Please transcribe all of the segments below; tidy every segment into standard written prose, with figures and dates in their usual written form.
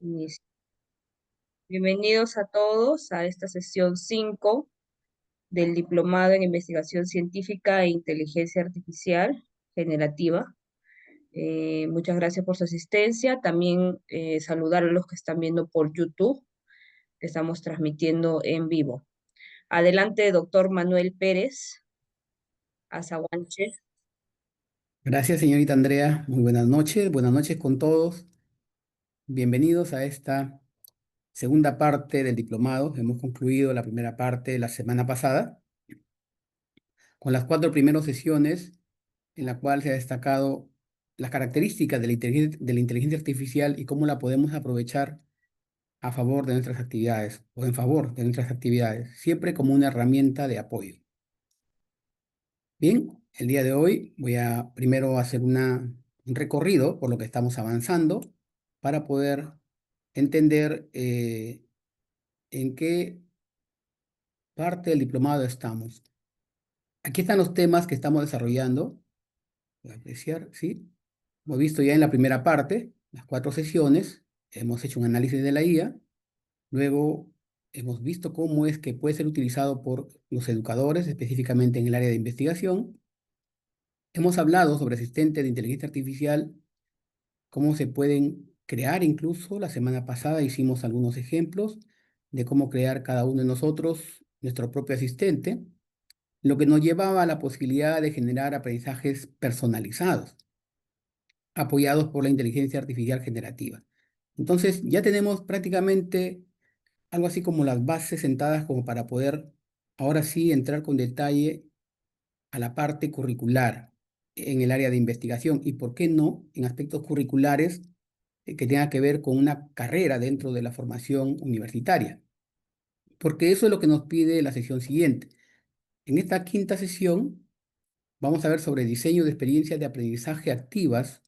Inicio. Bienvenidos a todos a esta sesión 5 del Diplomado en Investigación Científica e Inteligencia Artificial Generativa. Muchas gracias por su asistencia. También saludar a los que están viendo por YouTube, que estamos transmitiendo en vivo. Adelante, doctor Manuel Pérez Azaguanche. Gracias, señorita Andrea. Muy buenas noches. Buenas noches con todos. Bienvenidos a esta segunda parte del diplomado. Hemos concluido la primera parte la semana pasada con las 4 primeras sesiones en la cual se ha destacado las características de la inteligencia artificial y cómo la podemos aprovechar a favor de nuestras actividades o en favor de nuestras actividades, siempre como una herramienta de apoyo. Bien, el día de hoy voy a primero hacer un recorrido por lo que estamos avanzando para poder entender en qué parte del diplomado estamos. Aquí están los temas que estamos desarrollando. Voy a apreciar, ¿sí? Hemos visto ya en la primera parte, las 4 sesiones, hemos hecho un análisis de la IA, luego hemos visto cómo es que puede ser utilizado por los educadores, específicamente en el área de investigación. Hemos hablado sobre asistentes de inteligencia artificial, cómo se pueden crear incluso. La semana pasada hicimos algunos ejemplos de cómo crear cada uno de nosotros nuestro propio asistente, lo que nos llevaba a la posibilidad de generar aprendizajes personalizados, apoyados por la inteligencia artificial generativa. Entonces ya tenemos prácticamente algo así como las bases sentadas como para poder ahora sí entrar con detalle a la parte curricular en el área de investigación y, ¿por qué no?, en aspectos curriculares que tengan que ver con una carrera dentro de la formación universitaria, porque eso es lo que nos pide la sesión siguiente. En esta quinta sesión vamos a ver sobre diseño de experiencias de aprendizaje activas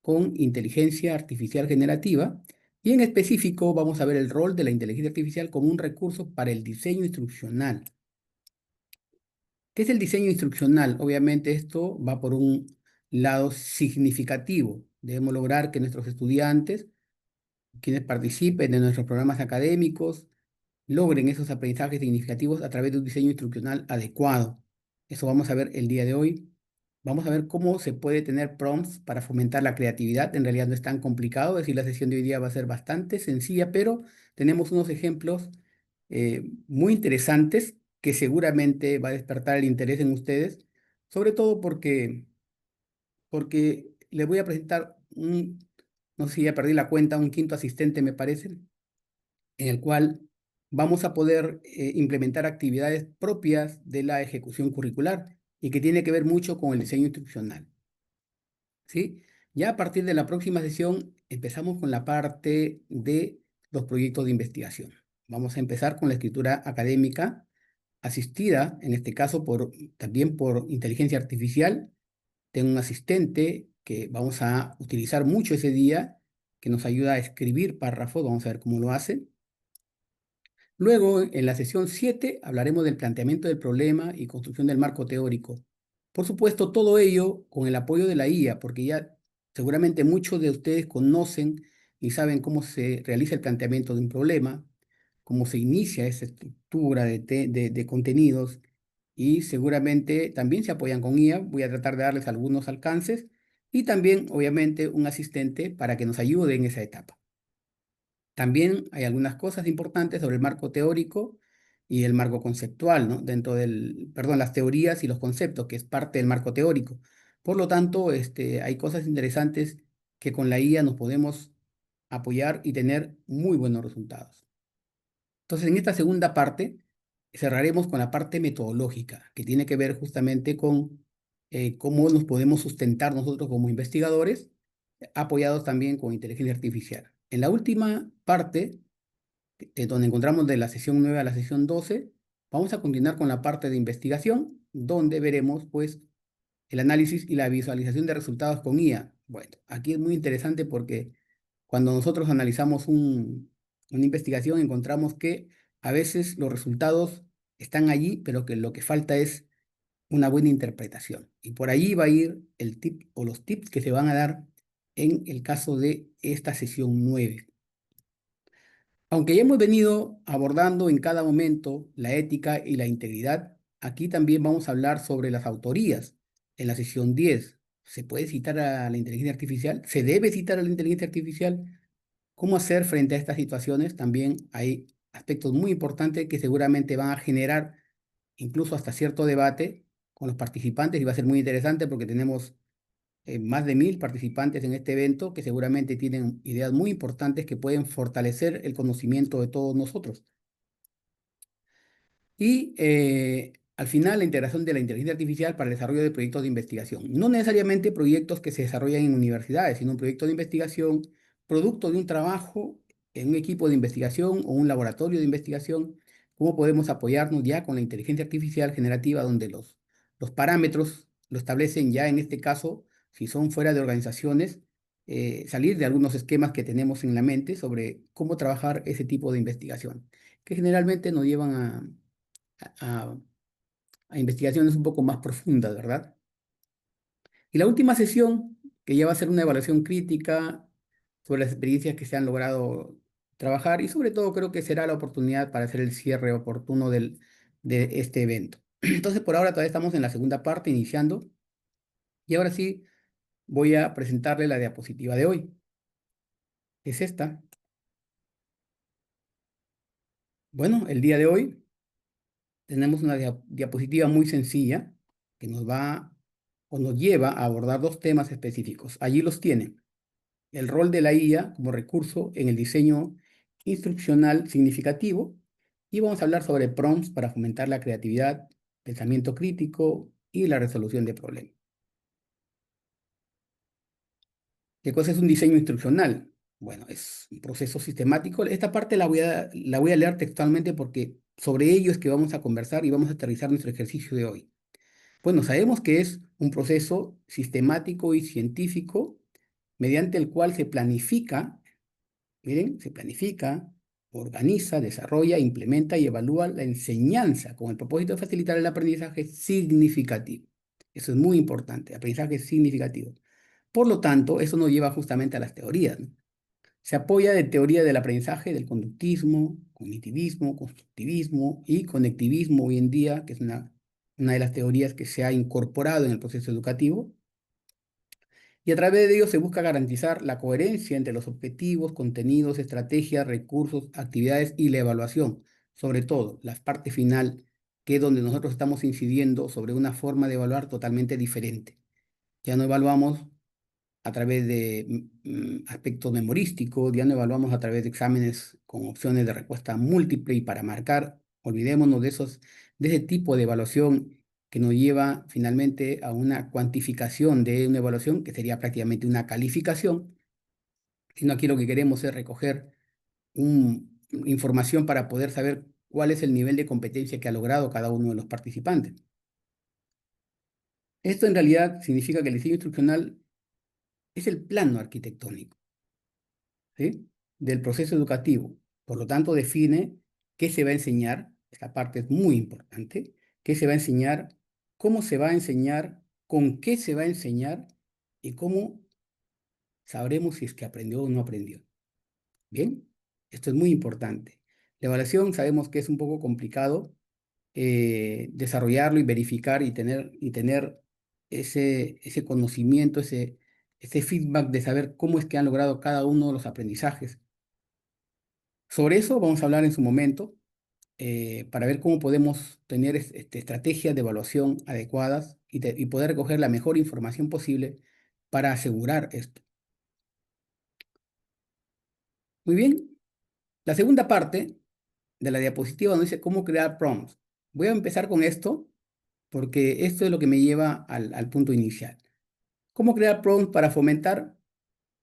con inteligencia artificial generativa y en específico vamos a ver el rol de la inteligencia artificial como un recurso para el diseño instruccional. ¿Qué es el diseño instruccional? Obviamente esto va por un lado significativo. Debemos lograr que nuestros estudiantes, quienes participen de nuestros programas académicos, logren esos aprendizajes significativos a través de un diseño instruccional adecuado. Eso vamos a ver el día de hoy. Vamos a ver cómo se puede tener prompts para fomentar la creatividad. En realidad no es tan complicado, es decir, la sesión de hoy día va a ser bastante sencilla, pero tenemos unos ejemplos muy interesantes que seguramente va a despertar el interés en ustedes, sobre todo porque les voy a presentar no sé si ya perdí la cuenta, un quinto asistente me parece, en el cual vamos a poder implementar actividades propias de la ejecución curricular y que tiene que ver mucho con el diseño instruccional, ¿sí? Ya a partir de la próxima sesión empezamos con la parte de los proyectos de investigación. Vamos a empezar con la escritura académica asistida, en este caso también por inteligencia artificial. Tengo un asistente que vamos a utilizar mucho ese día, que nos ayuda a escribir párrafos. Vamos a ver cómo lo hace. Luego, en la sesión 7, hablaremos del planteamiento del problema y construcción del marco teórico. Por supuesto, todo ello con el apoyo de la IA, porque ya seguramente muchos de ustedes conocen y saben cómo se realiza el planteamiento de un problema, cómo se inicia esa estructura de contenidos, y seguramente también se apoyan con IA. Voy a tratar de darles algunos alcances y también, obviamente, un asistente para que nos ayude en esa etapa. También hay algunas cosas importantes sobre el marco teórico y el marco conceptual, ¿no? Perdón, las teorías y los conceptos, que es parte del marco teórico. Por lo tanto, hay cosas interesantes que con la IA nos podemos apoyar y tener muy buenos resultados. Entonces, en esta segunda parte, cerraremos con la parte metodológica, que tiene que ver justamente con cómo nos podemos sustentar nosotros como investigadores, apoyados también con inteligencia artificial. En la última parte, donde encontramos de la sesión 9 a la sesión 12, vamos a continuar con la parte de investigación, donde veremos pues el análisis y la visualización de resultados con IA. Bueno, aquí es muy interesante porque cuando nosotros analizamos una investigación encontramos que a veces los resultados están allí, pero que lo que falta es una buena interpretación. Y por allí va a ir el tip o los tips que se van a dar en el caso de esta sesión 9. Aunque ya hemos venido abordando en cada momento la ética y la integridad, aquí también vamos a hablar sobre las autorías. En la sesión 10, ¿se puede citar a la inteligencia artificial? ¿Se debe citar a la inteligencia artificial? ¿Cómo hacer frente a estas situaciones? También hay aspectos muy importantes que seguramente van a generar incluso hasta cierto debate con los participantes y va a ser muy interesante porque tenemos más de 1000 participantes en este evento que seguramente tienen ideas muy importantes que pueden fortalecer el conocimiento de todos nosotros. Y al final, la integración de la inteligencia artificial para el desarrollo de proyectos de investigación. No necesariamente proyectos que se desarrollan en universidades, sino un proyecto de investigación, producto de un trabajo en un equipo de investigación o un laboratorio de investigación. Cómo podemos apoyarnos ya con la inteligencia artificial generativa, donde los parámetros lo establecen ya en este caso, si son fuera de organizaciones, salir de algunos esquemas que tenemos en la mente sobre cómo trabajar ese tipo de investigación, que generalmente nos llevan a, a investigaciones un poco más profundas, ¿verdad? Y la última sesión, que ya va a ser una evaluación crítica sobre las experiencias que se han logrado trabajar y sobre todo creo que será la oportunidad para hacer el cierre oportuno de este evento. Entonces, por ahora todavía estamos en la segunda parte, iniciando, y ahora sí voy a presentarle la diapositiva de hoy. Es esta. Bueno, el día de hoy tenemos una diapositiva muy sencilla que nos va o nos lleva a abordar dos temas específicos. Allí los tienen. El rol de la IA como recurso en el diseño instruccional significativo y vamos a hablar sobre prompts para fomentar la creatividad, pensamiento crítico y la resolución de problemas. ¿Qué cosa es un diseño instruccional? Bueno, es un proceso sistemático. Esta parte la voy a leer textualmente porque sobre ello es que vamos a conversar y vamos a aterrizar nuestro ejercicio de hoy. Bueno, sabemos que es un proceso sistemático y científico mediante el cual se planifica, miren, se planifica, organiza, desarrolla, implementa y evalúa la enseñanza con el propósito de facilitar el aprendizaje significativo. Eso es muy importante, aprendizaje significativo. Por lo tanto, eso nos lleva justamente a las teorías, ¿no? Se apoya de teoría del aprendizaje, del conductismo, cognitivismo, constructivismo y conectivismo hoy en día, que es una de las teorías que se ha incorporado en el proceso educativo. Y a través de ello se busca garantizar la coherencia entre los objetivos, contenidos, estrategias, recursos, actividades y la evaluación. Sobre todo, la parte final, que es donde nosotros estamos incidiendo sobre una forma de evaluar totalmente diferente. Ya no evaluamos a través de aspectos memorísticos, ya no evaluamos a través de exámenes con opciones de respuesta múltiple y para marcar, olvidémonos de ese tipo de evaluación que nos lleva finalmente a una cuantificación de una evaluación que sería prácticamente una calificación, sino aquí lo que queremos es recoger información para poder saber cuál es el nivel de competencia que ha logrado cada uno de los participantes. Esto en realidad significa que el diseño instruccional es el plano arquitectónico, ¿sí? Del proceso educativo. Por lo tanto, define qué se va a enseñar, esta parte es muy importante, qué se va a enseñar, cómo se va a enseñar, con qué se va a enseñar y cómo sabremos si es que aprendió o no aprendió. Bien, esto es muy importante. La evaluación sabemos que es un poco complicado desarrollarlo y verificar y tener ese conocimiento, ese feedback de saber cómo es que han logrado cada uno de los aprendizajes. Sobre eso vamos a hablar en su momento para ver cómo podemos tener estrategias de evaluación adecuadas y poder recoger la mejor información posible para asegurar esto. Muy bien, la segunda parte de la diapositiva nos dice cómo crear prompts. Voy a empezar con esto porque esto es lo que me lleva al punto inicial. ¿Cómo crear prompts para fomentar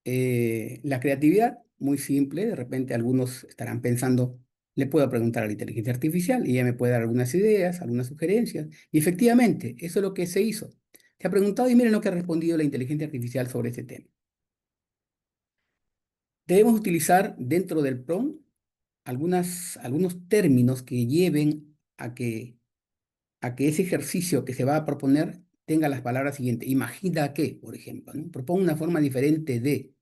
la creatividad? Muy simple, de repente algunos estarán pensando, le puedo preguntar a la inteligencia artificial y ella me puede dar algunas ideas, algunas sugerencias. Y efectivamente, eso es lo que se hizo. Se ha preguntado y miren lo que ha respondido la inteligencia artificial sobre este tema. Debemos utilizar dentro del prompt algunos términos que lleven a que ese ejercicio que se va a proponer tenga las palabras siguientes. Imagina que, por ejemplo, ¿no? Propongo una forma diferente de.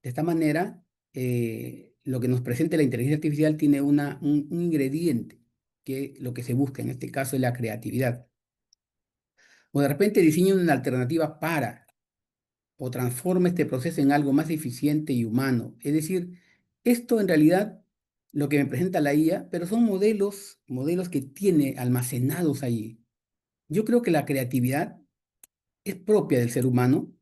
De esta manera, lo que nos presenta la inteligencia artificial tiene un ingrediente, que lo que se busca en este caso es la creatividad. O de repente diseña una alternativa para, o transforma este proceso en algo más eficiente y humano. Es decir, esto en realidad lo que me presenta la IA, pero son modelos que tiene almacenados allí. Yo creo que la creatividad es propia del ser humano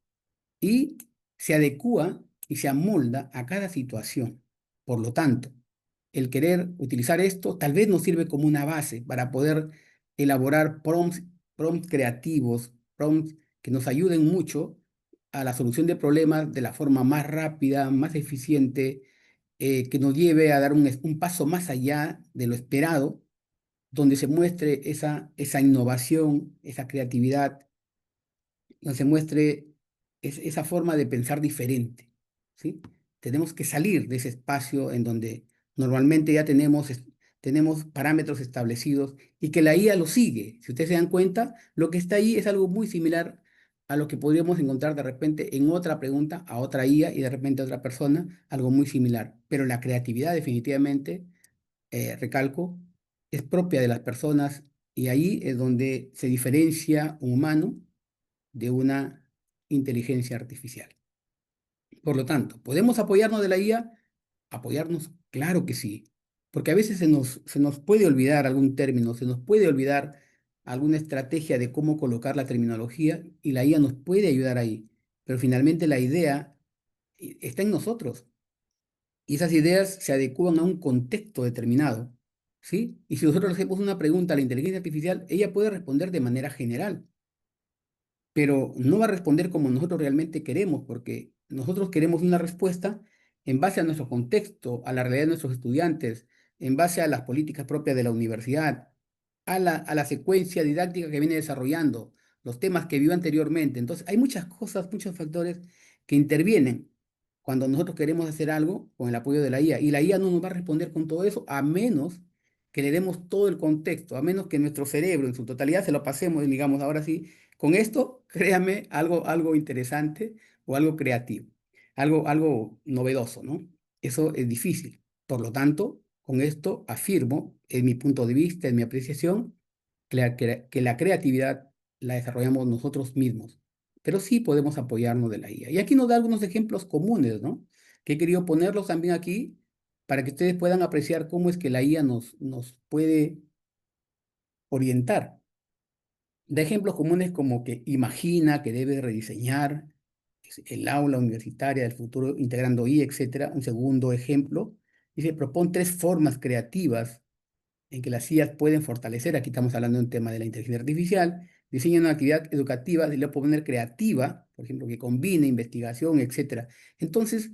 y se adecúa y se amolda a cada situación. Por lo tanto, el querer utilizar esto tal vez nos sirve como una base para poder elaborar prompts creativos, prompts que nos ayuden mucho a la solución de problemas de la forma más rápida, más eficiente, que nos lleve a dar un paso más allá de lo esperado, donde se muestre esa innovación, esa creatividad, donde se muestre esa forma de pensar diferente, ¿sí? Tenemos que salir de ese espacio en donde normalmente ya tenemos parámetros establecidos y que la IA lo sigue. Si ustedes se dan cuenta, lo que está ahí es algo muy similar a lo que podríamos encontrar de repente en otra pregunta a otra IA y de repente a otra persona, algo muy similar. Pero la creatividad definitivamente, recalco, es propia de las personas y ahí es donde se diferencia un humano de una inteligencia artificial. Por lo tanto, ¿podemos apoyarnos de la IA? Apoyarnos, claro que sí, porque a veces se nos puede olvidar algún término, se nos puede olvidar alguna estrategia de cómo colocar la terminología y la IA nos puede ayudar ahí, pero finalmente la idea está en nosotros y esas ideas se adecúan a un contexto determinado, ¿sí? Y si nosotros le hacemos una pregunta a la inteligencia artificial, ella puede responder de manera general, pero no va a responder como nosotros realmente queremos, porque nosotros queremos una respuesta en base a nuestro contexto, a la realidad de nuestros estudiantes, en base a las políticas propias de la universidad, a la secuencia didáctica que viene desarrollando, los temas que vio anteriormente. Entonces, hay muchas cosas, muchos factores que intervienen cuando nosotros queremos hacer algo con el apoyo de la IA. Y la IA no nos va a responder con todo eso, a menos que le demos todo el contexto, a menos que nuestro cerebro en su totalidad se lo pasemos y digamos, ahora sí, con esto, créame, algo interesante o algo creativo, algo novedoso, ¿no? Eso es difícil. Por lo tanto, con esto afirmo, en mi punto de vista, en mi apreciación, que la creatividad la desarrollamos nosotros mismos, pero sí podemos apoyarnos de la IA. Y aquí nos da algunos ejemplos comunes, ¿no? Que he querido ponerlos también aquí para que ustedes puedan apreciar cómo es que la IA nos puede orientar. Da ejemplos comunes como que imagina que debe rediseñar el aula universitaria del futuro integrando I, etcétera. Un segundo ejemplo dice, propone tres formas creativas en que las IAs pueden fortalecer. Aquí estamos hablando de un tema de la inteligencia artificial. Diseña una actividad educativa, y le puedo poner creativa, por ejemplo, que combine investigación, etcétera. Entonces,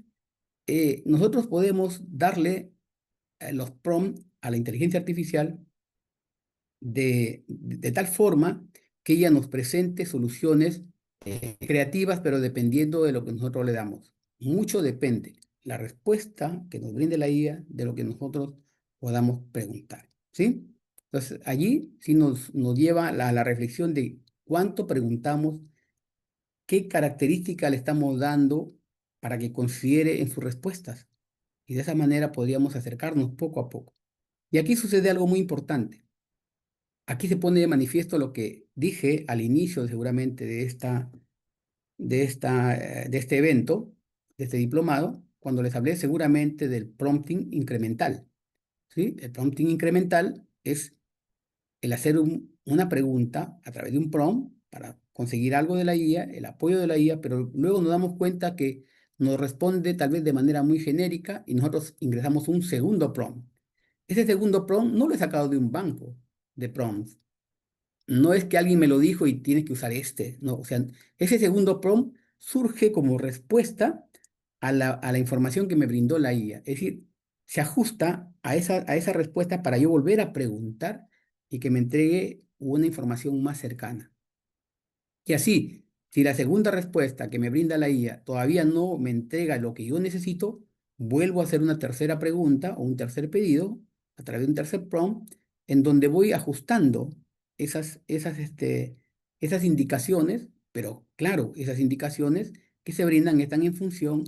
nosotros podemos darle los prompts a la inteligencia artificial de tal forma que ella nos presente soluciones creativas, pero dependiendo de lo que nosotros le damos. Mucho depende la respuesta que nos brinde la IA de lo que nosotros podamos preguntar, ¿sí? Entonces, allí sí nos lleva a la reflexión de cuánto preguntamos, qué característica le estamos dando para que considere en sus respuestas. Y de esa manera podríamos acercarnos poco a poco. Y aquí sucede algo muy importante. Aquí se pone de manifiesto lo que dije al inicio seguramente de este evento, de este diplomado, cuando les hablé seguramente del prompting incremental, ¿sí? El prompting incremental es el hacer una pregunta a través de un prompt para conseguir algo de la IA, el apoyo de la IA, pero luego nos damos cuenta que nos responde tal vez de manera muy genérica y nosotros ingresamos un segundo prompt. Ese segundo prompt no lo he sacado de un banco de prompts, no es que alguien me lo dijo y tienes que usar este, no, o sea, ese segundo prompt surge como respuesta a la información que me brindó la IA. Es decir, se ajusta a esa respuesta para yo volver a preguntar y que me entregue una información más cercana. Y así, si la segunda respuesta que me brinda la IA todavía no me entrega lo que yo necesito, vuelvo a hacer una tercera pregunta o un tercer pedido a través de un tercer prompt en donde voy ajustando esas indicaciones, pero claro, esas indicaciones que se brindan están en función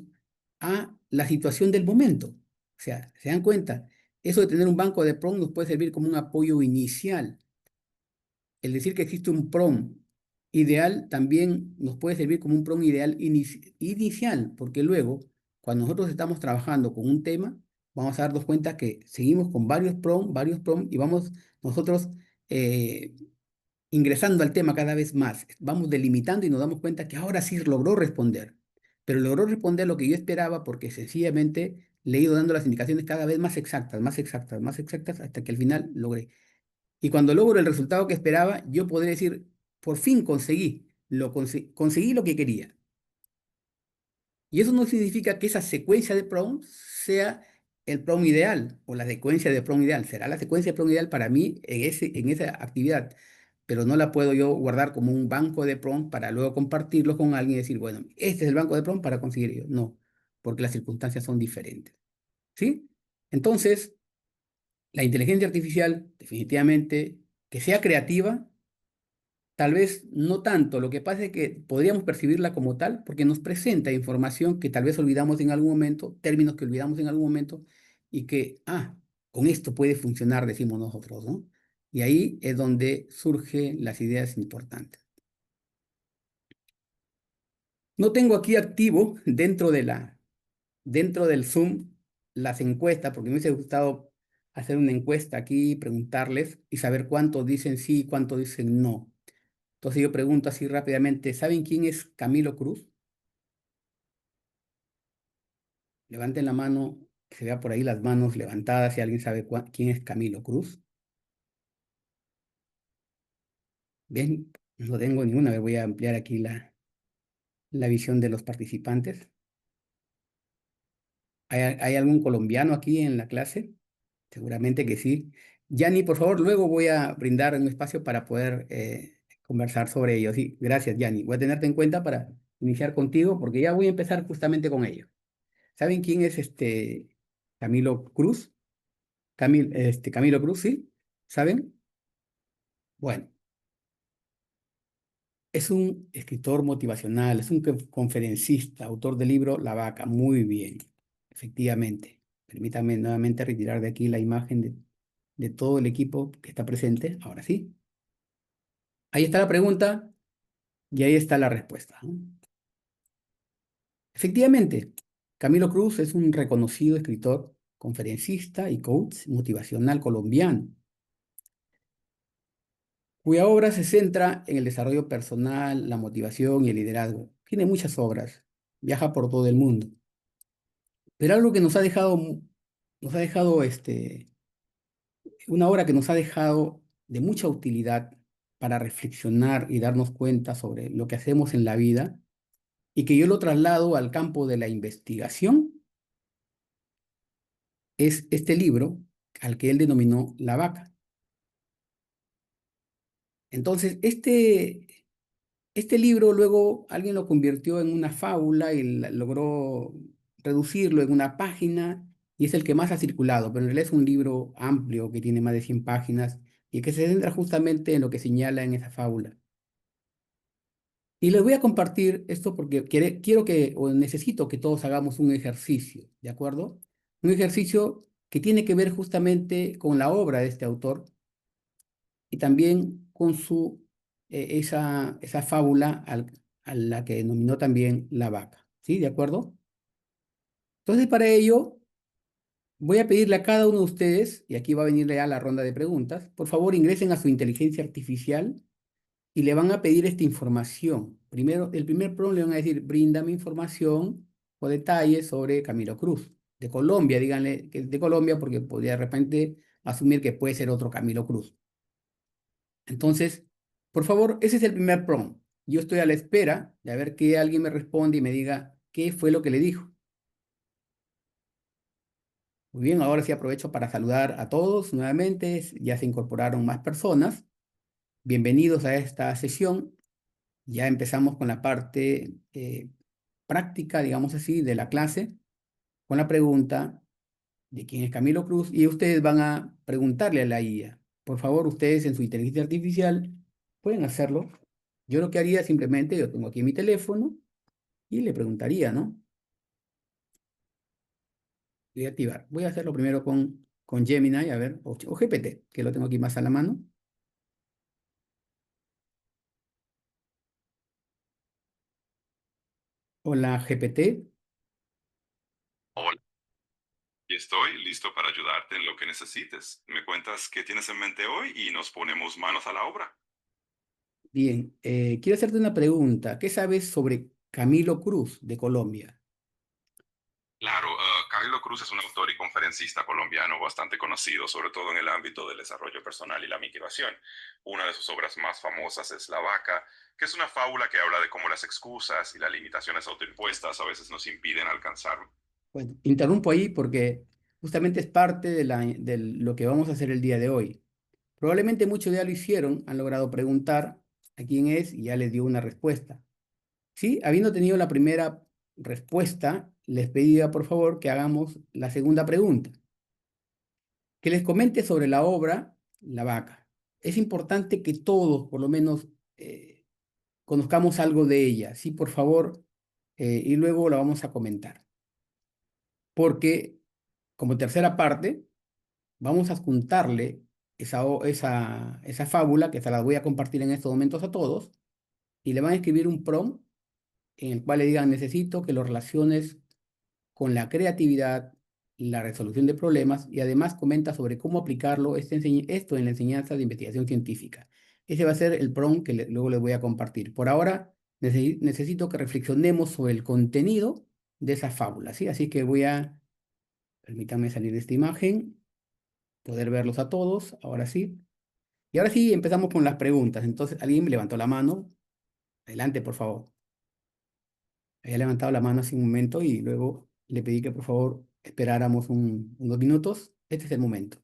a la situación del momento. sea, ¿se dan cuenta? Eso de tener un banco de PROM nos puede servir como un apoyo inicial. El decir que existe un PROM ideal también nos puede servir como un PROM ideal inicial, porque luego, cuando nosotros estamos trabajando con un tema, vamos a darnos cuenta que seguimos con varios PROM, y vamos nosotros eh, ingresando al tema cada vez más. Vamos delimitando y nos damos cuenta que ahora sí logró responder, pero logró responder lo que yo esperaba porque sencillamente le he ido dando las indicaciones cada vez más exactas, más exactas, más exactas, hasta que al final logré. Y cuando logro el resultado que esperaba, yo podré decir, por fin conseguí, conseguí lo que quería. Y eso no significa que esa secuencia de prompts sea el prompt ideal o la secuencia de prompt ideal. Será la secuencia de prompt ideal para mí en esa actividad, pero no la puedo yo guardar como un banco de prompt para luego compartirlo con alguien y decir, bueno, este es el banco de prompt para conseguir ello. No, porque las circunstancias son diferentes. ¿Sí? Entonces, la inteligencia artificial, definitivamente, que sea creativa. Tal vez no tanto, lo que pasa es que podríamos percibirla como tal porque nos presenta información que tal vez olvidamos en algún momento, términos que olvidamos en algún momento y que, con esto puede funcionar, decimos nosotros, ¿no? Y ahí es donde surgen las ideas importantes. No tengo aquí activo dentro del Zoom las encuestas porque me hubiese gustado hacer una encuesta aquí, preguntarles y saber cuántos dicen sí y cuántos dicen no. Entonces yo pregunto así rápidamente, ¿saben quién es Camilo Cruz? Levanten la mano, que se vea por ahí las manos levantadas si alguien sabe quién es Camilo Cruz. Bien, no tengo ninguna. A ver, voy a ampliar aquí la visión de los participantes. ¿Hay algún colombiano aquí en la clase? Seguramente que sí. Yanni, por favor, luego voy a brindar un espacio para poder conversar sobre ello. Sí, gracias, Yanni. Voy a tenerte en cuenta para iniciar contigo porque ya voy a empezar justamente con ello. ¿Saben quién es Camilo Cruz? Camilo Cruz, ¿sí? ¿Saben? Bueno, es un escritor motivacional, es un conferencista, autor del libro La Vaca. Muy bien, efectivamente. Permítame nuevamente retirar de aquí la imagen de todo el equipo que está presente. Ahora sí. Ahí está la pregunta y ahí está la respuesta, ¿no? Efectivamente, Camilo Cruz es un reconocido escritor, conferencista y coach motivacional colombiano, cuya obra se centra en el desarrollo personal, la motivación y el liderazgo. Tiene muchas obras, viaja por todo el mundo. Pero algo que nos ha dejado una obra que nos ha dejado de mucha utilidad para reflexionar y darnos cuenta sobre lo que hacemos en la vida y que yo lo traslado al campo de la investigación, es este libro al que él denominó La Vaca. Entonces, este libro luego alguien lo convirtió en una fábula y logró reducirlo en una página y es el que más ha circulado, pero en realidad es un libro amplio que tiene más de 100 páginas y que se centra justamente en lo que señala en esa fábula. Y les voy a compartir esto porque quiero que o necesito que todos hagamos un ejercicio, ¿de acuerdo? Un ejercicio que tiene que ver justamente con la obra de este autor y también con esa fábula a la que denominó también La Vaca. ¿Sí? ¿De acuerdo? Entonces, para ello, voy a pedirle a cada uno de ustedes, y aquí va a venir ya la ronda de preguntas, por favor ingresen a su inteligencia artificial y le van a pedir esta información. Primero, el primer prompt le van a decir, bríndame información o detalles sobre Camilo Cruz. De Colombia, díganle que es de Colombia porque podría de repente asumir que puede ser otro Camilo Cruz. Entonces, por favor, ese es el primer prompt. Yo estoy a la espera de a ver que alguien me responde y me diga qué fue lo que le dijo. Muy bien, ahora sí aprovecho para saludar a todos nuevamente. Ya se incorporaron más personas. Bienvenidos a esta sesión. Ya empezamos con la parte práctica, digamos así, de la clase, con la pregunta de quién es Camilo Cruz y ustedes van a preguntarle a la IA. Por favor, ustedes en su inteligencia artificial pueden hacerlo. Yo lo que haría simplemente, yo tengo aquí mi teléfono y le preguntaría, ¿no? Voy a activar. Voy a hacerlo primero con Gemini, a ver, o GPT, que lo tengo aquí más a la mano. Hola, GPT. Hola, y estoy listo para ayudarte en lo que necesites. Me cuentas qué tienes en mente hoy y nos ponemos manos a la obra. Bien, quiero hacerte una pregunta. ¿Qué sabes sobre Camilo Cruz de Colombia? Claro, Carlos Cruz es un autor y conferencista colombiano bastante conocido, sobre todo en el ámbito del desarrollo personal y la migración. Una de sus obras más famosas es La Vaca, que es una fábula que habla de cómo las excusas y las limitaciones autoimpuestas a veces nos impiden alcanzar. Bueno, interrumpo ahí porque justamente es parte de lo que vamos a hacer el día de hoy. Probablemente muchos ya lo hicieron, han logrado preguntar a quién es y ya les dio una respuesta. Sí, habiendo tenido la primera respuesta, les pedía por favor que hagamos la segunda pregunta, que les comente sobre la obra La Vaca. Es importante que todos, por lo menos, conozcamos algo de ella, sí, por favor, y luego la vamos a comentar. Porque como tercera parte, vamos a juntarle esa fábula, que se la voy a compartir en estos momentos a todos, y le van a escribir un prompt en el cual le digan, necesito que lo relaciones con la creatividad, la resolución de problemas y además comenta sobre cómo aplicarlo esto en la enseñanza de investigación científica. Ese va a ser el prompt que luego les voy a compartir. Por ahora necesito que reflexionemos sobre el contenido de esa fábula, ¿sí? Así que permítanme salir de esta imagen, poder verlos a todos, ahora sí. Y ahora sí empezamos con las preguntas. Entonces, alguien me levantó la mano. Adelante, por favor. Había levantado la mano hace un momento y luego le pedí que por favor esperáramos unos minutos. Este es el momento.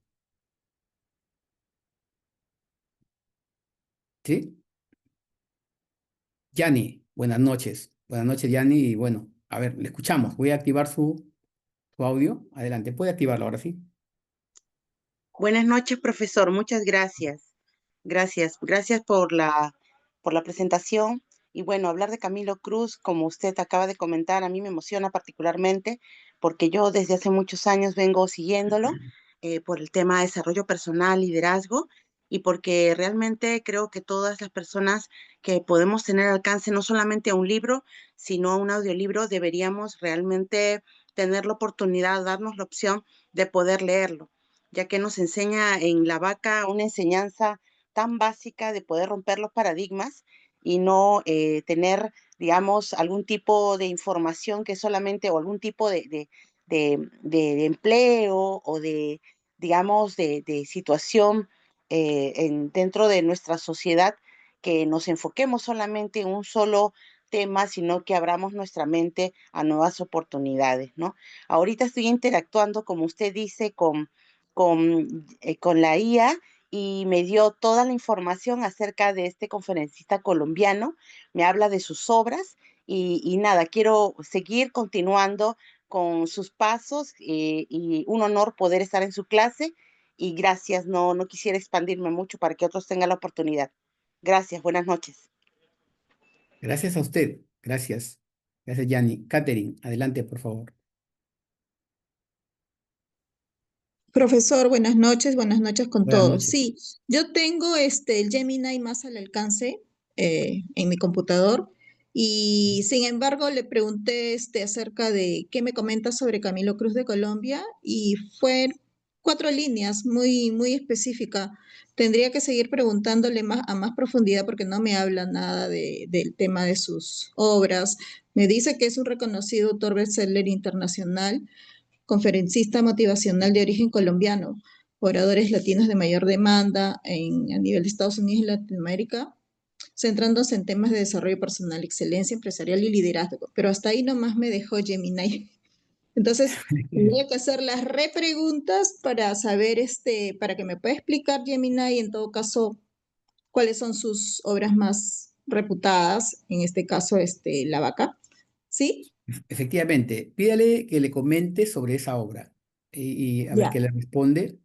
¿Sí? Yani, buenas noches. Buenas noches, Yani. Y bueno, a ver, le escuchamos. Voy a activar su audio. Adelante, puede activarlo ahora sí. Buenas noches, profesor. Muchas gracias. Gracias por la presentación. Y bueno, hablar de Camilo Cruz, como usted acaba de comentar, a mí me emociona particularmente porque yo desde hace muchos años vengo siguiéndolo por el tema de desarrollo personal, liderazgo, y porque realmente creo que todas las personas que podemos tener alcance no solamente a un libro, sino a un audiolibro, deberíamos realmente tener la oportunidad, darnos la opción de poder leerlo, ya que nos enseña en La Vaca una enseñanza tan básica de poder romper los paradigmas y no tener, digamos, algún tipo de información que solamente, o algún tipo de empleo o de, digamos, de situación dentro de nuestra sociedad, que nos enfoquemos solamente en un solo tema, sino que abramos nuestra mente a nuevas oportunidades, ¿no? Ahorita estoy interactuando, como usted dice, con la IA, y me dio toda la información acerca de este conferencista colombiano, me habla de sus obras y nada, quiero seguir continuando con sus pasos y un honor poder estar en su clase y gracias, no quisiera expandirme mucho para que otros tengan la oportunidad. Gracias, buenas noches. Gracias a usted. Gracias. Gracias, Yani. Catherine, adelante, por favor. Profesor, buenas noches con Buenas todos. noches. Sí, yo tengo el Gemini más al alcance en mi computador y sin embargo le pregunté acerca de qué me comenta sobre Camilo Cruz de Colombia y fue 4 líneas muy específica. Tendría que seguir preguntándole a más profundidad porque no me habla nada del tema de sus obras. Me dice que es un reconocido autor bestseller internacional, conferencista motivacional de origen colombiano, oradores latinos de mayor demanda a nivel de Estados Unidos y Latinoamérica, centrándose en temas de desarrollo personal, excelencia empresarial y liderazgo. Pero hasta ahí nomás me dejó Gemini. Entonces, tendría que hacer las repreguntas para saber, para que me pueda explicar Gemini, en todo caso, cuáles son sus obras más reputadas, en este caso, La Vaca. ¿Sí? Efectivamente, pídale que le comente sobre esa obra y a ver qué Ya. le responde.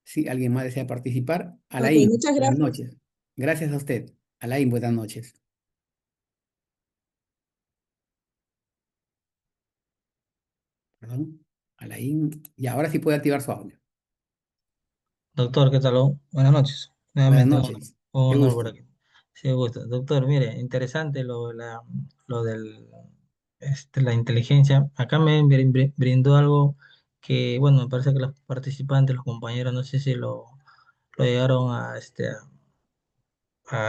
Si alguien más desea participar, Ok, Alain, muchas buenas gracias. noches. Gracias a usted. Alain, buenas noches. Perdón. Alain, y ahora sí puede activar su audio. Doctor, ¿qué tal? Buenas noches. Buenas Nuevamente noches. un Qué honor por gusto. aquí. Sí, gusto. Doctor, mire, interesante lo del, la inteligencia. Acá me brindó algo que, bueno, me parece que los participantes, los compañeros, no sé si lo llegaron a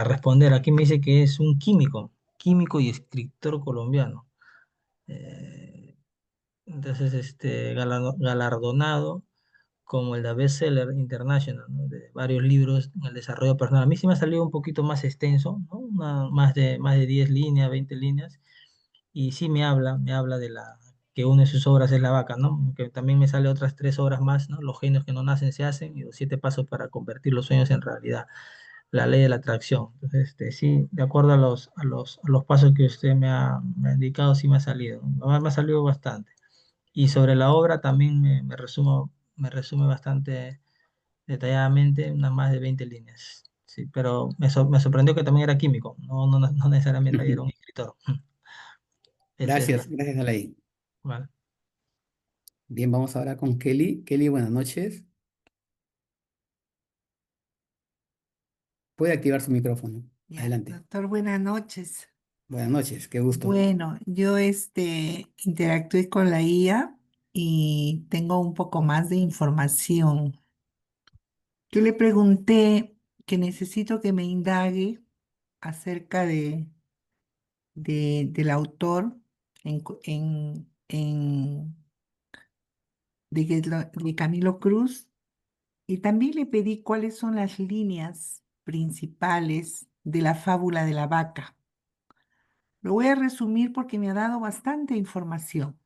responder. Aquí me dice que es un químico y escritor colombiano. Eh, entonces, galardonado como el de Bestseller International, ¿no? De varios libros en el desarrollo personal. A mí sí me ha salido un poquito más extenso, ¿no? Más de 10 líneas, 20 líneas, y sí me habla de que una de sus obras es La Vaca, ¿no? Que también me sale otras 3 obras más, ¿no? Los genios que no nacen se hacen y los 7 pasos para convertir los sueños en realidad. La ley de la atracción. Entonces, sí, de acuerdo a los pasos que usted me ha indicado, sí me ha salido. Me ha salido bastante. Y sobre la obra también me resume bastante detalladamente, unas más de 20 líneas. Sí, pero me sorprendió que también era químico, no necesariamente era un escritor. Esa es la. Gracias, Alain. Vale. Bien, vamos ahora con Kelly. Kelly, buenas noches. Puede activar su micrófono. Ya, Adelante. doctor, buenas noches. Buenas noches, qué gusto. Bueno, yo interactué con la IA y tengo un poco más de información. Yo le pregunté que necesito que me indague acerca del autor de Camilo Cruz, y también le pedí cuáles son las líneas principales de la fábula de la vaca. Lo voy a resumir porque me ha dado bastante información.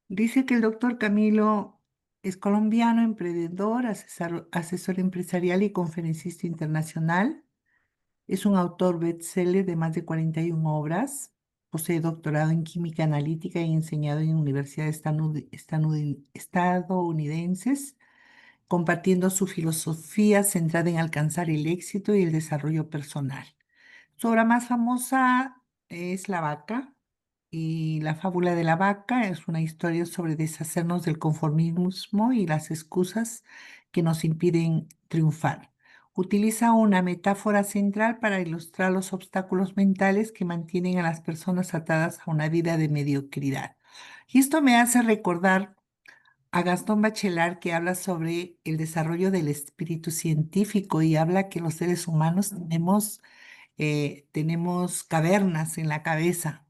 Dice que el doctor Camilo es colombiano, emprendedor, asesor empresarial y conferencista internacional. Es un autor bestseller de más de 41 obras. Posee doctorado en química analítica y enseñado en universidades estadounidenses, compartiendo su filosofía centrada en alcanzar el éxito y el desarrollo personal. Su obra más famosa es La Vaca, y La fábula de la vaca es una historia sobre deshacernos del conformismo y las excusas que nos impiden triunfar. Utiliza una metáfora central para ilustrar los obstáculos mentales que mantienen a las personas atadas a una vida de mediocridad. Y esto me hace recordar a Gastón Bachelard, que habla sobre el desarrollo del espíritu científico y habla que los seres humanos tenemos cavernas en la cabeza,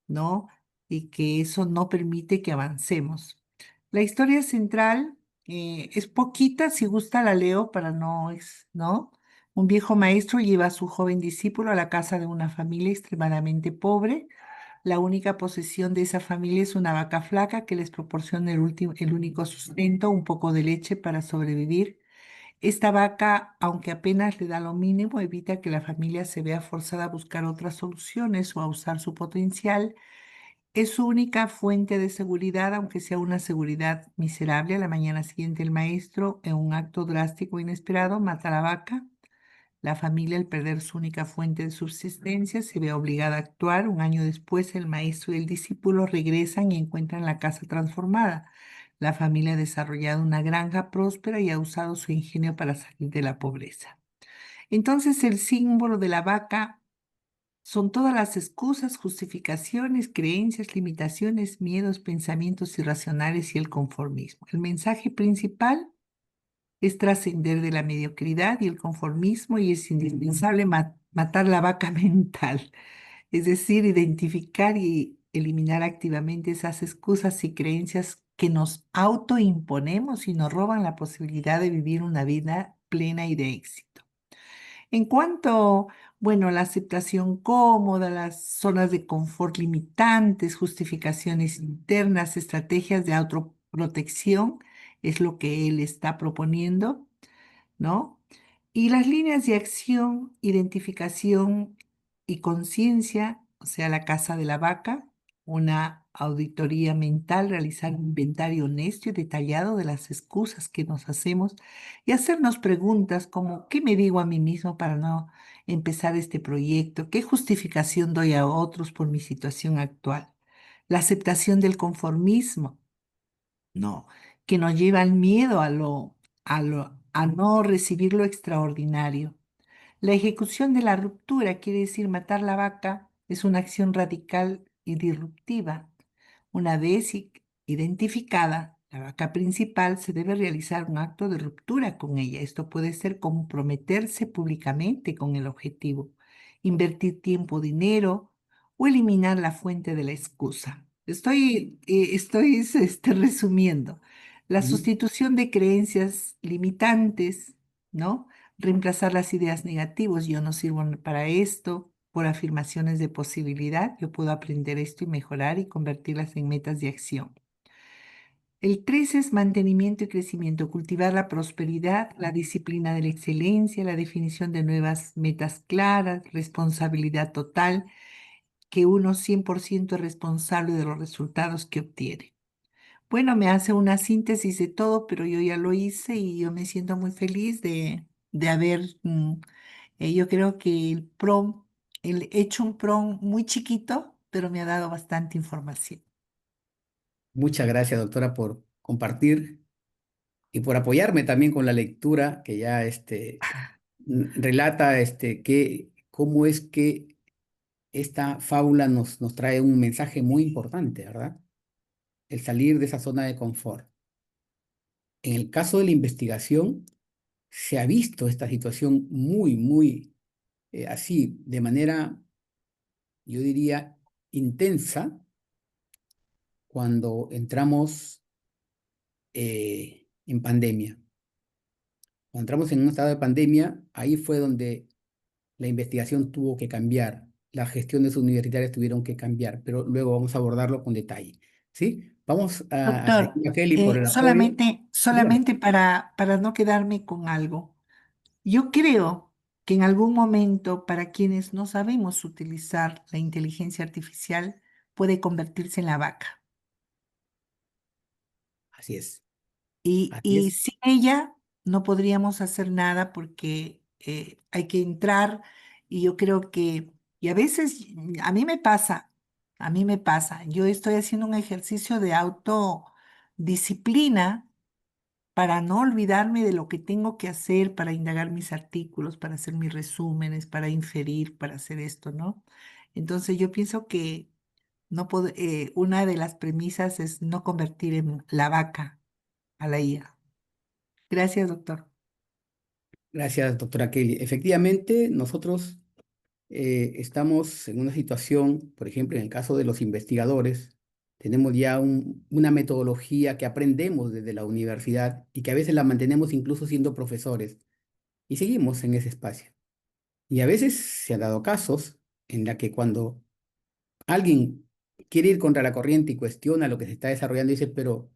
¿no? Y que eso no permite que avancemos. La historia central es poquita, si gusta la leo para ¿no? Un viejo maestro lleva a su joven discípulo a la casa de una familia extremadamente pobre. La única posesión de esa familia es una vaca flaca que les proporciona el único sustento, un poco de leche para sobrevivir. Esta vaca, aunque apenas le da lo mínimo, evita que la familia se vea forzada a buscar otras soluciones o a usar su potencial. Es su única fuente de seguridad, aunque sea una seguridad miserable. A la mañana siguiente, el maestro, en un acto drástico e inesperado, mata a la vaca. La familia, al perder su única fuente de subsistencia, se ve obligada a actuar. Un año después, el maestro y el discípulo regresan y encuentran la casa transformada. La familia ha desarrollado una granja próspera y ha usado su ingenio para salir de la pobreza. Entonces, el símbolo de la vaca son todas las excusas, justificaciones, creencias, limitaciones, miedos, pensamientos irracionales y el conformismo. El mensaje principal es trascender de la mediocridad y el conformismo, y es indispensable matar la vaca mental, es decir, identificar y eliminar activamente esas excusas y creencias que nos autoimponemos y nos roban la posibilidad de vivir una vida plena y de éxito. En cuanto, bueno, a la aceptación cómoda, las zonas de confort limitantes, justificaciones internas, estrategias de autoprotección, es lo que él está proponiendo, ¿no? Y las líneas de acción, identificación y conciencia, o sea, la casa de la vaca, una auditoría mental, realizar un inventario honesto y detallado de las excusas que nos hacemos y hacernos preguntas como, ¿qué me digo a mí mismo para no empezar este proyecto? ¿Qué justificación doy a otros por mi situación actual? La aceptación del conformismo, ¿no? Que nos lleva al miedo a no recibir lo extraordinario. La ejecución de la ruptura, quiere decir matar la vaca, es una acción radical y disruptiva. Una vez identificada, la vaca principal, se debe realizar un acto de ruptura con ella. Esto puede ser comprometerse públicamente con el objetivo, invertir tiempo, dinero o eliminar la fuente de la excusa. Estoy resumiendo. La Ujú. sustitución de creencias limitantes, ¿no? Reemplazar las ideas negativas, yo no sirvo para esto, por afirmaciones de posibilidad, yo puedo aprender esto y mejorar y convertirlas en metas de acción. El 3 es mantenimiento y crecimiento, cultivar la prosperidad, la disciplina de la excelencia, la definición de nuevas metas claras, responsabilidad total, que uno 100% es responsable de los resultados que obtiene. Bueno, me hace una síntesis de todo, pero yo ya lo hice y yo me siento muy feliz de haber, yo creo que he hecho un prom muy chiquito, pero me ha dado bastante información. Muchas gracias, doctora, por compartir y por apoyarme también con la lectura que ya relata cómo es que esta fábula nos trae un mensaje muy importante, ¿verdad? El salir de esa zona de confort. En el caso de la investigación, se ha visto esta situación muy así, de manera, yo diría, intensa, cuando entramos en pandemia. Cuando entramos en un estado de pandemia, ahí fue donde la investigación tuvo que cambiar, las gestiones universitarias tuvieron que cambiar, pero luego vamos a abordarlo con detalle. ¿Sí? Vamos a Doctor, seguir a Kelly por el apoyo. Dígame. solamente para no quedarme con algo. Yo creo que en algún momento, para quienes no sabemos utilizar la inteligencia artificial, puede convertirse en la vaca. Así es, así Y es. sin ella no podríamos hacer nada porque hay que entrar y yo creo que, y a veces a mí me pasa, yo estoy haciendo un ejercicio de autodisciplina para no olvidarme de lo que tengo que hacer, para indagar mis artículos, para hacer mis resúmenes, para inferir, para hacer esto, ¿no? Entonces yo pienso que una de las premisas es no convertir en la vaca a la IA. Gracias, doctor. Gracias, doctora Kelly. Efectivamente, nosotros estamos en una situación, por ejemplo, en el caso de los investigadores, tenemos ya una metodología que aprendemos desde la universidad y que a veces la mantenemos incluso siendo profesores y seguimos en ese espacio. Y a veces se han dado casos en la que cuando alguien quiere ir contra la corriente y cuestiona lo que se está desarrollando, dice, pero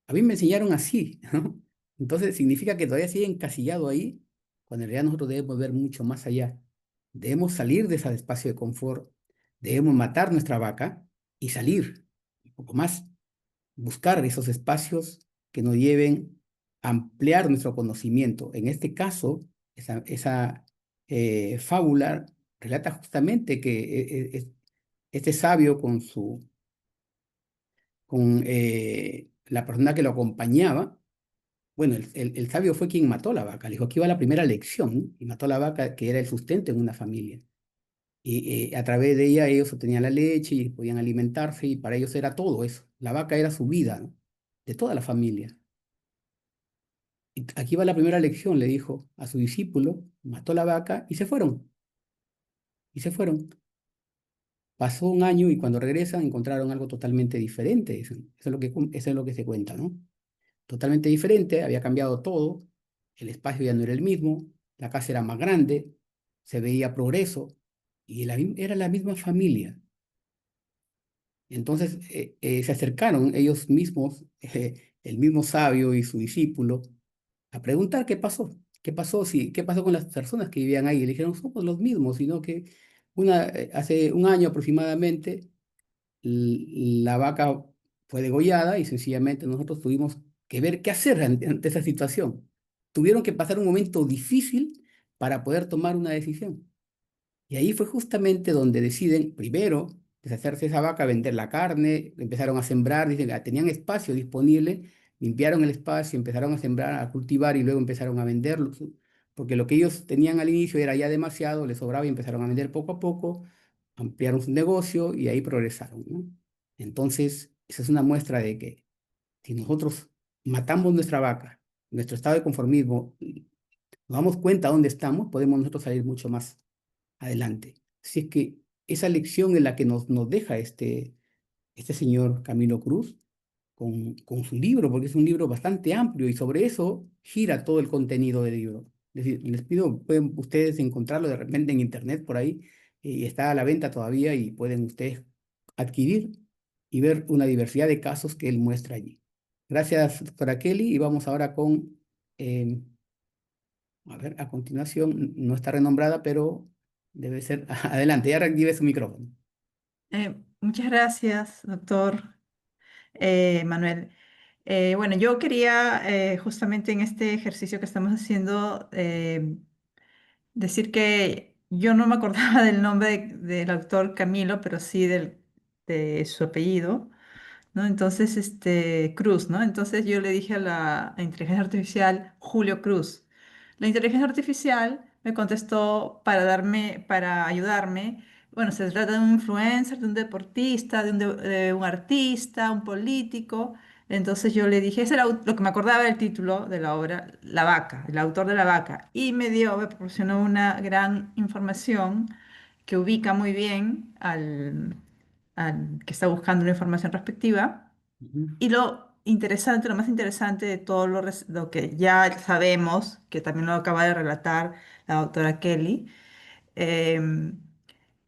a mí me enseñaron así, ¿no? Entonces significa que todavía sigue encasillado ahí, cuando en realidad nosotros debemos ver mucho más allá. Debemos salir de ese espacio de confort, debemos matar nuestra vaca y salir un poco más, buscar esos espacios que nos lleven a ampliar nuestro conocimiento. En este caso, esa fábula relata justamente que este sabio con la persona que lo acompañaba, bueno, el sabio fue quien mató la vaca. Le dijo, aquí va la primera lección, ¿no? Y mató la vaca, que era el sustento en una familia. Y a través de ella ellos obtenían la leche y podían alimentarse y para ellos era todo eso. La vaca era su vida, ¿no? De toda la familia. Y aquí va la primera lección, le dijo a su discípulo, mató la vaca y se fueron. Y se fueron. Pasó un año y cuando regresan encontraron algo totalmente diferente. Eso es lo que se cuenta, ¿no? Totalmente diferente, había cambiado todo, el espacio ya no era el mismo, la casa era más grande, se veía progreso y era la misma familia. Entonces se acercaron ellos mismos, el mismo sabio y su discípulo, a preguntar qué pasó, qué pasó con las personas que vivían ahí. Y le dijeron, somos los mismos, sino que hace un año aproximadamente la vaca fue degollada y sencillamente nosotros tuvimos que ver qué hacer ante esa situación. Tuvieron que pasar un momento difícil para poder tomar una decisión. Y ahí fue justamente donde deciden, primero, deshacerse de esa vaca, vender la carne, empezaron a sembrar, dicen, tenían espacio disponible limpiaron el espacio, empezaron a sembrar, a cultivar y luego empezaron a venderlo, porque lo que ellos tenían al inicio era ya demasiado, les sobraba y empezaron a vender poco a poco, ampliaron su negocio y ahí progresaron, ¿no? Entonces, esa es una muestra de que si nosotros matamos nuestra vaca, nuestro estado de conformismo, nos damos cuenta dónde estamos, podemos nosotros salir mucho más adelante. Así es que esa lección en la que nos deja este señor Camilo Cruz con su libro, porque es un libro bastante amplio y sobre eso gira todo el contenido del libro. Es decir, les pido, pueden ustedes encontrarlo de repente en internet por ahí, y está a la venta todavía y pueden ustedes adquirir y ver una diversidad de casos que él muestra allí. Gracias, doctora Kelly, y vamos ahora con, a ver, a continuación, no está renombrada, pero debe ser, adelante, ya reactive su micrófono. Muchas gracias, doctor Manuel. Bueno, yo quería justamente en este ejercicio que estamos haciendo decir que yo no me acordaba del nombre del autor Camilo, pero sí de su apellido, ¿no? Entonces, Cruz, ¿no? Entonces yo le dije a la inteligencia artificial Julio Cruz. La inteligencia artificial me contestó para ayudarme. Bueno, se trata de un influencer, de un deportista, de un artista, un político. Entonces yo le dije, ese era lo que me acordaba del título de la obra, La Vaca, el autor de La Vaca. Y me proporcionó una gran información que ubica muy bien al que está buscando una información respectiva. Ujú. Y lo interesante, lo más interesante de todo lo que ya sabemos, que también lo acaba de relatar la doctora Kelly, em,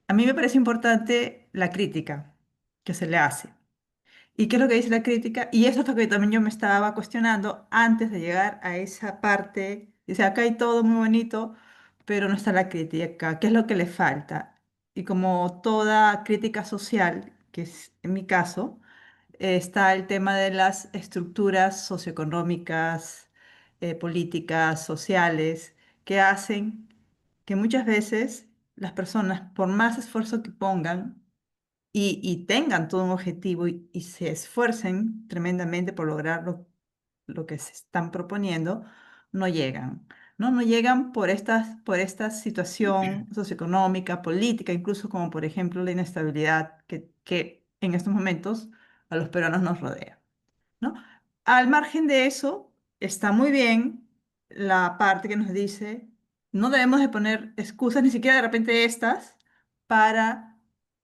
a mí me parece importante la crítica que se le hace. ¿Y qué es lo que dice la crítica? Y eso es lo que también yo me estaba cuestionando antes de llegar a esa parte. Dice, acá hay todo muy bonito, pero no está la crítica. ¿Qué es lo que le falta? Y como toda crítica social, que es en mi caso, está el tema de las estructuras socioeconómicas, políticas, sociales, que hacen que muchas veces las personas, por más esfuerzo que pongan, y tengan todo un objetivo y se esfuercen tremendamente por lograr lo que se están proponiendo, no llegan, ¿no? No llegan por esta situación socioeconómica, política, incluso como por ejemplo la inestabilidad que en estos momentos a los peruanos nos rodea, ¿no? Al margen de eso, está muy bien la parte que nos dice, no debemos de poner excusas, ni siquiera de repente estas, para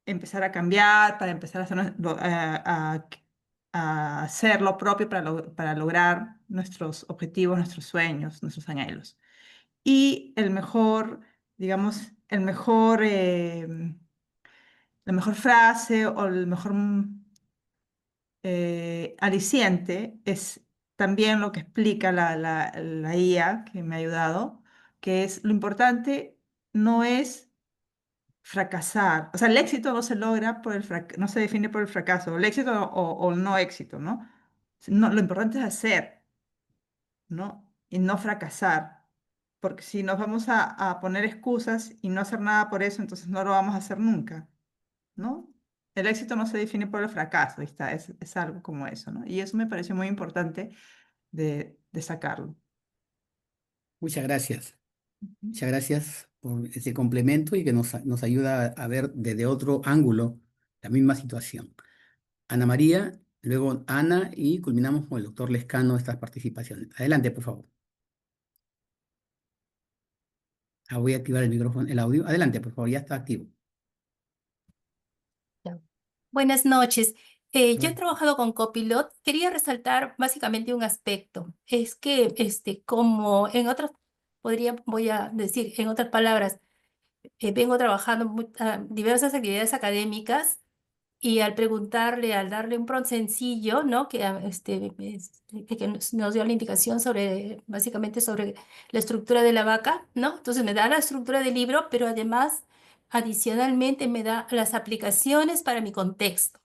empezar a cambiar, para empezar a a hacer lo propio para lograr nuestros objetivos, nuestros sueños, nuestros anhelos. Y el mejor, digamos, la mejor frase o el mejor aliciente es también lo que explica la IA que me ha ayudado, que es lo importante no es fracasar. O sea, el éxito no se logra no se define por el fracaso, el éxito o el no éxito, ¿no? No, lo importante es hacer, ¿no? Y no fracasar. Porque si nos vamos a poner excusas y no hacer nada por eso, entonces no lo vamos a hacer nunca, ¿no? El éxito no se define por el fracaso, ahí está, es algo como eso, ¿no? Y eso me pareció muy importante de sacarlo. Muchas gracias. Ujú. Muchas gracias por ese complemento y que nos ayuda a ver desde otro ángulo la misma situación. Ana María, luego Ana y culminamos con el doctor Lescano estas participaciones. Adelante, por favor. Voy a activar el micrófono, el audio. Adelante, por favor, ya está activo. Ya. Buenas noches. Yo he Bueno, trabajado con Copilot. Quería resaltar básicamente un aspecto. Es que, como en otras, voy a decir, en otras palabras, vengo trabajando diversas actividades académicas y al preguntarle, al darle un prompt sencillo, ¿no? Que nos dio la indicación sobre, básicamente sobre la estructura de la vaca, ¿no? Entonces me da la estructura del libro, pero además, adicionalmente, me da las aplicaciones para mi contexto.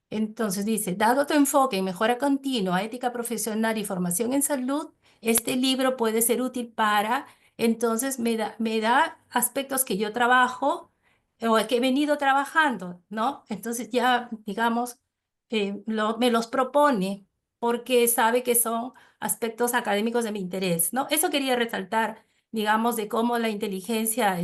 Entonces dice, dado tu enfoque en mejora continua, ética profesional y formación en salud, este libro puede ser útil para, entonces me da aspectos que yo trabajo o que he venido trabajando, ¿no? Entonces ya, digamos, me los propone porque sabe que son aspectos académicos de mi interés, ¿no? Eso quería resaltar, digamos, de cómo la inteligencia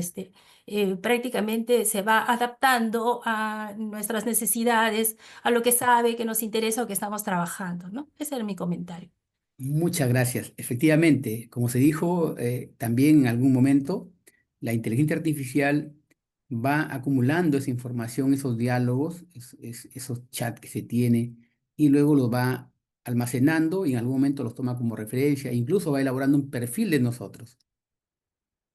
prácticamente se va adaptando a nuestras necesidades, a lo que sabe, que nos interesa o que estamos trabajando, ¿no? Ese era mi comentario. Muchas gracias. Efectivamente, como se dijo también en algún momento, la inteligencia artificial va acumulando esa información, esos diálogos, esos chats que se tiene, y luego los va almacenando y en algún momento los toma como referencia, e incluso va elaborando un perfil de nosotros.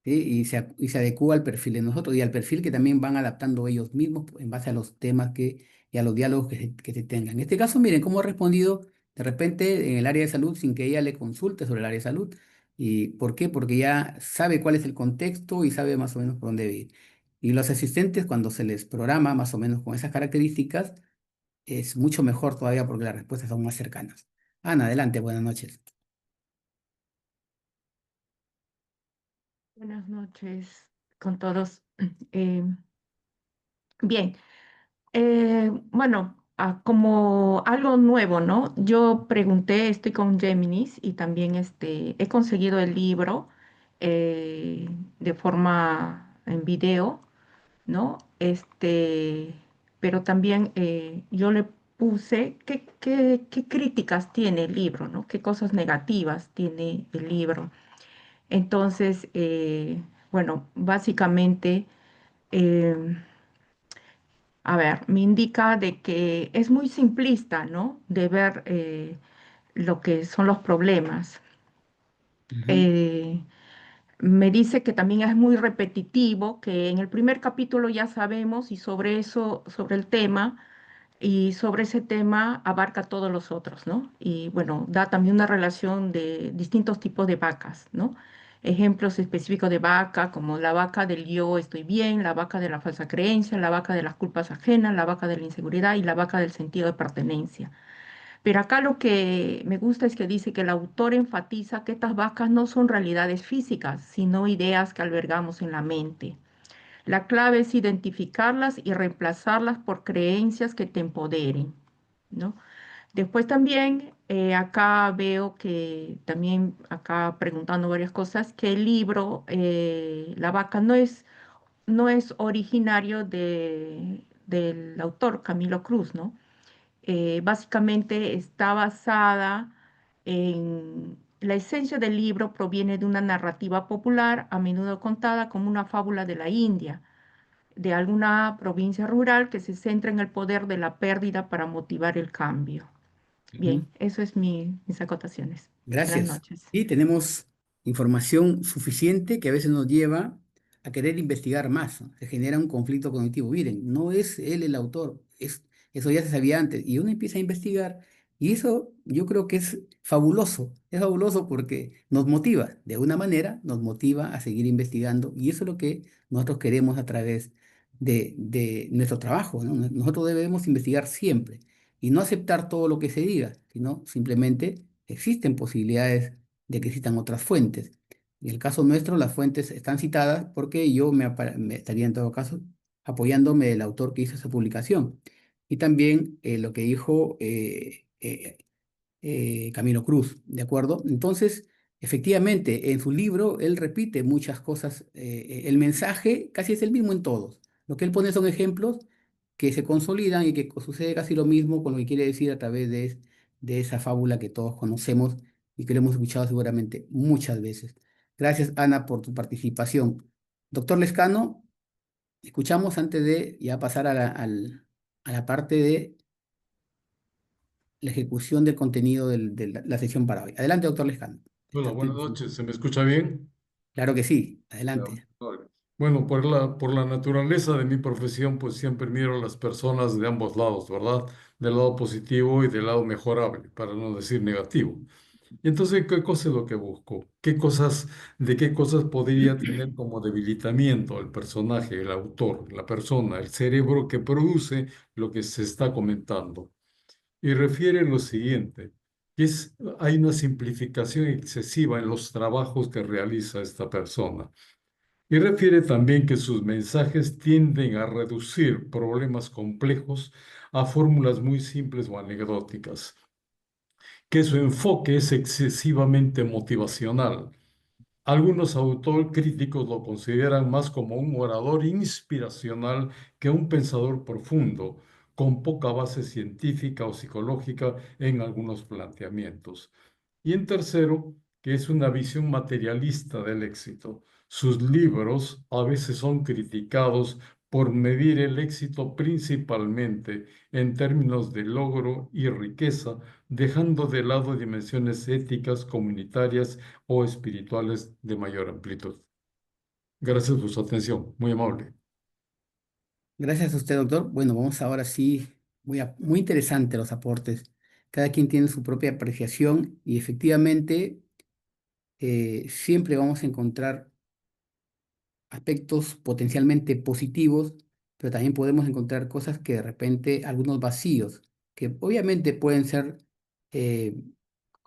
¿Sí? Y se adecúa al perfil de nosotros y al perfil que también van adaptando ellos mismos en base a los temas y a los diálogos que se tengan. En este caso, miren cómo ha respondido de repente en el área de salud sin que ella le consulte sobre el área de salud. ¿Y por qué? Porque ya sabe cuál es el contexto y sabe más o menos por dónde ir. Y los asistentes, cuando se les programa más o menos con esas características, es mucho mejor todavía porque las respuestas son más cercanas. Ana, adelante, buenas noches. Buenas noches con todos. Eh, bien, bueno, como algo nuevo, ¿no? Yo pregunté, estoy con Géminis y también he conseguido el libro de forma en video, ¿no? Pero también yo le puse qué críticas tiene el libro, ¿no? Qué cosas negativas tiene el libro. Entonces, bueno, básicamente, eh, a ver, me indica de que es muy simplista, ¿no? De ver lo que son los problemas. Ujú, Eh, Me dice que también es muy repetitivo, que en el primer capítulo ya sabemos y sobre eso, sobre el tema, y sobre ese tema abarca todos los otros, ¿no? Y bueno, da también una relación de distintos tipos de vacas, ¿no? Ejemplos específicos de vaca, como la vaca del yo estoy bien, la vaca de la falsa creencia, la vaca de las culpas ajenas, la vaca de la inseguridad y la vaca del sentido de pertenencia. Pero acá lo que me gusta es que dice que el autor enfatiza que estas vacas no son realidades físicas, sino ideas que albergamos en la mente. La clave es identificarlas y reemplazarlas por creencias que te empoderen, ¿no? Después también acá veo que también acá preguntando varias cosas, que el libro La vaca no es originario del autor Camilo Cruz, ¿no? Básicamente está basada en... La esencia del libro proviene de una narrativa popular, a menudo contada como una fábula de la India, de alguna provincia rural que se centra en el poder de la pérdida para motivar el cambio. ujú. Bien, eso es mis acotaciones. Buenas Gracias. noches. Y tenemos información suficiente que a veces nos lleva a querer investigar más, ¿no? Se genera un conflicto cognitivo. Miren, no es él el autor, eso ya se sabía antes. Y uno empieza a investigar y eso yo creo que es fabuloso. Es fabuloso porque nos motiva, de una manera, nos motiva a seguir investigando y eso es lo que nosotros queremos a través de nuestro trabajo, ¿no? Nosotros debemos investigar siempre y no aceptar todo lo que se diga, sino simplemente existen posibilidades de que existan otras fuentes. En el caso nuestro, las fuentes están citadas porque yo me estaría en todo caso apoyándome del autor que hizo esa publicación. Y también lo que dijo Camilo Cruz, ¿de acuerdo? Entonces, efectivamente, en su libro él repite muchas cosas, el mensaje casi es el mismo en todos. Lo que él pone son ejemplos que se consolidan y que sucede casi lo mismo con lo que quiere decir a través de esa fábula que todos conocemos y que lo hemos escuchado seguramente muchas veces. Gracias, Ana, por tu participación. Doctor Lescano, escuchamos antes de ya pasar a la parte de la ejecución del contenido de la sesión para hoy. Adelante, doctor Lescano. Hola, buenas noches. ¿Se me escucha bien? Claro que sí, Ya, adelante. vale. Bueno, por la naturaleza de mi profesión, pues siempre miro a las personas de ambos lados, ¿verdad? Del lado positivo y del lado mejorable, para no decir negativo. Y entonces, ¿qué cosa es lo que busco? De qué cosas podría tener como debilitamiento el personaje, el autor, la persona, el cerebro que produce lo que se está comentando? Y refiere lo siguiente, que hay una simplificación excesiva en los trabajos que realiza esta persona. Y refiere también que sus mensajes tienden a reducir problemas complejos a fórmulas muy simples o anecdóticas. que su enfoque es excesivamente motivacional. Algunos autocríticos lo consideran más como un orador inspiracional que un pensador profundo, con poca base científica o psicológica en algunos planteamientos. Y en tercero, que es una visión materialista del éxito. Sus libros a veces son criticados por medir el éxito principalmente en términos de logro y riqueza, dejando de lado dimensiones éticas, comunitarias o espirituales de mayor amplitud. Gracias por su atención, muy amable. Gracias a usted, doctor. Bueno, vamos ahora sí, muy interesante los aportes. Cada quien tiene su propia apreciación y efectivamente siempre vamos a encontrar aspectos potencialmente positivos, pero también podemos encontrar cosas que de repente, algunos vacíos, que obviamente pueden ser eh,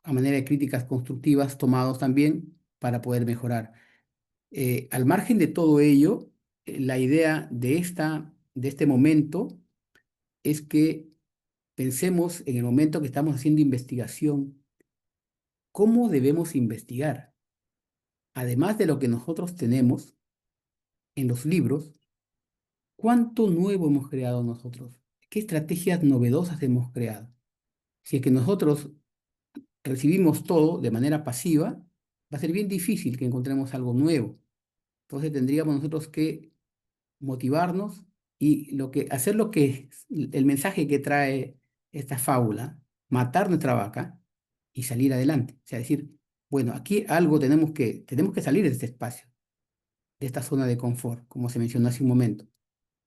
a manera de críticas constructivas tomados también para poder mejorar. Al margen de todo ello, la idea de este momento es que pensemos en el momento que estamos haciendo investigación, ¿cómo debemos investigar? Además de lo que nosotros tenemos en los libros, ¿cuánto nuevo hemos creado nosotros? ¿Qué estrategias novedosas hemos creado? Si es que nosotros recibimos todo de manera pasiva, va a ser bien difícil que encontremos algo nuevo. Entonces tendríamos nosotros que motivarnos y hacer lo que es el mensaje que trae esta fábula, matar nuestra vaca y salir adelante. O sea, decir, bueno, aquí algo tenemos que salir de este espacio, de esta zona de confort, como se mencionó hace un momento,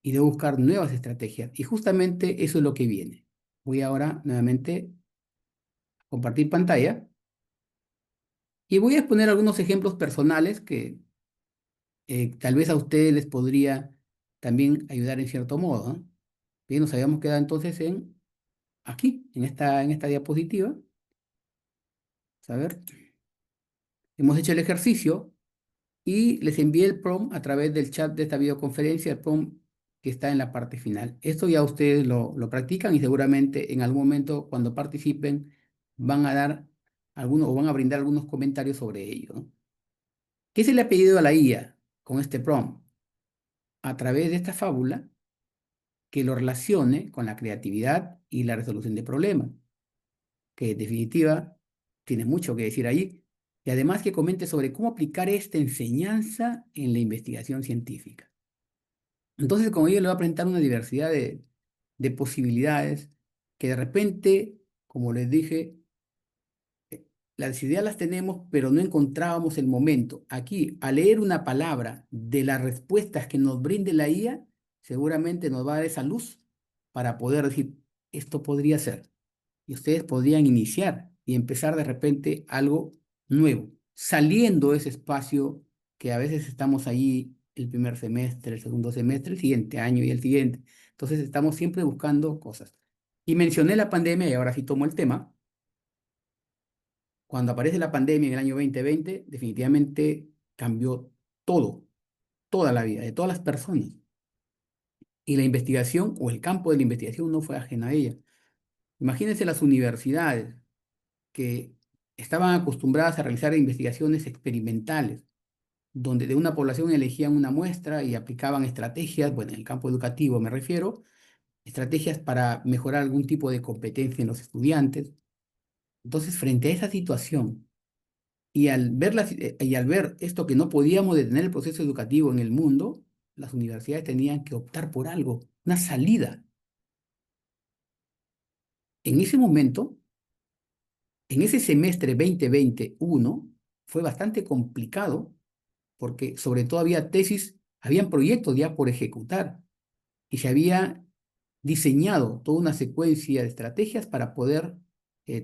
y de buscar nuevas estrategias. Y justamente eso es lo que viene. Voy ahora nuevamente a compartir pantalla y voy a exponer algunos ejemplos personales que tal vez a ustedes les podría también ayudar en cierto modo, ¿no? Bien, nos habíamos quedado entonces aquí, en esta diapositiva. A ver, hemos hecho el ejercicio y les envié el prompt a través del chat de esta videoconferencia, el prompt que está en la parte final. Esto ya ustedes lo practican y seguramente en algún momento cuando participen van a dar algunos o van a brindar algunos comentarios sobre ello, ¿no? ¿Qué se le ha pedido a la IA con este prompt? A través de esta fábula que lo relacione con la creatividad y la resolución de problemas, que en definitiva tiene mucho que decir ahí, y además que comente sobre cómo aplicar esta enseñanza en la investigación científica. Entonces, como yo le voy a presentar una diversidad de posibilidades que de repente, como les dije, las ideas las tenemos, pero no encontrábamos el momento. Aquí, al leer una palabra de las respuestas que nos brinde la IA, seguramente nos va a dar esa luz para poder decir, esto podría ser. Y ustedes podrían iniciar y empezar de repente algo nuevo, saliendo de ese espacio que a veces estamos allí el primer semestre, el segundo semestre, el siguiente año y el siguiente. Entonces estamos siempre buscando cosas. Y mencioné la pandemia y ahora sí tomo el tema. Cuando aparece la pandemia en el año 2020, definitivamente cambió todo, toda la vida de todas las personas. Y la investigación o el campo de la investigación no fue ajeno a ella. Imagínense las universidades que estaban acostumbradas a realizar investigaciones experimentales, donde de una población elegían una muestra y aplicaban estrategias, bueno, en el campo educativo me refiero, estrategias para mejorar algún tipo de competencia en los estudiantes. Entonces, frente a esa situación, y al ver esto que no podíamos detener el proceso educativo en el mundo, las universidades tenían que optar por algo, una salida. En ese momento, en ese semestre 2021, fue bastante complicado porque sobre todo había habían proyectos ya por ejecutar y se había diseñado toda una secuencia de estrategias para poder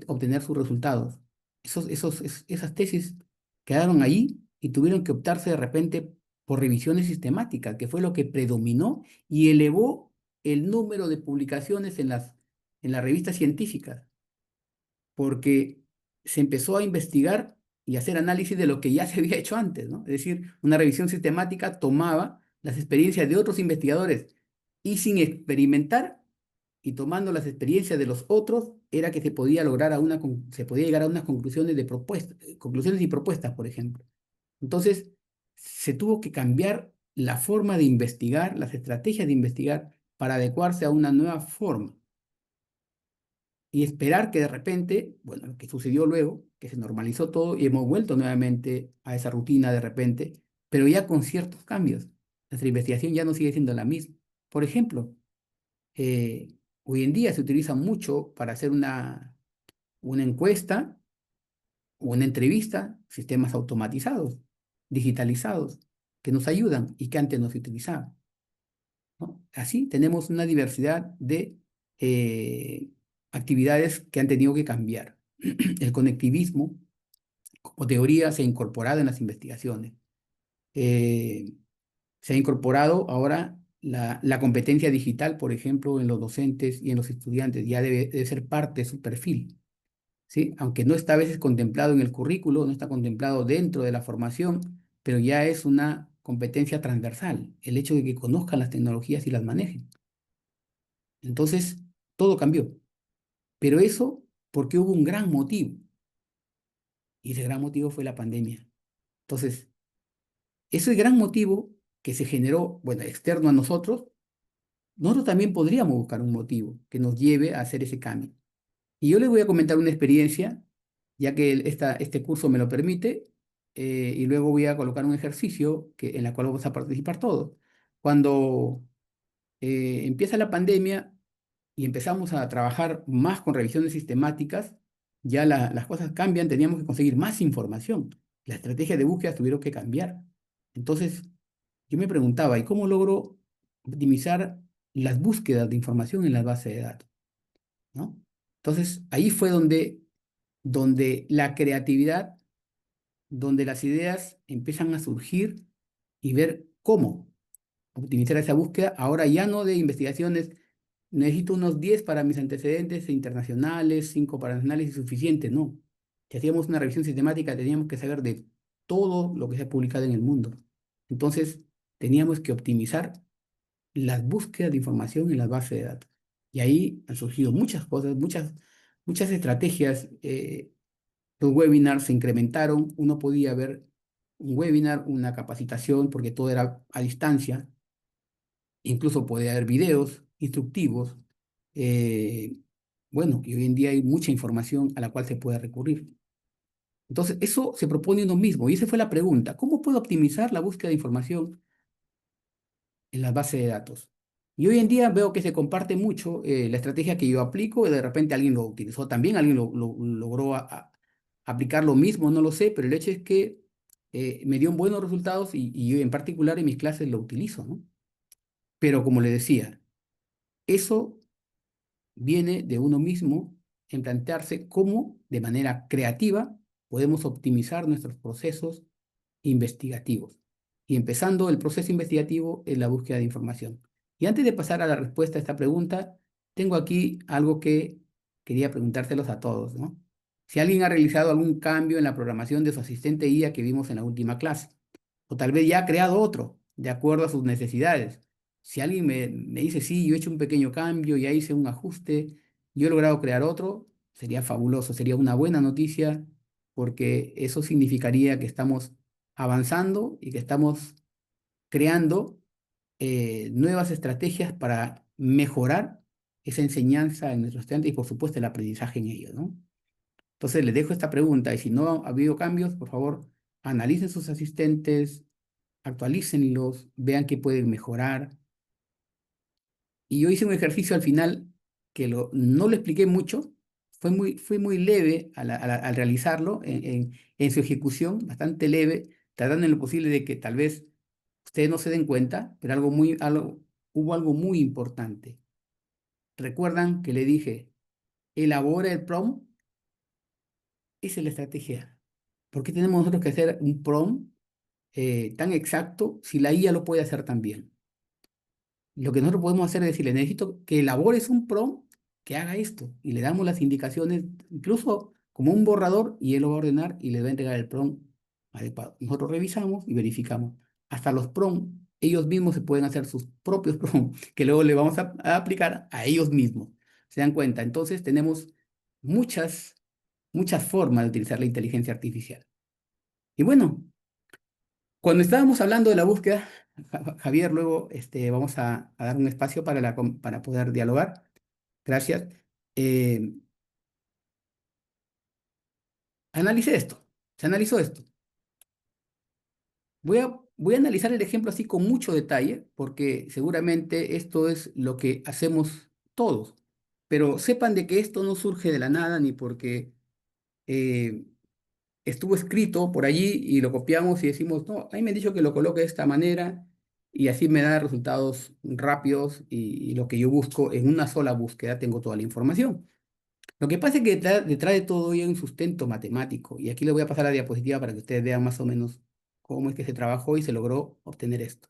obtener sus resultados. Esas tesis quedaron ahí y tuvieron que optarse de repente por revisiones sistemáticas, que fue lo que predominó y elevó el número de publicaciones en las revistas científicas, porque se empezó a investigar y hacer análisis de lo que ya se había hecho antes, ¿no? Es decir, una revisión sistemática tomaba las experiencias de otros investigadores y sin experimentar, y tomando las experiencias de los otros, era que se podía lograr se podía llegar a unas conclusiones conclusiones y propuestas, por ejemplo. Entonces, se tuvo que cambiar la forma de investigar, las estrategias de investigar, para adecuarse a una nueva forma. Y esperar que de repente, bueno, lo que sucedió luego, que se normalizó todo y hemos vuelto nuevamente a esa rutina de repente, pero ya con ciertos cambios. Nuestra investigación ya no sigue siendo la misma. Por ejemplo, hoy en día se utiliza mucho para hacer una encuesta o una entrevista, sistemas automatizados, digitalizados, que nos ayudan y que antes no se utilizaban, ¿no? Así tenemos una diversidad de actividades que han tenido que cambiar. El conectivismo, como teoría, se ha incorporado en las investigaciones. Se ha incorporado ahora la competencia digital, por ejemplo, en los docentes y en los estudiantes. Ya debe ser parte de su perfil, ¿sí? Aunque no está a veces contemplado en el currículo, no está contemplado dentro de la formación, pero ya es una competencia transversal, el hecho de que conozcan las tecnologías y las manejen. Entonces, todo cambió. Pero eso porque hubo un gran motivo, y ese gran motivo fue la pandemia. Entonces, ese gran motivo que se generó, bueno, externo a nosotros también podríamos buscar un motivo que nos lleve a hacer ese cambio. Y yo les voy a comentar una experiencia, ya que este curso me lo permite, y luego voy a colocar un ejercicio en la cual vamos a participar todos. Cuando empieza la pandemia y empezamos a trabajar más con revisiones sistemáticas, ya las cosas cambian, teníamos que conseguir más información. La estrategia de búsqueda tuvieron que cambiar. Entonces, yo me preguntaba, ¿y cómo logro optimizar las búsquedas de información en las bases de datos? ¿No? Entonces, ahí fue donde la creatividad, donde las ideas empiezan a surgir y ver cómo optimizar esa búsqueda. Ahora ya no de investigaciones, necesito unos 10 para mis antecedentes internacionales, 5 para nacionales y suficiente, no. Si hacíamos una revisión sistemática, teníamos que saber de todo lo que se ha publicado en el mundo. Entonces, teníamos que optimizar las búsquedas de información en las bases de datos. Y ahí han surgido muchas cosas, muchas estrategias. Los webinars se incrementaron. Uno podía ver un webinar, una capacitación, porque todo era a distancia. Incluso podía haber videos instructivos. eh, bueno, y hoy en día hay mucha información a la cual se puede recurrir. Entonces, eso se propone uno mismo. Y esa fue la pregunta. ¿Cómo puedo optimizar la búsqueda de información en las bases de datos? Y hoy en día veo que se comparte mucho la estrategia que yo aplico y de repente alguien lo utilizó también, alguien logró aplicar lo mismo, no lo sé, pero el hecho es que me dio buenos resultados y yo en particular en mis clases lo utilizo, ¿no? Pero como le decía, eso viene de uno mismo en plantearse cómo de manera creativa podemos optimizar nuestros procesos investigativos. Y empezando el proceso investigativo es la búsqueda de información. Y antes de pasar a la respuesta a esta pregunta, tengo aquí algo que quería preguntárselos a todos, ¿no? Si alguien ha realizado algún cambio en la programación de su asistente IA que vimos en la última clase, o tal vez ya ha creado otro, de acuerdo a sus necesidades. Si alguien me dice, sí, yo he hecho un pequeño cambio, ya hice un ajuste, yo he logrado crear otro, sería fabuloso, sería una buena noticia, porque eso significaría que estamos avanzando y que estamos creando nuevas estrategias para mejorar esa enseñanza en nuestros estudiantes y, por supuesto, el aprendizaje en ellos, ¿no? Entonces, les dejo esta pregunta y si no ha habido cambios, por favor, analicen sus asistentes, actualícenlos, vean qué pueden mejorar. Y yo hice un ejercicio al final que no lo expliqué mucho, fue muy leve al realizarlo en su ejecución, bastante leve, tratando en lo posible de que tal vez ustedes no se den cuenta, pero hubo algo muy importante. ¿Recuerdan que le dije, elabora el prompt? Esa es la estrategia. ¿Por qué tenemos nosotros que hacer un prompt tan exacto si la IA lo puede hacer también? Lo que nosotros podemos hacer es decirle, necesito que elabores un prompt que haga esto. Y le damos las indicaciones, incluso como un borrador, y él lo va a ordenar y le va a entregar el prompt adecuado. Nosotros revisamos y verificamos. Hasta los prompts ellos mismos se pueden hacer sus propios prompts, que luego le vamos a aplicar a ellos mismos. ¿Se dan cuenta? Entonces tenemos muchas formas de utilizar la inteligencia artificial. Y bueno, cuando estábamos hablando de la búsqueda, Javier, luego vamos a dar un espacio para poder dialogar. Gracias. Eh, Analicé esto, se analizó esto. Voy a analizar el ejemplo así con mucho detalle, porque seguramente esto es lo que hacemos todos. Pero sepan de que esto no surge de la nada ni porque eh, estuvo escrito por allí y lo copiamos y decimos, no, ahí me han dicho que lo coloque de esta manera y así me da resultados rápidos y lo que yo busco en una sola búsqueda tengo toda la información. Lo que pasa es que detrás de todo hay un sustento matemático y aquí le voy a pasar la diapositiva para que ustedes vean más o menos cómo es que se trabajó y se logró obtener esto.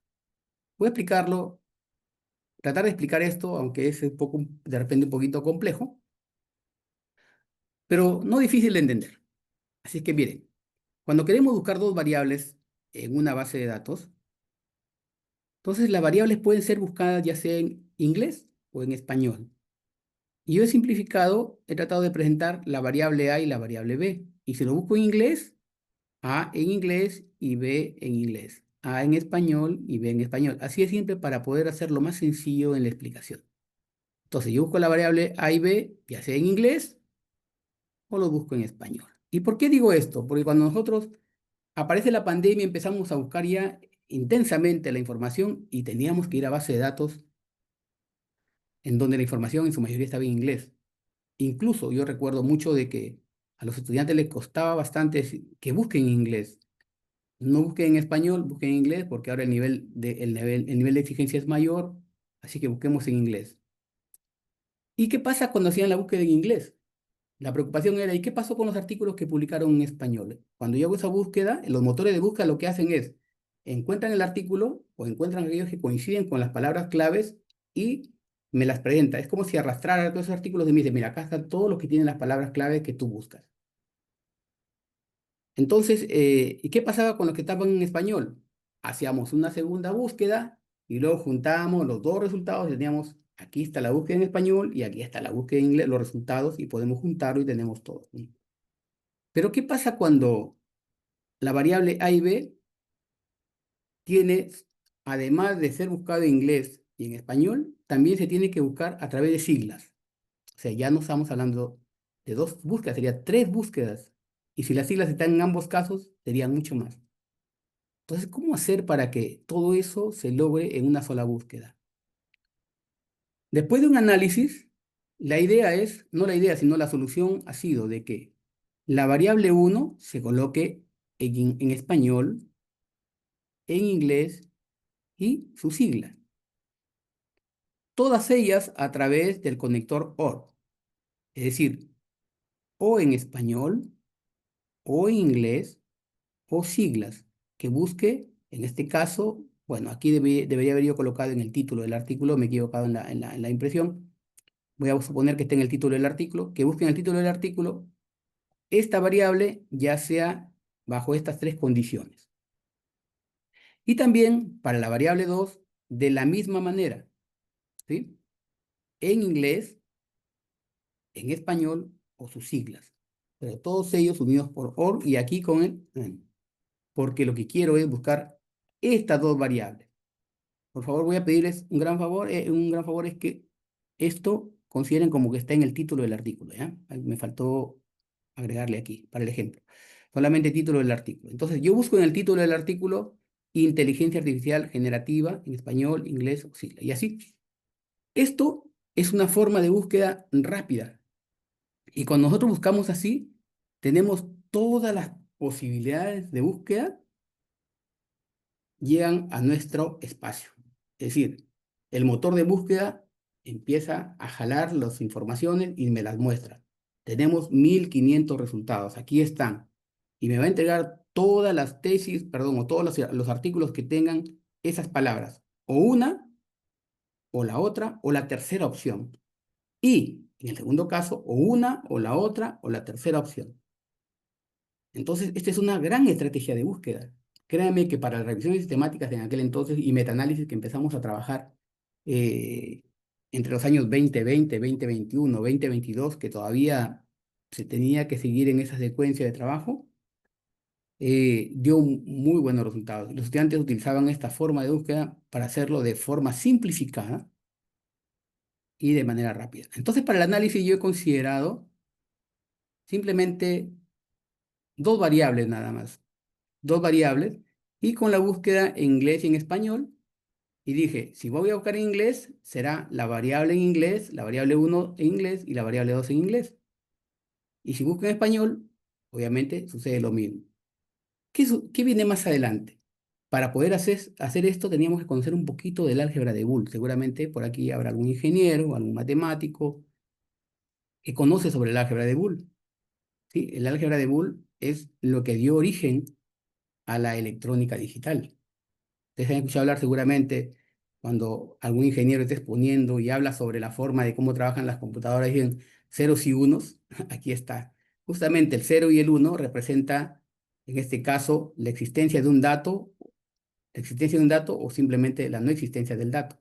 Voy a explicarlo, tratar de explicar esto, aunque es un poco, de repente un poquito complejo, pero no difícil de entender. Así que miren, cuando queremos buscar dos variables en una base de datos, entonces las variables pueden ser buscadas ya sea en inglés o en español. Y yo he simplificado, he tratado de presentar la variable A y la variable B. Y si lo busco en inglés, A en inglés y B en inglés. A en español y B en español. Así es simple para poder hacerlo más sencillo en la explicación. Entonces yo busco la variable A y B, ya sea en inglés o lo busco en español. ¿Y por qué digo esto? Porque cuando nosotros aparece la pandemia empezamos a buscar ya intensamente la información y teníamos que ir a base de datos en donde la información en su mayoría estaba en inglés. Incluso yo recuerdo mucho de que a los estudiantes les costaba bastante que busquen en inglés. No busquen en español, busquen en inglés, porque ahora el nivel de exigencia es mayor, así que busquemos en inglés. ¿Y qué pasa cuando hacían la búsqueda en inglés? La preocupación era, ¿y qué pasó con los artículos que publicaron en español? Cuando yo hago esa búsqueda, los motores de búsqueda lo que hacen es, encuentran el artículo o encuentran aquellos que coinciden con las palabras claves y me las presenta. Es como si arrastrara todos esos artículos y me dice, mira, acá están todos los que tienen las palabras claves que tú buscas. Entonces, ¿y qué pasaba con los que estaban en español? Hacíamos una segunda búsqueda y luego juntábamos los dos resultados y teníamos, aquí está la búsqueda en español y aquí está la búsqueda en inglés, los resultados y podemos juntarlo y tenemos todo. Pero ¿qué pasa cuando la variable A y B tiene, además de ser buscado en inglés y en español, también se tiene que buscar a través de siglas? O sea, ya no estamos hablando de dos búsquedas, serían tres búsquedas. Y si las siglas están en ambos casos, serían mucho más. Entonces, ¿cómo hacer para que todo eso se logre en una sola búsqueda? Después de un análisis, la idea es, no la idea, sino la solución ha sido de que la variable 1 se coloque en español, en inglés y su sigla. Todas ellas a través del conector OR. Es decir, o en español, o en inglés, o siglas, que busque, en este caso, bueno, aquí debería haber yo colocado en el título del artículo, me he equivocado en la impresión. Voy a suponer que esté en el título del artículo, que busque en el título del artículo esta variable, ya sea bajo estas tres condiciones. Y también para la variable 2, de la misma manera, ¿sí? En inglés, en español o sus siglas. Pero todos ellos unidos por OR y aquí con el AND. Porque lo que quiero es buscar estas dos variables. Por favor, voy a pedirles un gran favor. Un gran favor es que esto consideren como que está en el título del artículo, ¿ya? Me faltó agregarle aquí, para el ejemplo. Solamente título del artículo. Entonces, yo busco en el título del artículo inteligencia artificial generativa en español, inglés o sigla. Y así. Esto es una forma de búsqueda rápida. Y cuando nosotros buscamos así, tenemos todas las posibilidades de búsqueda llegan a nuestro espacio. Es decir, el motor de búsqueda empieza a jalar las informaciones y me las muestra. Tenemos 1500 resultados, aquí están. Y me va a entregar todas las tesis, perdón, o todos los artículos que tengan esas palabras. O una, o la otra, o la tercera opción. Y en el segundo caso, o una, o la otra, o la tercera opción. Entonces, esta es una gran estrategia de búsqueda. Créanme que para las revisiones sistemáticas en aquel entonces y metaanálisis que empezamos a trabajar eh, entre los años 2020, 2021, 2022, que todavía se tenía que seguir en esa secuencia de trabajo, dio muy buenos resultados. Los estudiantes utilizaban esta forma de búsqueda para hacerlo de forma simplificada y de manera rápida. Entonces, para el análisis yo he considerado simplemente dos variables nada más. Dos variables y con la búsqueda en inglés y en español. Y dije, si voy a buscar en inglés, será la variable en inglés, la variable 1 en inglés y la variable 2 en inglés. Y si busco en español, obviamente sucede lo mismo. ¿Qué viene más adelante? Para poder hacer esto teníamos que conocer un poquito del álgebra de Boole. Seguramente por aquí habrá algún ingeniero, algún matemático que conoce sobre el álgebra de Boole. ¿Sí? El álgebra de Boole es lo que dio origen a la electrónica digital. Ustedes han escuchado hablar seguramente cuando algún ingeniero está exponiendo y habla sobre la forma de cómo trabajan las computadoras y dicen ceros y unos. Aquí está. Justamente el 0 y el 1 representa, en este caso, la existencia de un dato o simplemente la no existencia del dato,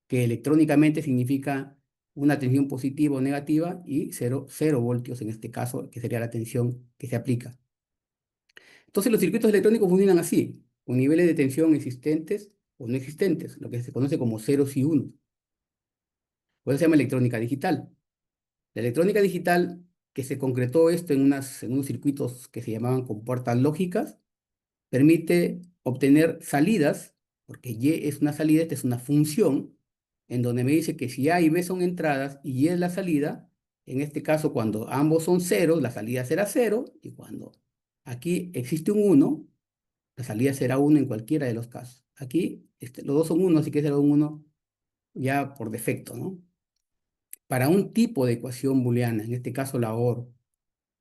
que electrónicamente significa una tensión positiva o negativa y 0 voltios en este caso, que sería la tensión que se aplica. Entonces los circuitos electrónicos funcionan así, con niveles de tensión existentes o no existentes, lo que se conoce como ceros y unos. Por eso se llama electrónica digital. La electrónica digital, que se concretó esto en unos circuitos que se llamaban compuertas lógicas, permite obtener salidas, porque Y es una salida, esta es una función, en donde me dice que si A y B son entradas y Y es la salida, en este caso cuando ambos son ceros, la salida será 0, y cuando aquí existe un 1, la salida será 1 en cualquiera de los casos. Aquí los dos son 1, así que será un 1 ya por defecto, ¿no? Para un tipo de ecuación booleana, en este caso la OR,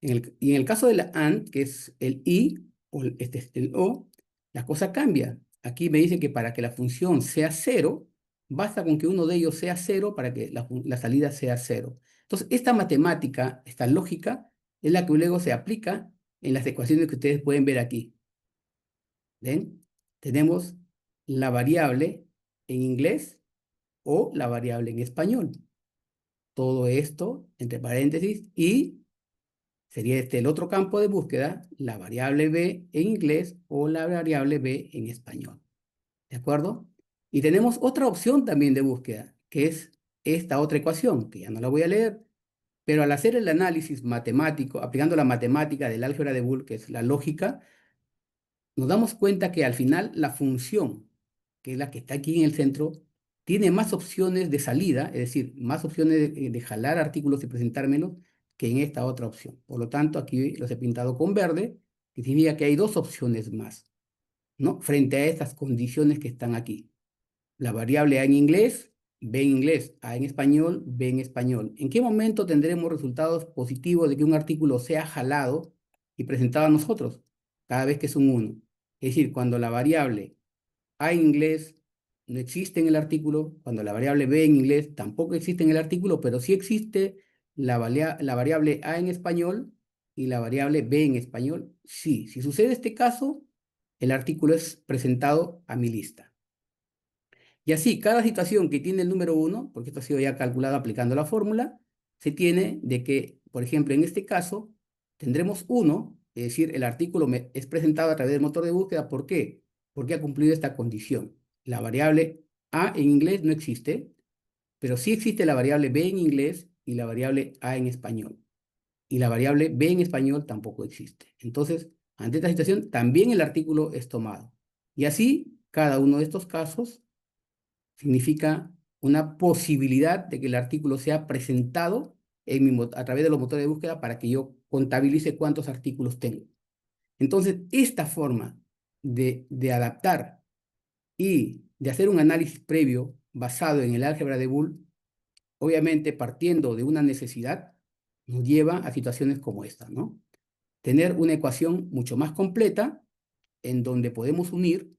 y en el caso de la AND, que es el I o el O, la cosa cambia. Aquí me dice que para que la función sea 0, basta con que uno de ellos sea 0 para que la salida sea 0. Entonces, esta matemática, esta lógica, es la que luego se aplica en las ecuaciones que ustedes pueden ver aquí. ¿Ven? Tenemos la variable en inglés o la variable en español. Todo esto entre paréntesis y sería el otro campo de búsqueda, la variable b en inglés o la variable b en español. ¿De acuerdo? Y tenemos otra opción también de búsqueda, que es esta otra ecuación, que ya no la voy a leer, pero al hacer el análisis matemático, aplicando la matemática del álgebra de Boole, que es la lógica, nos damos cuenta que al final la función, que es la que está aquí en el centro, tiene más opciones de salida, es decir, más opciones de jalar artículos y presentármelos que en esta otra opción. Por lo tanto, aquí los he pintado con verde, que significa que hay dos opciones más, ¿no? Frente a estas condiciones que están aquí. La variable A en inglés, B en inglés, A en español, B en español. ¿En qué momento tendremos resultados positivos de que un artículo sea jalado y presentado a nosotros? Cada vez que es un 1. Es decir, cuando la variable A en inglés no existe en el artículo, cuando la variable B en inglés tampoco existe en el artículo, pero sí existe la variable A en español y la variable B en español, sí. Si sucede este caso, el artículo es presentado a mi lista. Y así, cada situación que tiene el número 1, porque esto ha sido ya calculado aplicando la fórmula, se tiene de que, por ejemplo, en este caso, tendremos 1, es decir, el artículo es presentado a través del motor de búsqueda. ¿Por qué? Porque ha cumplido esta condición. La variable A en inglés no existe, pero sí existe la variable B en inglés y la variable A en español. Y la variable B en español tampoco existe. Entonces, ante esta situación, también el artículo es tomado. Y así, cada uno de estos casos significa una posibilidad de que el artículo sea presentado a través de los motores de búsqueda para que yo contabilice cuántos artículos tengo. Entonces, esta forma de adaptar y de hacer un análisis previo basado en el álgebra de Boole, obviamente partiendo de una necesidad, nos lleva a situaciones como esta, ¿no? Tener una ecuación mucho más completa en donde podemos unir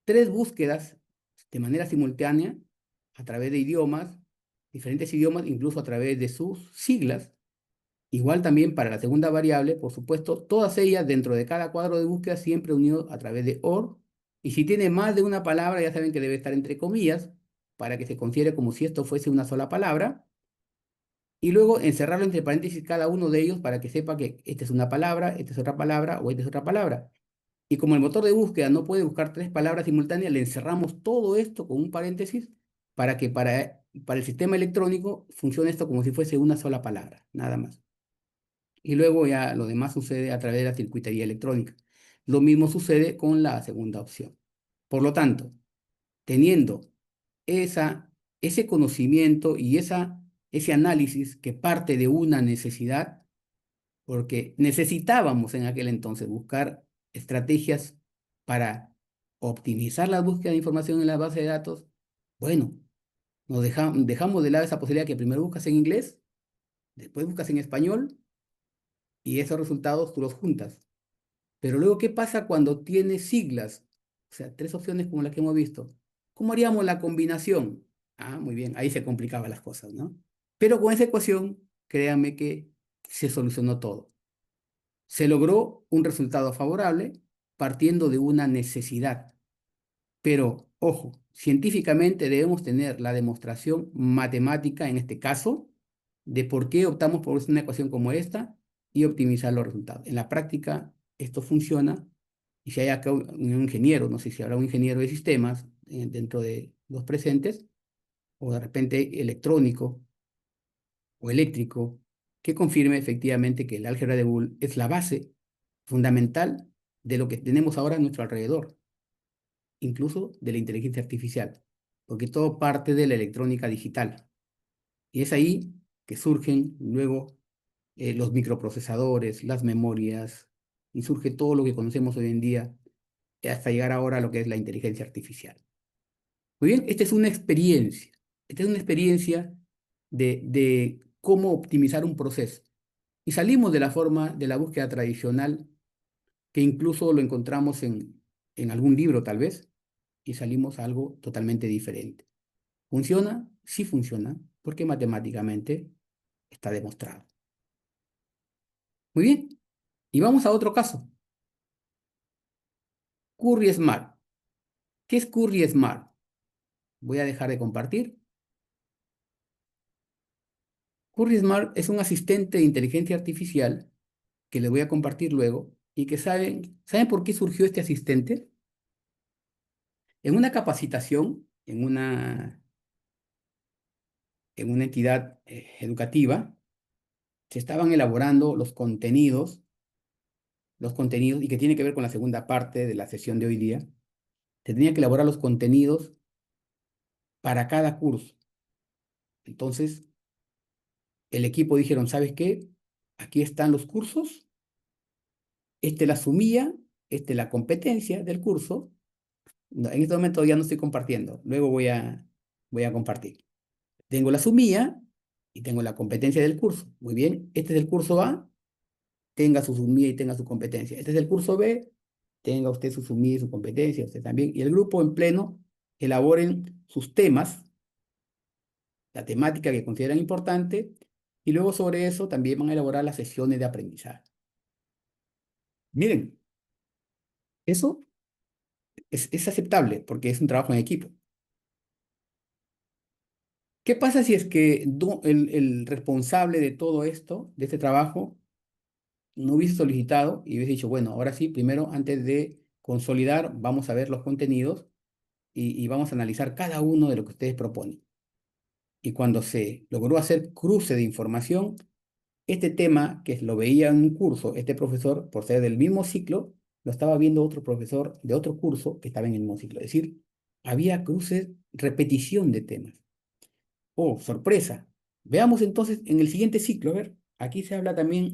tres búsquedas de manera simultánea a través de idiomas, diferentes idiomas, incluso a través de sus siglas, Igual también para la segunda variable, por supuesto, todas ellas dentro de cada cuadro de búsqueda siempre unido a través de OR. Y si tiene más de una palabra, ya saben que debe estar entre comillas para que se considere como si esto fuese una sola palabra. Y luego encerrarlo entre paréntesis cada uno de ellos para que sepa que esta es una palabra, esta es otra palabra o esta es otra palabra. Y como el motor de búsqueda no puede buscar 3 palabras simultáneas, le encerramos todo esto con un paréntesis para que para el sistema electrónico funcione esto como si fuese una sola palabra, nada más. Y luego ya lo demás sucede a través de la circuitería electrónica. Lo mismo sucede con la segunda opción. Por lo tanto, teniendo ese conocimiento y ese análisis que parte de una necesidad, porque necesitábamos en aquel entonces buscar estrategias para optimizar la búsqueda de información en la base de datos, bueno, dejamos de lado esa posibilidad que primero buscas en inglés, después buscas en español y esos resultados tú los juntas. Pero luego, ¿qué pasa cuando tienes siglas? O sea, 3 opciones como las que hemos visto. ¿Cómo haríamos la combinación? Ah, muy bien, ahí se complicaban las cosas, ¿no? Pero con esa ecuación, créanme que se solucionó todo. Se logró un resultado favorable partiendo de una necesidad. Pero, ojo, científicamente debemos tener la demostración matemática, en este caso, de por qué optamos por una ecuación como esta y optimizar los resultados. En la práctica, esto funciona y si hay acá un ingeniero, no sé si habrá un ingeniero de sistemas dentro de los presentes, o de repente electrónico o eléctrico, que confirme efectivamente que el álgebra de Boole es la base fundamental de lo que tenemos ahora a nuestro alrededor, incluso de la inteligencia artificial, porque todo parte de la electrónica digital. Y es ahí que surgen luego los microprocesadores, las memorias, y surge todo lo que conocemos hoy en día, hasta llegar ahora a lo que es la inteligencia artificial. Muy bien, esta es una experiencia. Esta es una experiencia de cómo optimizar un proceso. Y salimos de la forma de la búsqueda tradicional, que incluso lo encontramos en algún libro tal vez, y salimos a algo totalmente diferente. ¿Funciona? Sí funciona, porque matemáticamente está demostrado. Muy bien, y vamos a otro caso. Curry Smart. ¿Qué es Curry Smart? Voy a dejar de compartir. Curry Smart es un asistente de inteligencia artificial que les voy a compartir luego y que ¿saben por qué surgió este asistente? En una capacitación, en una entidad educativa, se estaban elaborando los contenidos, y que tiene que ver con la segunda parte de la sesión de hoy día. Se tenía que elaborar los contenidos para cada curso. Entonces, el equipo dijeron, ¿sabes qué? Aquí están los cursos, esta es la sumilla, esta es la competencia del curso. No, en este momento ya no estoy compartiendo, luego voy a compartir. Tengo la sumilla y tengo la competencia del curso. Muy bien, este es el curso A, tenga su sumilla y tenga su competencia. Este es el curso B, tenga usted su sumilla y su competencia, usted también. Y el grupo en pleno elaboren sus temas, la temática que consideran importante, y luego sobre eso también van a elaborar las sesiones de aprendizaje. Miren, eso es aceptable porque es un trabajo en equipo. ¿Qué pasa si es que el responsable de todo esto, de este trabajo, no hubiese solicitado y hubiese dicho, bueno, ahora sí, primero, antes de consolidar, vamos a ver los contenidos y vamos a analizar cada uno de lo que ustedes proponen? Y cuando se logró hacer cruce de información, este tema que lo veía en un curso, este profesor, por ser del mismo ciclo, lo estaba viendo otro profesor de otro curso que estaba en el mismo ciclo. Es decir, había cruces, repetición de temas. Oh, sorpresa. Veamos entonces en el siguiente ciclo, a ver, aquí se habla también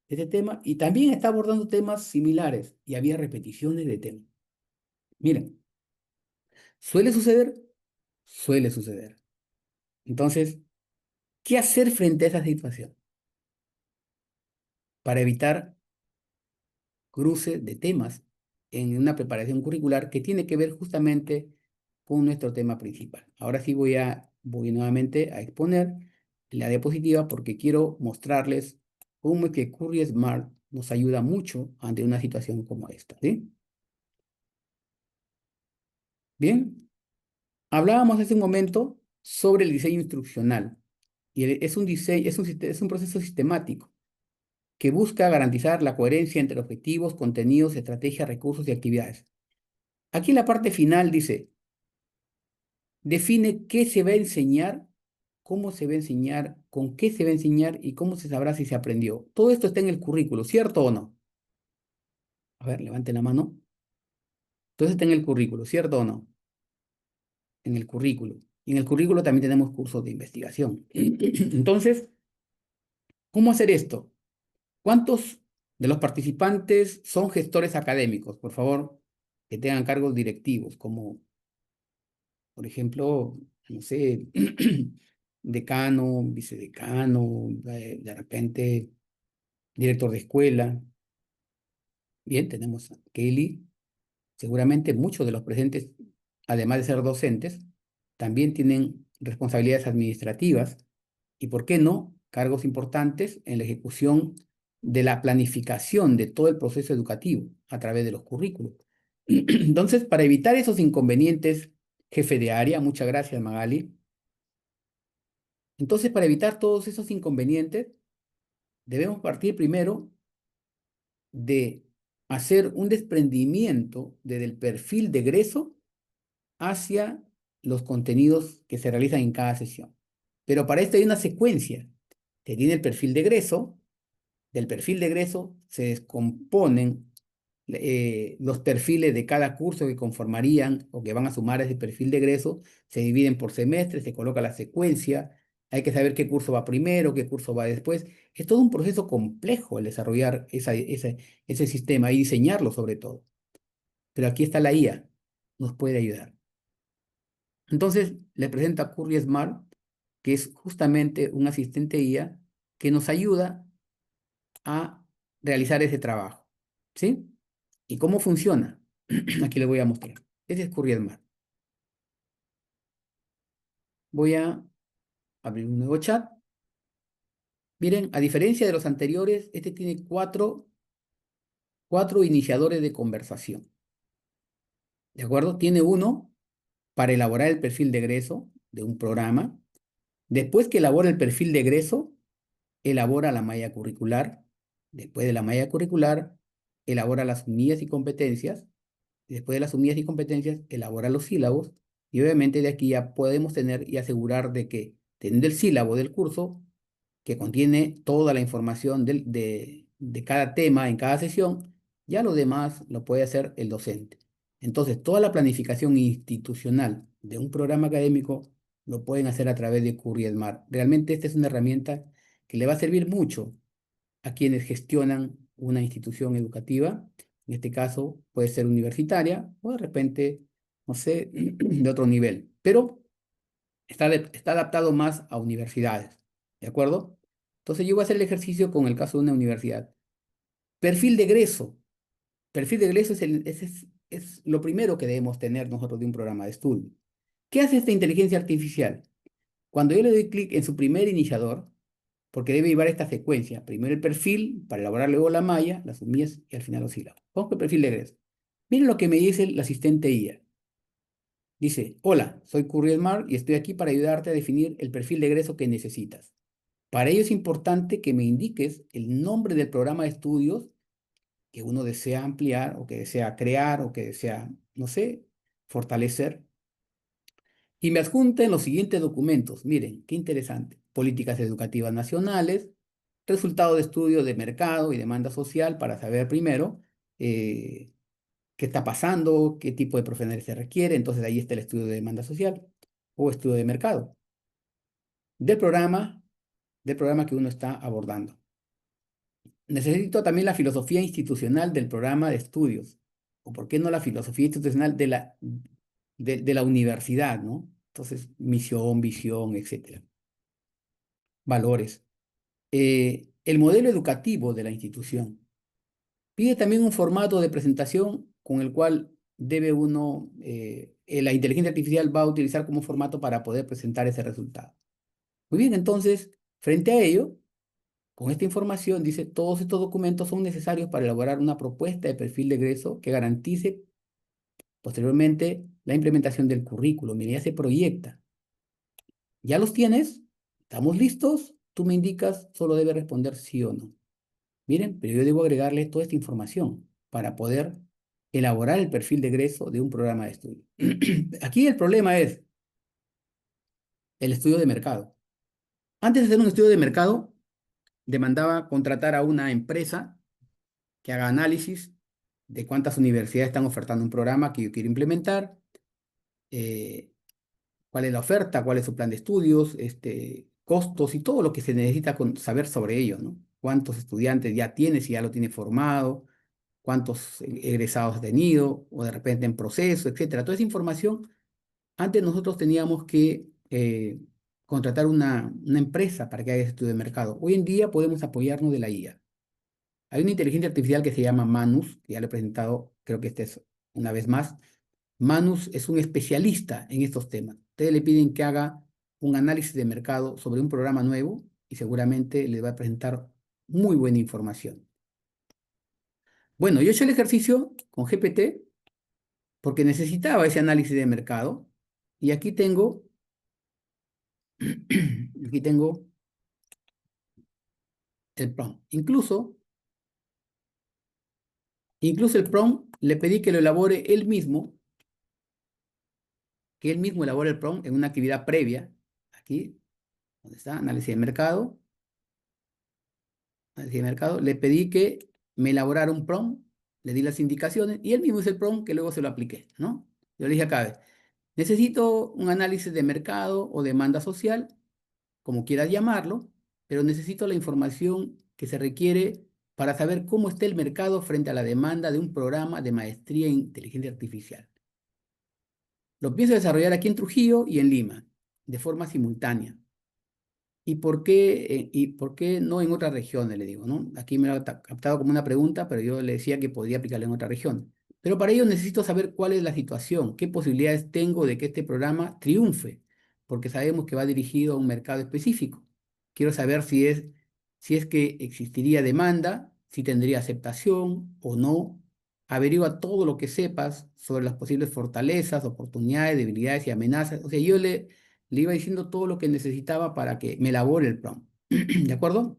de este tema y también está abordando temas similares y había repeticiones de temas. Miren, ¿suele suceder? Suele suceder. Entonces, ¿qué hacer frente a esa situación? Para evitar cruce de temas en una preparación curricular que tiene que ver justamente con nuestro tema principal. Ahora sí voy nuevamente a exponer la diapositiva porque quiero mostrarles cómo es que Curry Smart nos ayuda mucho ante una situación como esta, ¿sí? Bien, hablábamos hace un momento sobre el diseño instruccional. Y es un diseño, es un proceso sistemático que busca garantizar la coherencia entre objetivos, contenidos, estrategias, recursos y actividades. Aquí en la parte final dice, define qué se va a enseñar, cómo se va a enseñar, con qué se va a enseñar y cómo se sabrá si se aprendió. Todo esto está en el currículo, ¿cierto o no? A ver, levanten la mano. Todo esto está en el currículo, ¿cierto o no? En el currículo. Y en el currículo también tenemos cursos de investigación. Entonces, ¿cómo hacer esto? ¿Cuántos de los participantes son gestores académicos? Por favor, que tengan cargos directivos, como, por ejemplo, no sé, decano, vicedecano, de repente, director de escuela. Bien, tenemos a Kelly. Seguramente muchos de los presentes, además de ser docentes, también tienen responsabilidades administrativas y, ¿por qué no?, cargos importantes en la ejecución de la planificación de todo el proceso educativo a través de los currículos. Entonces, para evitar esos inconvenientes, jefe de área, muchas gracias, Magali. Entonces, para evitar todos esos inconvenientes, debemos partir primero de hacer un desprendimiento desde el perfil de egreso hacia los contenidos que se realizan en cada sesión. Pero para esto hay una secuencia que tiene el perfil de egreso. Del perfil de egreso se descomponen los perfiles de cada curso que conformarían o que van a sumar a ese perfil de egreso, se dividen por semestre, se coloca la secuencia, hay que saber qué curso va primero, qué curso va después. Es todo un proceso complejo el desarrollar ese sistema y diseñarlo sobre todo. Pero aquí está la IA, nos puede ayudar. Entonces, le presento a Curry Smart, que es justamente un asistente IA que nos ayuda a realizar ese trabajo. ¿Sí? ¿Y cómo funciona? Aquí le voy a mostrar. Ese es Curry Smart. Voy a abrir un nuevo chat. Miren, a diferencia de los anteriores, este tiene cuatro iniciadores de conversación. ¿De acuerdo? Tiene uno para elaborar el perfil de egreso de un programa. Después que elabora el perfil de egreso, elabora la malla curricular. Después de la malla curricular, elabora las unidades y competencias. Después de las unidades y competencias, elabora los sílabos. Y obviamente de aquí ya podemos tener y asegurar de que, teniendo el sílabo del curso, que contiene toda la información de cada tema en cada sesión, ya lo demás lo puede hacer el docente. Entonces, toda la planificación institucional de un programa académico lo pueden hacer a través de Curry Smart. Realmente esta es una herramienta que le va a servir mucho a quienes gestionan una institución educativa. En este caso puede ser universitaria o de repente, no sé, de otro nivel. Pero está adaptado más a universidades. ¿De acuerdo? Entonces yo voy a hacer el ejercicio con el caso de una universidad. Perfil de egreso. Perfil de egreso es lo primero que debemos tener nosotros de un programa de estudio. ¿Qué hace esta inteligencia artificial? Cuando yo le doy clic en su primer iniciador, porque debe llevar esta secuencia, primero el perfil, para elaborar luego la malla, las sumidas y al final los sílabos. Vamos con el perfil de egreso. Miren lo que me dice el asistente IA. Dice, hola, soy Curry Smart y estoy aquí para ayudarte a definir el perfil de egreso que necesitas. Para ello es importante que me indiques el nombre del programa de estudios que uno desea ampliar o que desea crear o que desea, no sé, fortalecer. Y me adjunten los siguientes documentos. Miren, qué interesante. Políticas educativas nacionales, resultado de estudio de mercado y demanda social para saber primero qué está pasando, qué tipo de profesionales se requiere. Entonces ahí está el estudio de demanda social o estudio de mercado del programa, que uno está abordando. Necesito también la filosofía institucional del programa de estudios, o por qué no la filosofía institucional de la universidad, ¿no? Entonces, misión, visión, etcétera. Valores. El modelo educativo de la institución. Pide también un formato de presentación con el cual debe uno, la inteligencia artificial va a utilizar como formato para poder presentar ese resultado. Muy bien, entonces, frente a ello, Con esta información, dice, todos estos documentos son necesarios para elaborar una propuesta de perfil de egreso que garantice posteriormente la implementación del currículo. Mira, ya se proyecta. ¿Ya los tienes? ¿Estamos listos? Tú me indicas, solo debe responder sí o no. Miren, pero yo debo agregarle toda esta información para poder elaborar el perfil de egreso de un programa de estudio. Aquí el problema es el estudio de mercado. Antes de hacer un estudio de mercado, demandaba contratar a una empresa que haga análisis de cuántas universidades están ofertando un programa que yo quiero implementar, eh, cuál es la oferta, cuál es su plan de estudios, costos y todo lo que se necesita saber sobre ello, ¿no? Cuántos estudiantes ya tiene, si ya lo tiene formado, cuántos egresados ha tenido, o de repente en proceso, etcétera. Toda esa información, antes nosotros teníamos que contratar una empresa para que haga ese estudio de mercado. Hoy en día podemos apoyarnos de la IA. Hay una inteligencia artificial que se llama Manus, que ya lo he presentado, creo que es una vez más. Manus es un especialista en estos temas. Ustedes le piden que haga un análisis de mercado sobre un programa nuevo y seguramente les va a presentar muy buena información. Bueno, yo he hecho el ejercicio con GPT porque necesitaba ese análisis de mercado y aquí tengo, aquí tengo el prompt. Incluso el prompt le pedí que lo elabore él mismo, que él mismo elabore el prompt en una actividad previa. Aquí, donde está, análisis de mercado. Análisis de mercado. Le pedí que me elaborara un prompt, le di las indicaciones y él mismo hizo el prompt que luego se lo apliqué, ¿no? Yo le dije acá, necesito un análisis de mercado o demanda social, como quieras llamarlo, pero necesito la información que se requiere para saber cómo está el mercado frente a la demanda de un programa de maestría en inteligencia artificial. Lo pienso desarrollar aquí en Trujillo y en Lima, de forma simultánea. ¿Y por qué no en otras regiones? Le digo, ¿no? Aquí me lo ha captado como una pregunta, pero yo le decía que podría aplicarlo en otra región. Pero para ello necesito saber cuál es la situación, qué posibilidades tengo de que este programa triunfe, porque sabemos que va dirigido a un mercado específico. Quiero saber si es que existiría demanda, si tendría aceptación o no. Averigua todo lo que sepas sobre las posibles fortalezas, oportunidades, debilidades y amenazas. O sea, yo le iba diciendo todo lo que necesitaba para que me elabore el prompt. ¿De acuerdo?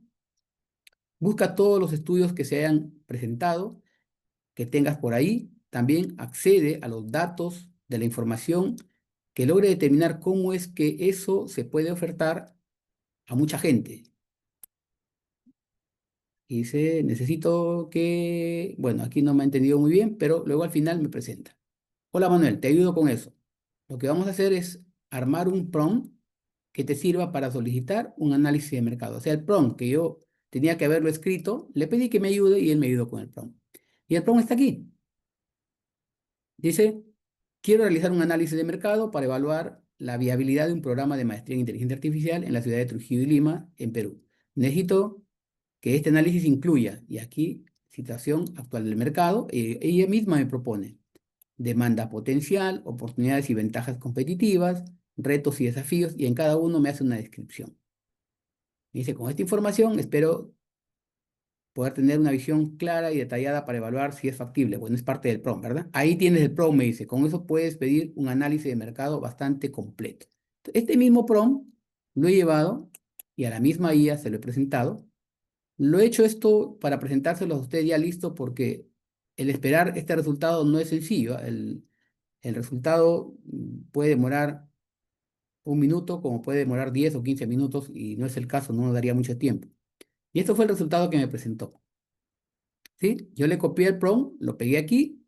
Busca todos los estudios que se hayan presentado, que tengas por ahí. También accede a los datos de la información que logre determinar cómo es que eso se puede ofertar a mucha gente. Y dice, necesito que, bueno, aquí no me ha entendido muy bien, pero luego al final me presenta. Hola Manuel, te ayudo con eso. Lo que vamos a hacer es armar un prompt que te sirva para solicitar un análisis de mercado. O sea, el prompt que yo tenía que haberlo escrito, le pedí que me ayude y él me ayudó con el prompt. Y el prompt está aquí. Dice, quiero realizar un análisis de mercado para evaluar la viabilidad de un programa de maestría en inteligencia artificial en la ciudad de Trujillo y Lima, en Perú. Necesito que este análisis incluya, y aquí, situación actual del mercado, ella misma me propone demanda potencial, oportunidades y ventajas competitivas, retos y desafíos, y en cada uno me hace una descripción. Dice, con esta información espero poder tener una visión clara y detallada para evaluar si es factible. Bueno, es parte del prompt, ¿verdad? Ahí tienes el prompt, me dice. Con eso puedes pedir un análisis de mercado bastante completo. Este mismo prompt lo he llevado y a la misma IA se lo he presentado. Lo he hecho esto para presentárselo a usted ya listo porque el esperar este resultado no es sencillo. El resultado puede demorar un minuto, como puede demorar 10 o 15 minutos, y no es el caso, no nos daría mucho tiempo. Y esto fue el resultado que me presentó. ¿Sí? Yo le copié el prompt, lo pegué aquí,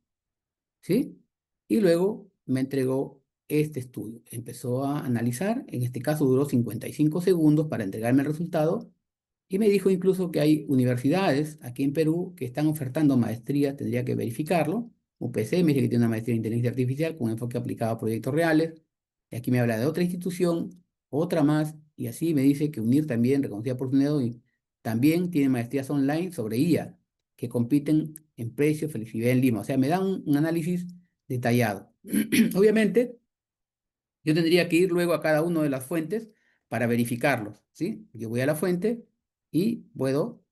¿sí? Y luego me entregó este estudio. Empezó a analizar, en este caso duró 55 segundos para entregarme el resultado, y me dijo incluso que hay universidades aquí en Perú que están ofertando maestría, tendría que verificarlo. UPC me dice que tiene una maestría en inteligencia artificial con enfoque aplicado a proyectos reales. Y aquí me habla de otra institución, otra más, y así me dice que UNIR también, reconocida por SUNEDO, y también tiene maestrías online sobre IA, que compiten en precio, flexibilidad en Lima. O sea, me da un análisis detallado. Obviamente, yo tendría que ir luego a cada una de las fuentes para verificarlos, ¿sí? Yo voy a la fuente y puedo,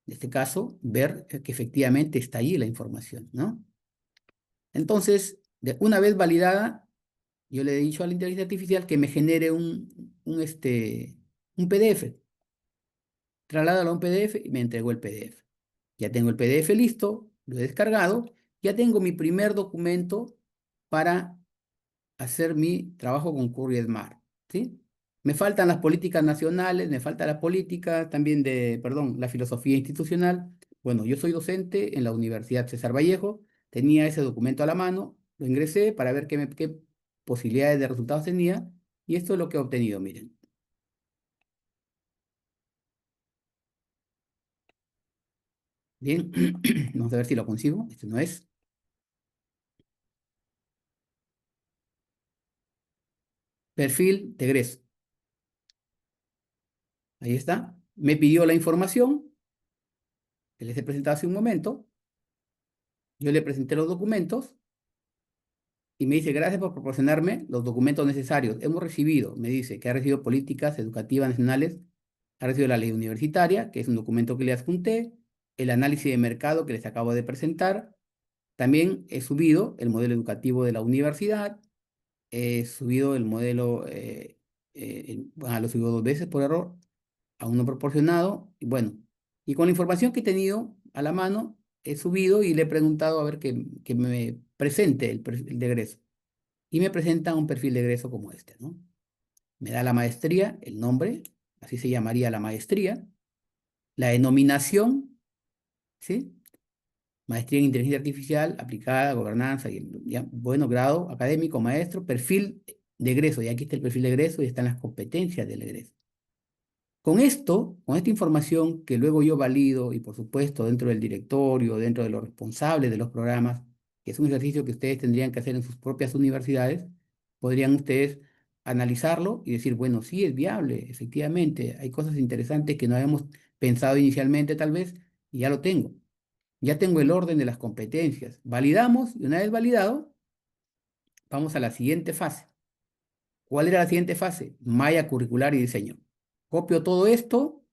en este caso, ver que efectivamente está ahí la información, ¿no? Entonces, una vez validada, yo le he dicho a la inteligencia artificial que me genere un PDF. Trasládalo a un PDF y me entregó el PDF. Ya tengo el PDF listo, lo he descargado, ya tengo mi primer documento para hacer mi trabajo con Curry Smart, ¿sí? Me faltan las políticas nacionales, me falta la política también la filosofía institucional. Bueno, yo soy docente en la Universidad César Vallejo, tenía ese documento a la mano, lo ingresé para ver qué posibilidades de resultados tenía, y esto es lo que he obtenido, miren. Bien, vamos a ver si lo consigo. Este no es. Perfil de egreso. Ahí está. Me pidió la información que les he presentado hace un momento. Yo le presenté los documentos y me dice, gracias por proporcionarme los documentos necesarios. Hemos recibido, me dice, que ha recibido políticas educativas nacionales, ha recibido la ley universitaria, que es un documento que le adjunté, el análisis de mercado que les acabo de presentar. También he subido el modelo educativo de la universidad, he subido el modelo, lo subido 2 veces por error, a uno proporcionado, y bueno, y con la información que he tenido a la mano, he subido y le he preguntado a ver que me presente el perfil de egreso. Y me presenta un perfil de egreso como este, ¿no? Me da la maestría, el nombre, así se llamaría la maestría, la denominación, ¿sí? Maestría en Inteligencia Artificial aplicada, gobernanza, y ya, bueno, grado académico, maestro, perfil de egreso, y aquí está el perfil de egreso y están las competencias del egreso. Con esto, con esta información que luego yo valido y por supuesto dentro del directorio, dentro de los responsables de los programas, que es un ejercicio que ustedes tendrían que hacer en sus propias universidades, podrían ustedes analizarlo y decir, bueno, sí es viable, efectivamente, hay cosas interesantes que no habíamos pensado inicialmente tal vez, y ya lo tengo. Ya tengo el orden de las competencias. Validamos y una vez validado, vamos a la siguiente fase. ¿Cuál era la siguiente fase? Malla curricular y diseño. Copio todo esto,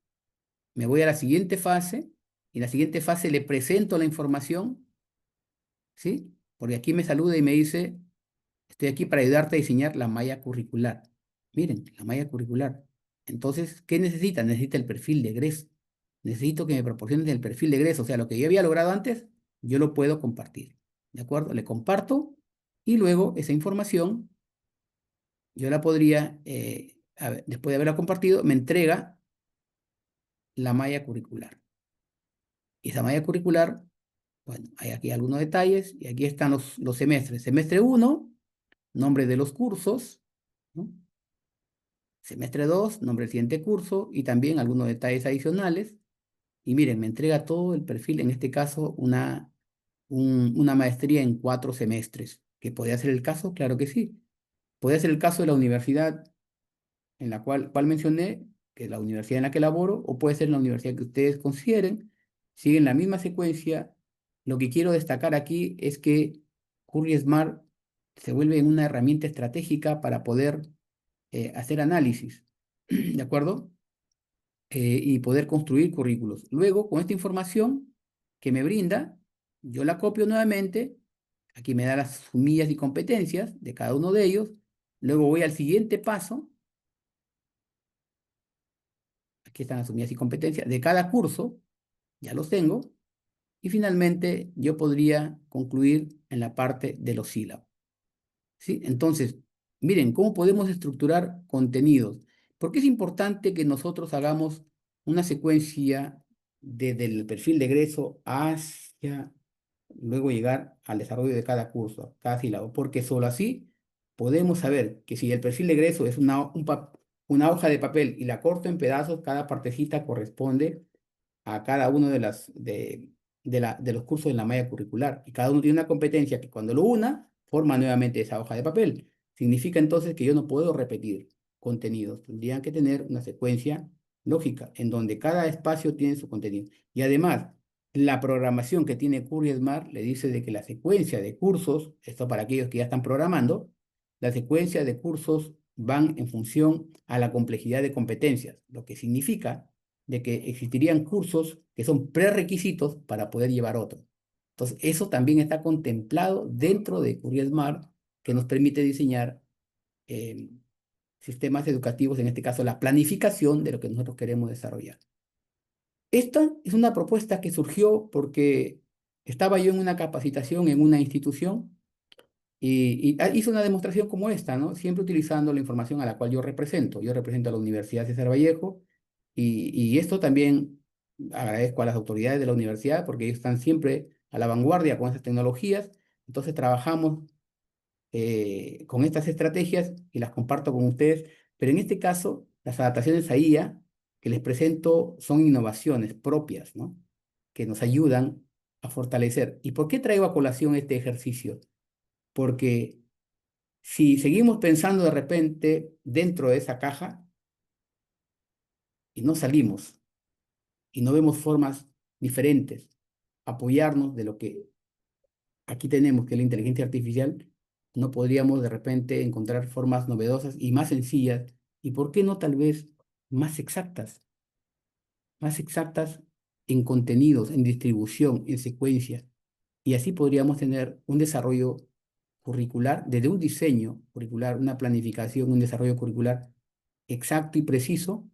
me voy a la siguiente fase, y en la siguiente fase le presento la información, ¿sí? Porque aquí me saluda y me dice, estoy aquí para ayudarte a diseñar la malla curricular. Miren, la malla curricular. Entonces, ¿qué necesita? Necesita el perfil de egreso. Necesito que me proporcionen el perfil de egreso. O sea, lo que yo había logrado antes, yo lo puedo compartir. ¿De acuerdo? Le comparto y luego esa información yo la podría, después de haberla compartido, me entrega la malla curricular. Y esa malla curricular, bueno, hay aquí algunos detalles y aquí están los semestres. Semestre 1, nombre de los cursos, ¿no? Semestre 2, nombre del siguiente curso y también algunos detalles adicionales. Y miren, me entrega todo el perfil, en este caso una maestría en 4 semestres. ¿Que podría ser el caso? Claro que sí. Podría ser el caso de la universidad en la cual mencioné, que es la universidad en la que laboro, o puede ser la universidad que ustedes consideren, siguen la misma secuencia. Lo que quiero destacar aquí es que Curry Smart se vuelve una herramienta estratégica para poder hacer análisis, ¿de acuerdo? Y poder construir currículos. Luego, con esta información que me brinda, yo la copio nuevamente, aquí me da las sumillas y competencias de cada uno de ellos, luego voy al siguiente paso. Aquí están las unidades y competencias de cada curso, ya los tengo, y finalmente yo podría concluir en la parte de los sílabos. ¿Sí? Entonces, miren, ¿cómo podemos estructurar contenidos? Porque es importante que nosotros hagamos una secuencia desde el perfil de egreso hacia luego llegar al desarrollo de cada curso, cada sílabo, porque solo así podemos saber que si el perfil de egreso es una hoja de papel y la corto en pedazos, cada partecita corresponde a cada uno de los cursos en la malla curricular. Y cada uno tiene una competencia que cuando lo una, forma nuevamente esa hoja de papel. Significa entonces que yo no puedo repetir contenidos. Tendrían que tener una secuencia lógica en donde cada espacio tiene su contenido. Y además, la programación que tiene Curry Smart le dice de que la secuencia de cursos, esto para aquellos que ya están programando, la secuencia de cursos van en función a la complejidad de competencias, lo que significa de que existirían cursos que son prerequisitos para poder llevar otro. Entonces, eso también está contemplado dentro de Career Smart, que nos permite diseñar eh, sistemas educativos, en este caso la planificación de lo que nosotros queremos desarrollar. Esta es una propuesta que surgió porque estaba yo en una capacitación en una institución y hice una demostración como esta, ¿no? Siempre utilizando la información a la cual yo represento. Yo represento a la Universidad César Vallejo y esto también agradezco a las autoridades de la universidad porque ellos están siempre a la vanguardia con esas tecnologías. Entonces trabajamos con estas estrategias y las comparto con ustedes, pero en este caso las adaptaciones a IA que les presento son innovaciones propias, ¿no? Que nos ayudan a fortalecer. ¿Y por qué traigo a colación este ejercicio? Porque si seguimos pensando de repente dentro de esa caja y no salimos y no vemos formas diferentes, apoyarnos de lo que aquí tenemos, que es la inteligencia artificial, no podríamos de repente encontrar formas novedosas y más sencillas, y por qué no tal vez más exactas en contenidos, en distribución, en secuencia, y así podríamos tener un desarrollo curricular, desde un diseño curricular, una planificación, un desarrollo curricular exacto y preciso.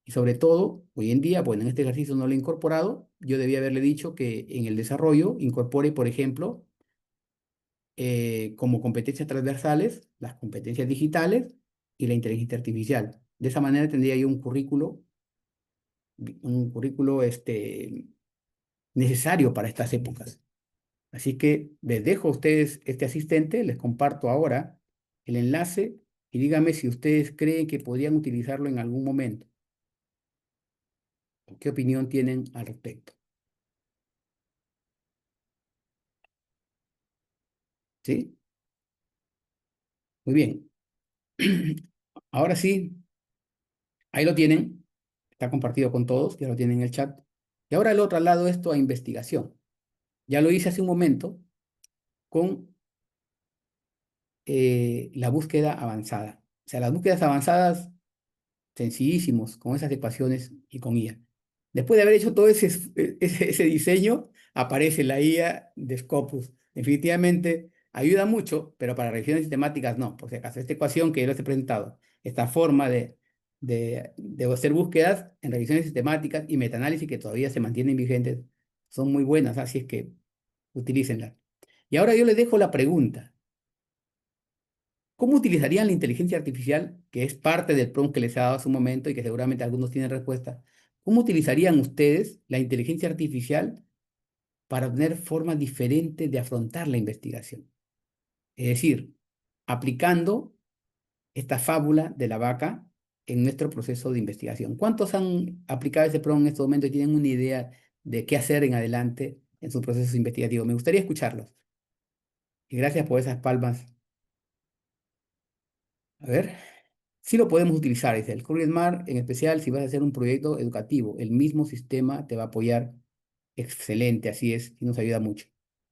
Y sobre todo, hoy en día, bueno, en este ejercicio no lo he incorporado, yo debía haberle dicho que en el desarrollo incorpore, por ejemplo, como competencias transversales, las competencias digitales y la inteligencia artificial. De esa manera tendría yo un currículo necesario para estas épocas. Así que les dejo a ustedes este asistente, les comparto ahora el enlace y díganme si ustedes creen que podrían utilizarlo en algún momento. ¿Qué opinión tienen al respecto? ¿Sí? Muy bien. Ahora sí, ahí lo tienen. Está compartido con todos, ya lo tienen en el chat. Y ahora lo traslado esto a investigación. Ya lo hice hace un momento con la búsqueda avanzada. O sea, las búsquedas avanzadas, sencillísimos, con esas ecuaciones y con IA. Después de haber hecho todo ese diseño, aparece la IA de Scopus. Definitivamente ayuda mucho, pero para revisiones sistemáticas no. Por si acaso, esta ecuación que yo les he presentado, esta forma de hacer búsquedas en revisiones sistemáticas y metaanálisis que todavía se mantienen vigentes, son muy buenas, así es que utilícenlas. Y ahora yo les dejo la pregunta. ¿Cómo utilizarían la inteligencia artificial, que es parte del prompt que les he dado hace un momento y que seguramente algunos tienen respuesta? ¿Cómo utilizarían ustedes la inteligencia artificial para tener formas diferentes de afrontar la investigación? Es decir, aplicando esta fábula de la vaca en nuestro proceso de investigación. ¿Cuántos han aplicado ese prompt en este momento y tienen una idea de qué hacer en adelante en sus procesos investigativos? Me gustaría escucharlos. Y gracias por esas palmas. A ver. Sí lo podemos utilizar, dice el Career Smart, en especial si vas a hacer un proyecto educativo. El mismo sistema te va a apoyar. Excelente, así es, y nos ayuda mucho.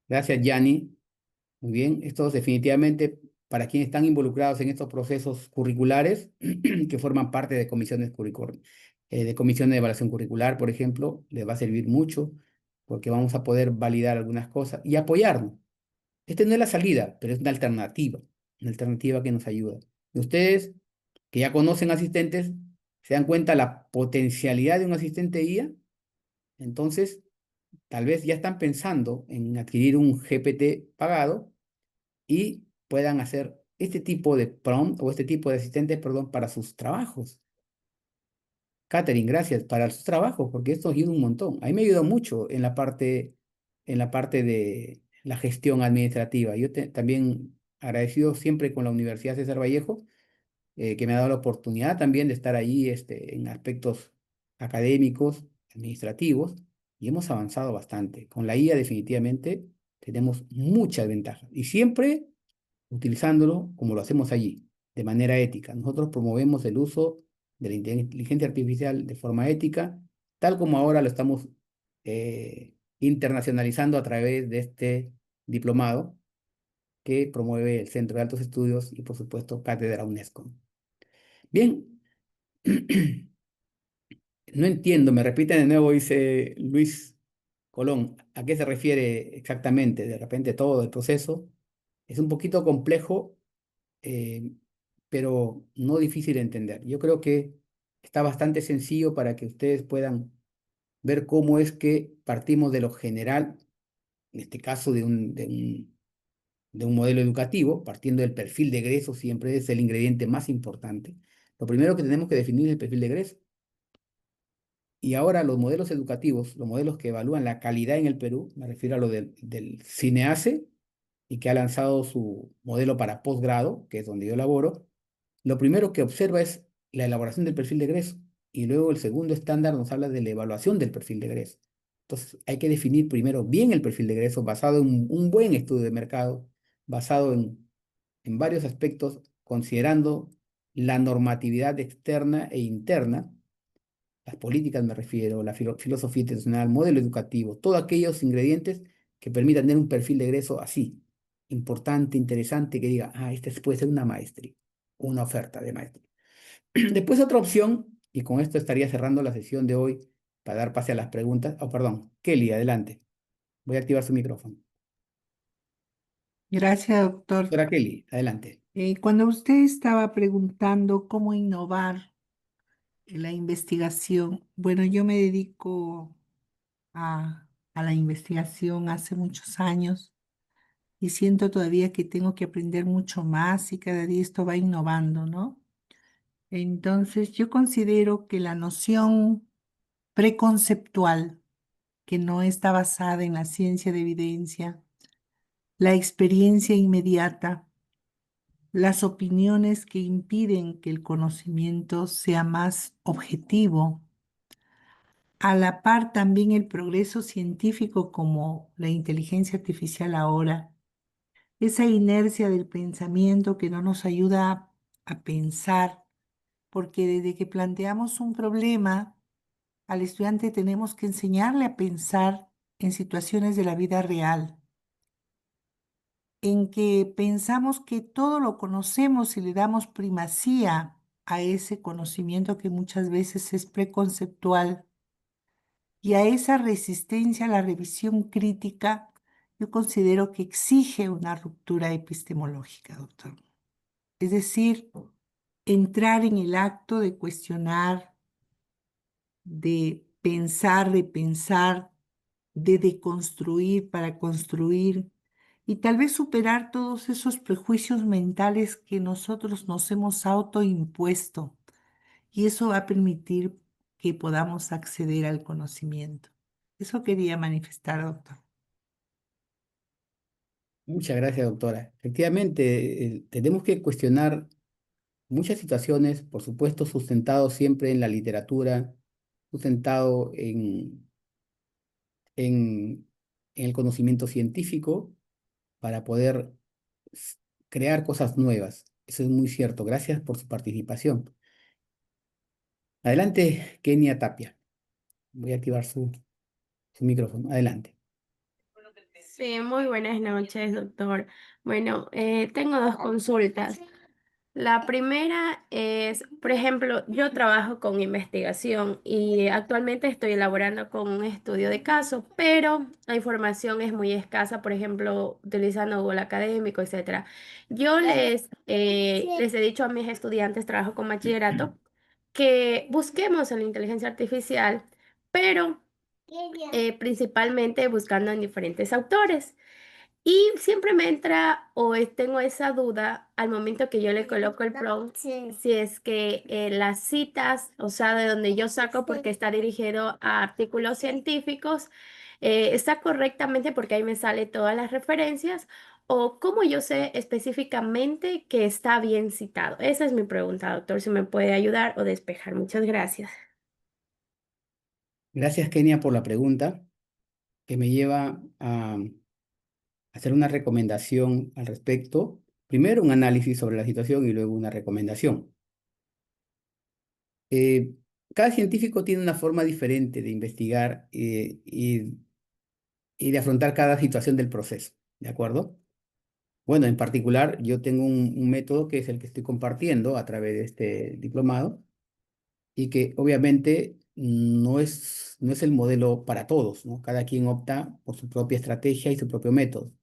Gracias, Yanni. Muy bien, estos definitivamente para quienes están involucrados en estos procesos curriculares que forman parte de comisiones de comisiones de evaluación curricular, por ejemplo, les va a servir mucho porque vamos a poder validar algunas cosas y apoyarnos. Esta no es la salida, pero es una alternativa que nos ayuda. Y ustedes que ya conocen asistentes, se dan cuenta la potencialidad de un asistente IA, entonces tal vez ya están pensando en adquirir un GPT pagado y puedan hacer este tipo de prompt o este tipo de asistentes, perdón, para sus trabajos. Catherine, gracias para sus trabajos, porque esto ayuda un montón. A mí me ayudó mucho en la parte de la gestión administrativa. Yo también agradecido siempre con la Universidad César Vallejo, que me ha dado la oportunidad también de estar ahí en aspectos académicos, administrativos, y hemos avanzado bastante. Con la IA definitivamente tenemos muchas ventajas y siempre utilizándolo como lo hacemos allí, de manera ética. Nosotros promovemos el uso de la inteligencia artificial de forma ética, tal como ahora lo estamos internacionalizando a través de este diplomado que promueve el Centro de Altos Estudios y, por supuesto, Cátedra UNESCO. Bien, No entiendo, me repiten de nuevo, dice Luis Colón. ¿A qué se refiere exactamente? De repente todo el proceso es un poquito complejo, eh, pero no difícil de entender. Yo creo que está bastante sencillo para que ustedes puedan ver cómo es que partimos de lo general, en este caso de un modelo educativo, partiendo del perfil de egreso, siempre es el ingrediente más importante. Lo primero que tenemos que definir es el perfil de egreso. Y ahora los modelos educativos, los modelos que evalúan la calidad en el Perú, me refiero a lo del CINEACE, y que ha lanzado su modelo para posgrado, que es donde yo laboro, lo primero que observa es la elaboración del perfil de egreso. Y luego el segundo estándar nos habla de la evaluación del perfil de egreso. Entonces hay que definir primero bien el perfil de egreso basado en un buen estudio de mercado, basado en varios aspectos, considerando la normatividad externa e interna, las políticas me refiero, la filosofía internacional, modelo educativo, todos aquellos ingredientes que permitan tener un perfil de egreso así, importante, interesante, que diga, ah, este puede ser una maestría, una oferta de maestría. Después otra opción, y con esto estaría cerrando la sesión de hoy para dar pase a las preguntas. Oh, perdón, Kelly, adelante. Voy a activar su micrófono. Gracias, doctor. Doctora Kelly, adelante. Cuando usted estaba preguntando cómo innovar en la investigación, bueno, yo me dedico a la investigación hace muchos años y siento todavía que tengo que aprender mucho más y cada día esto va innovando, ¿no? Entonces, yo considero que la noción preconceptual, que no está basada en la ciencia de evidencia, la experiencia inmediata, las opiniones que impiden que el conocimiento sea más objetivo, a la par también el progreso científico como la inteligencia artificial ahora, esa inercia del pensamiento que no nos ayuda a pensar, porque desde que planteamos un problema, al estudiante tenemos que enseñarle a pensar en situaciones de la vida real, en que pensamos que todo lo conocemos y le damos primacía a ese conocimiento que muchas veces es preconceptual y a esa resistencia a la revisión crítica, yo considero que exige una ruptura epistemológica, doctor. Es decir, entrar en el acto de cuestionar, de pensar, repensar, de deconstruir para construir y tal vez superar todos esos prejuicios mentales que nosotros nos hemos autoimpuesto. Y eso va a permitir que podamos acceder al conocimiento. Eso quería manifestar, doctor. Muchas gracias, doctora. Efectivamente, tenemos que cuestionar muchas situaciones, por supuesto, sustentado siempre en la literatura, sustentado en el conocimiento científico para poder s- crear cosas nuevas. Eso es muy cierto. Gracias por su participación. Adelante, Kenia Tapia. Voy a activar su micrófono. Adelante. Sí, muy buenas noches, doctor. Bueno, tengo dos consultas. La primera es, por ejemplo, yo trabajo con investigación y actualmente estoy elaborando con un estudio de caso, pero la información es muy escasa, por ejemplo, utilizando Google Académico, etcétera. Yo les he dicho a mis estudiantes, trabajo con bachillerato, que busquemos en la inteligencia artificial, pero principalmente buscando en diferentes autores. Y siempre me entra tengo esa duda al momento que yo le coloco el prompt, si es que las citas, o sea, de donde yo saco porque está dirigido a artículos científicos, está correctamente porque ahí me sale todas las referencias o cómo yo sé específicamente que está bien citado. Esa es mi pregunta, doctor, si me puede ayudar o despejar. Muchas gracias. Gracias, Kenia, por la pregunta que me lleva a hacer una recomendación al respecto. Primero, un análisis sobre la situación y luego una recomendación. Eh, Cada científico tiene una forma diferente de investigar y de afrontar cada situación del proceso, ¿de acuerdo? Bueno, en particular, yo tengo un método que es el que estoy compartiendo a través de este diplomado y que obviamente no es el modelo para todos, ¿no? Cada quien opta por su propia estrategia y su propio método.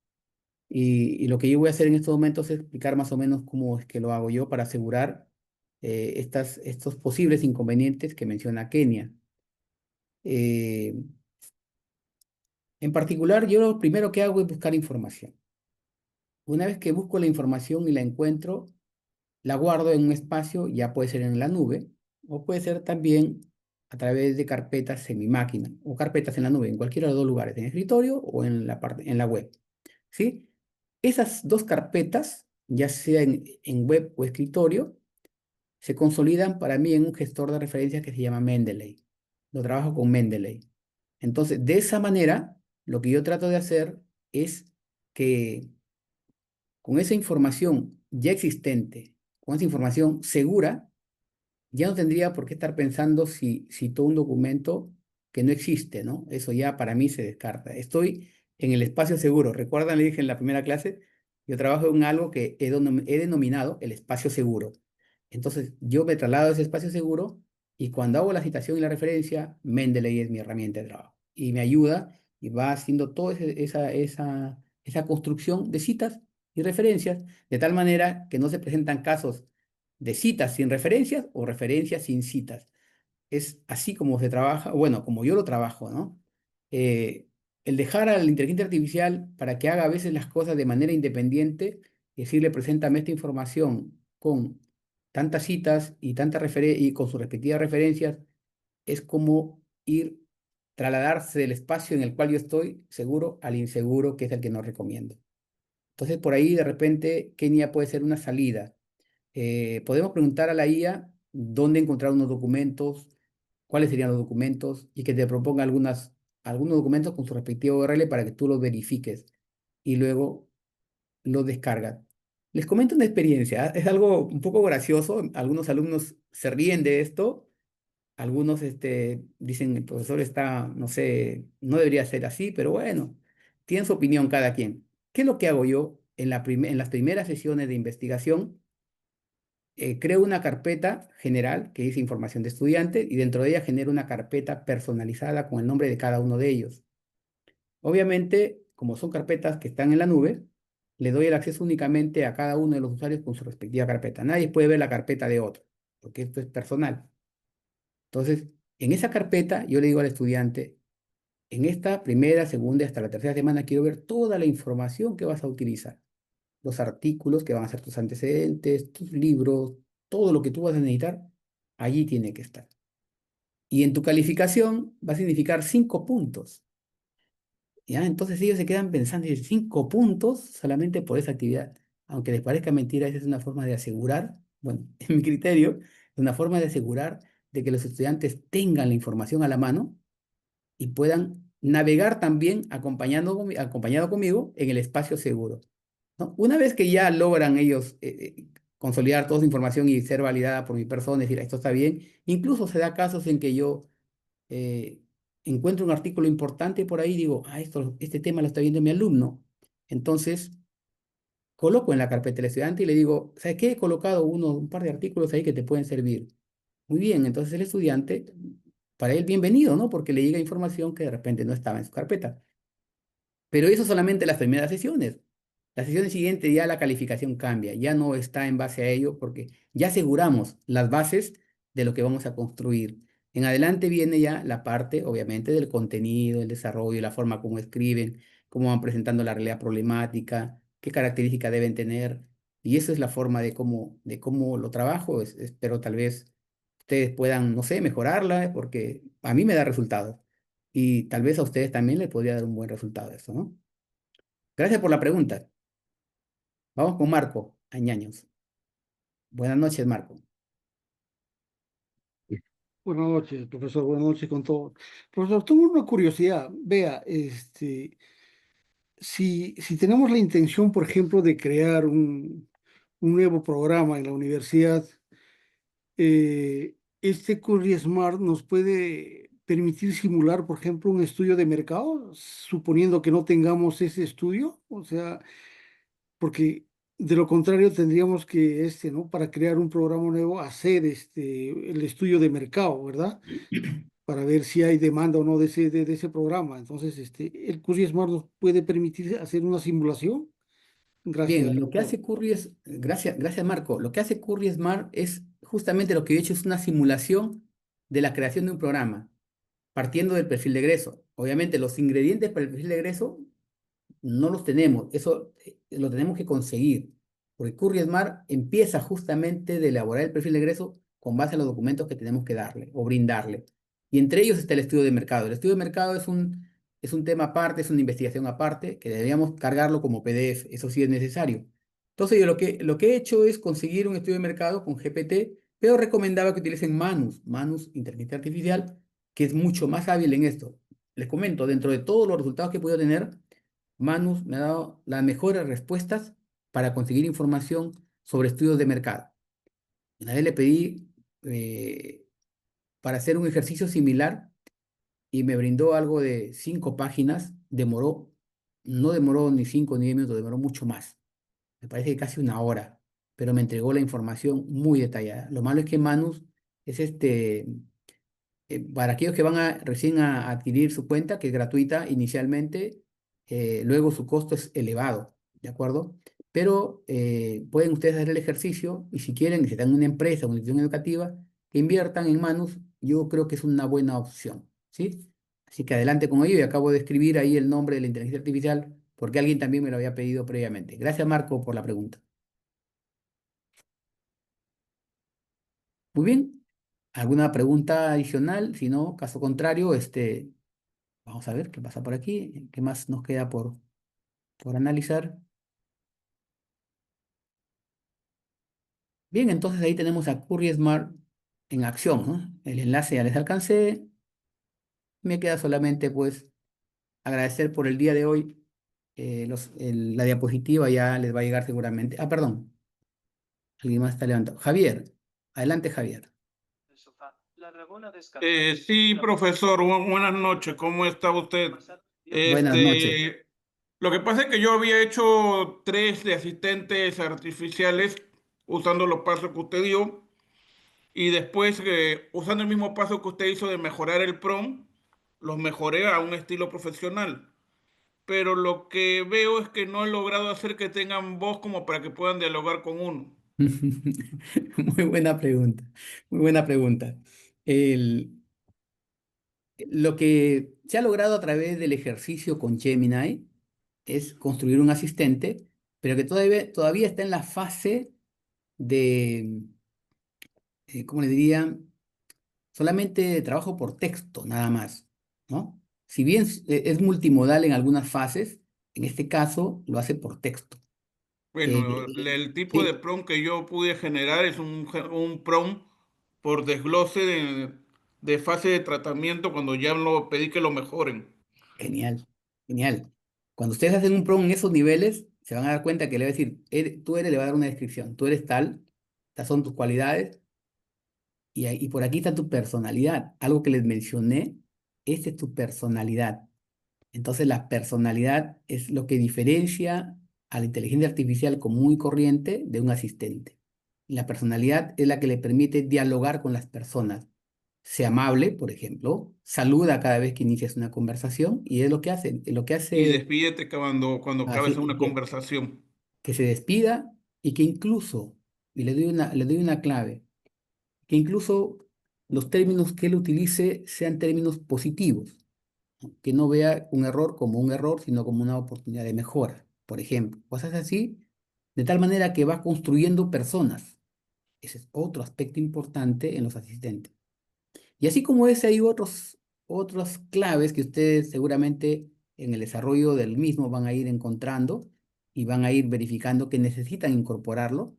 Y lo que yo voy a hacer en estos momentos es explicar más o menos cómo es que lo hago yo para asegurar estos posibles inconvenientes que menciona Kenia. Eh, en particular, yo lo primero que hago es buscar información. Una vez que busco la información y la encuentro, la guardo en un espacio, ya puede ser en la nube, o puede ser también a través de carpetas en mi máquina, o carpetas en la nube, en cualquiera de los dos lugares, en el escritorio o en la web, ¿sí? Esas dos carpetas, ya sea en web o escritorio, se consolidan para mí en un gestor de referencias que se llama Mendeley. Lo trabajo con Mendeley. Entonces, de esa manera, lo que yo trato de hacer es que con esa información ya existente, con esa información segura, ya no tendría por qué estar pensando si citó un documento que no existe, ¿no? Eso ya para mí se descarta. Estoy en el espacio seguro. ¿Recuerdan? Le dije en la primera clase, yo trabajo en algo que he denominado el espacio seguro. Entonces, yo me traslado a ese espacio seguro y cuando hago la citación y la referencia, Mendeley es mi herramienta de trabajo. Y me ayuda y va haciendo toda esa construcción de citas y referencias, de tal manera que no se presentan casos de citas sin referencias o referencias sin citas. Es así como se trabaja, bueno, como yo lo trabajo, ¿no? Eh, el dejar a la inteligencia artificial para que haga a veces las cosas de manera independiente, decirle, preséntame esta información con tantas citas y y con sus respectivas referencias, es como trasladarse del espacio en el cual yo estoy seguro al inseguro, que es el que no recomiendo. Entonces, por ahí de repente Kenia puede ser una salida. Podemos preguntar a la IA dónde encontrar unos documentos, cuáles serían los documentos y que te proponga algunos documentos con su respectivo URL para que tú los verifiques y luego los descargas. Les comento una experiencia, es algo un poco gracioso, algunos alumnos se ríen de esto, algunos dicen el profesor está, no sé, no debería ser así, pero bueno, tienen su opinión cada quien. ¿Qué es lo que hago yo en las primeras sesiones de investigación? Creo una carpeta general que dice información de estudiante y dentro de ella genero una carpeta personalizada con el nombre de cada uno de ellos. Obviamente, como son carpetas que están en la nube, le doy el acceso únicamente a cada uno de los usuarios con su respectiva carpeta. Nadie puede ver la carpeta de otro, porque esto es personal. Entonces, en esa carpeta yo le digo al estudiante, en esta primera, segunda y hasta la tercera semana quiero ver toda la información que vas a utilizar, los artículos que van a ser tus antecedentes, tus libros, todo lo que tú vas a necesitar, allí tiene que estar. Y en tu calificación va a significar 5 puntos. ¿Ya? Entonces ellos se quedan pensando, y 5 puntos solamente por esa actividad. Aunque les parezca mentira, esa es una forma de asegurar, bueno, en mi criterio, es una forma de asegurar de que los estudiantes tengan la información a la mano y puedan navegar también acompañado conmigo en el espacio seguro, ¿no? Una vez que ya logran ellos consolidar toda su información y ser validada por mi persona, decir, esto está bien, incluso se da casos en que yo eh, encuentro un artículo importante por ahí y digo, este tema lo está viendo mi alumno. Entonces, coloco en la carpeta del estudiante y le digo, ¿sabes qué? He colocado un par de artículos ahí que te pueden servir. Muy bien, entonces el estudiante, para él bienvenido, ¿no? Porque le llega información que de repente no estaba en su carpeta. Pero eso solamente las primeras sesiones. La sesión siguiente ya la calificación cambia, ya no está en base a ello porque ya aseguramos las bases de lo que vamos a construir. En adelante viene ya la parte, obviamente, del contenido, el desarrollo, la forma como escriben, cómo van presentando la realidad problemática, qué características deben tener. Y esa es la forma de cómo lo trabajo. Espero tal vez ustedes puedan, no sé, mejorarla, porque a mí me da resultados. Y tal vez a ustedes también les podría dar un buen resultado eso, ¿no? Gracias por la pregunta. Vamos con Marco Añaños. Buenas noches, Marco. Buenas noches, profesor. Buenas noches con todos. Profesor, tengo una curiosidad. Vea, si tenemos la intención, por ejemplo, de crear un nuevo programa en la universidad, este Curry Smart nos puede permitir simular, por ejemplo, un estudio de mercado, suponiendo que no tengamos ese estudio. O sea, porque de lo contrario tendríamos que, ¿no? Para crear un programa nuevo, hacer el estudio de mercado, ¿verdad? para ver si hay demanda o no de ese programa. Entonces, el Curry Smart nos puede permitir hacer una simulación. Gracias, Bien, lo que doctor. hace Curry es, gracias Marco, lo que hace Curry Smart es justamente lo que yo he hecho, es una simulación de la creación de un programa, partiendo del perfil de egreso. Obviamente los ingredientes para el perfil de egreso no los tenemos, eso lo tenemos que conseguir, porque Curry Smart empieza justamente de elaborar el perfil de egreso con base a los documentos que tenemos que darle o brindarle. Y entre ellos está el estudio de mercado. El estudio de mercado es un tema aparte, es una investigación aparte, que deberíamos cargarlo como PDF, eso sí es necesario. Entonces yo lo que he hecho es conseguir un estudio de mercado con GPT, pero recomendaba que utilicen Manus, inteligencia artificial, que es mucho más hábil en esto. Les comento, dentro de todos los resultados que he podido tener, Manus me ha dado las mejores respuestas para conseguir información sobre estudios de mercado. Una vez le pedí para hacer un ejercicio similar y me brindó algo de 5 páginas. No demoró ni 5 ni 10 minutos, demoró mucho más. Me parece que casi una hora, pero me entregó la información muy detallada. Lo malo es que Manus es para aquellos que van recién a adquirir su cuenta, que es gratuita inicialmente, luego su costo es elevado, ¿de acuerdo? Pero pueden ustedes hacer el ejercicio y si quieren, si están en una empresa o una institución educativa, que inviertan en Manus, yo creo que es una buena opción, ¿sí? Así que adelante con ello y acabo de escribir ahí el nombre de la inteligencia artificial porque alguien también me lo había pedido previamente. Gracias, Marco, por la pregunta. Muy bien. ¿Alguna pregunta adicional? Si no, caso contrario, vamos a ver qué pasa por aquí. ¿Qué más nos queda por analizar? Bien, entonces ahí tenemos a Curry Smart en acción, ¿no? El enlace ya les alcancé. Me queda solamente, pues, agradecer por el día de hoy. La diapositiva ya les va a llegar seguramente. Ah, perdón. Alguien más está levantado. Javier. Adelante, Javier. Sí, profesor, buenas noches, ¿cómo está usted? Buenas noches. Lo que pasa es que yo había hecho 3 de asistentes artificiales usando los pasos que usted dio y después usando el mismo paso que usted hizo de mejorar el prompt, los mejoré a un estilo profesional. Pero lo que veo es que no he logrado hacer que tengan voz como para que puedan dialogar con uno. Muy buena pregunta. Muy buena pregunta. El, Lo que se ha logrado a través del ejercicio con Gemini es construir un asistente, pero que todavía está en la fase de, ¿cómo le diría? Solamente de trabajo por texto, nada más, ¿no? Si bien es multimodal en algunas fases, en este caso lo hace por texto. Bueno, el tipo de Sí, prompt que yo pude generar es un prompt por desglose de fase de tratamiento cuando ya lo pedí que lo mejoren. genial, genial. Cuando ustedes hacen un prompt en esos niveles, se van a dar cuenta que le va a decir, tú eres, le va a dar una descripción, tú eres tal, estas son tus cualidades, y por aquí está tu personalidad. Algo que les mencioné, esta es tu personalidad. Entonces la personalidad es lo que diferencia a la inteligencia artificial común y corriente de un asistente. La personalidad es la que le permite dialogar con las personas. Sea amable, por ejemplo, saluda cada vez que inicias una conversación y es lo que Y hace despídete cuando acabes así, una conversación. que se despida y que incluso, y le doy una clave, que incluso los términos que él utilice sean términos positivos, ¿no? Que no vea un error como un error, sino como una oportunidad de mejora, por ejemplo. Cosas así, de tal manera que va construyendo personas. Ese es otro aspecto importante en los asistentes. Y así como ese, hay otras claves que ustedes seguramente en el desarrollo del mismo van a ir encontrando y van a ir verificando que necesitan incorporarlo.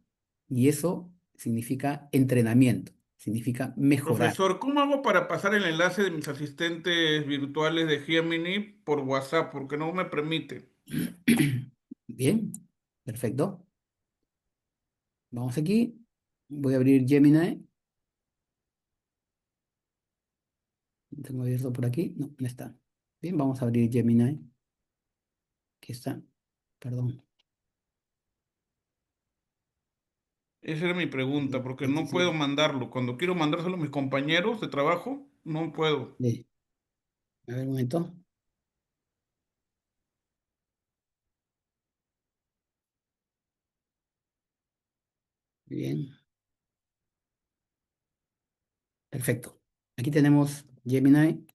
Y eso significa entrenamiento, significa mejorar. Profesor, ¿cómo hago para pasar el enlace de mis asistentes virtuales de Gemini por WhatsApp? Porque no me permite. Bien, perfecto. Vamos aquí. Voy a abrir Gemini. Lo tengo abierto por aquí. No, no está. Bien, vamos a abrir Gemini. Aquí está. Perdón. Esa era mi pregunta, porque no Sí, puedo mandarlo. Cuando quiero mandárselo a mis compañeros de trabajo, no puedo. sí. A ver, un momento. Bien, perfecto. Aquí tenemos Gemini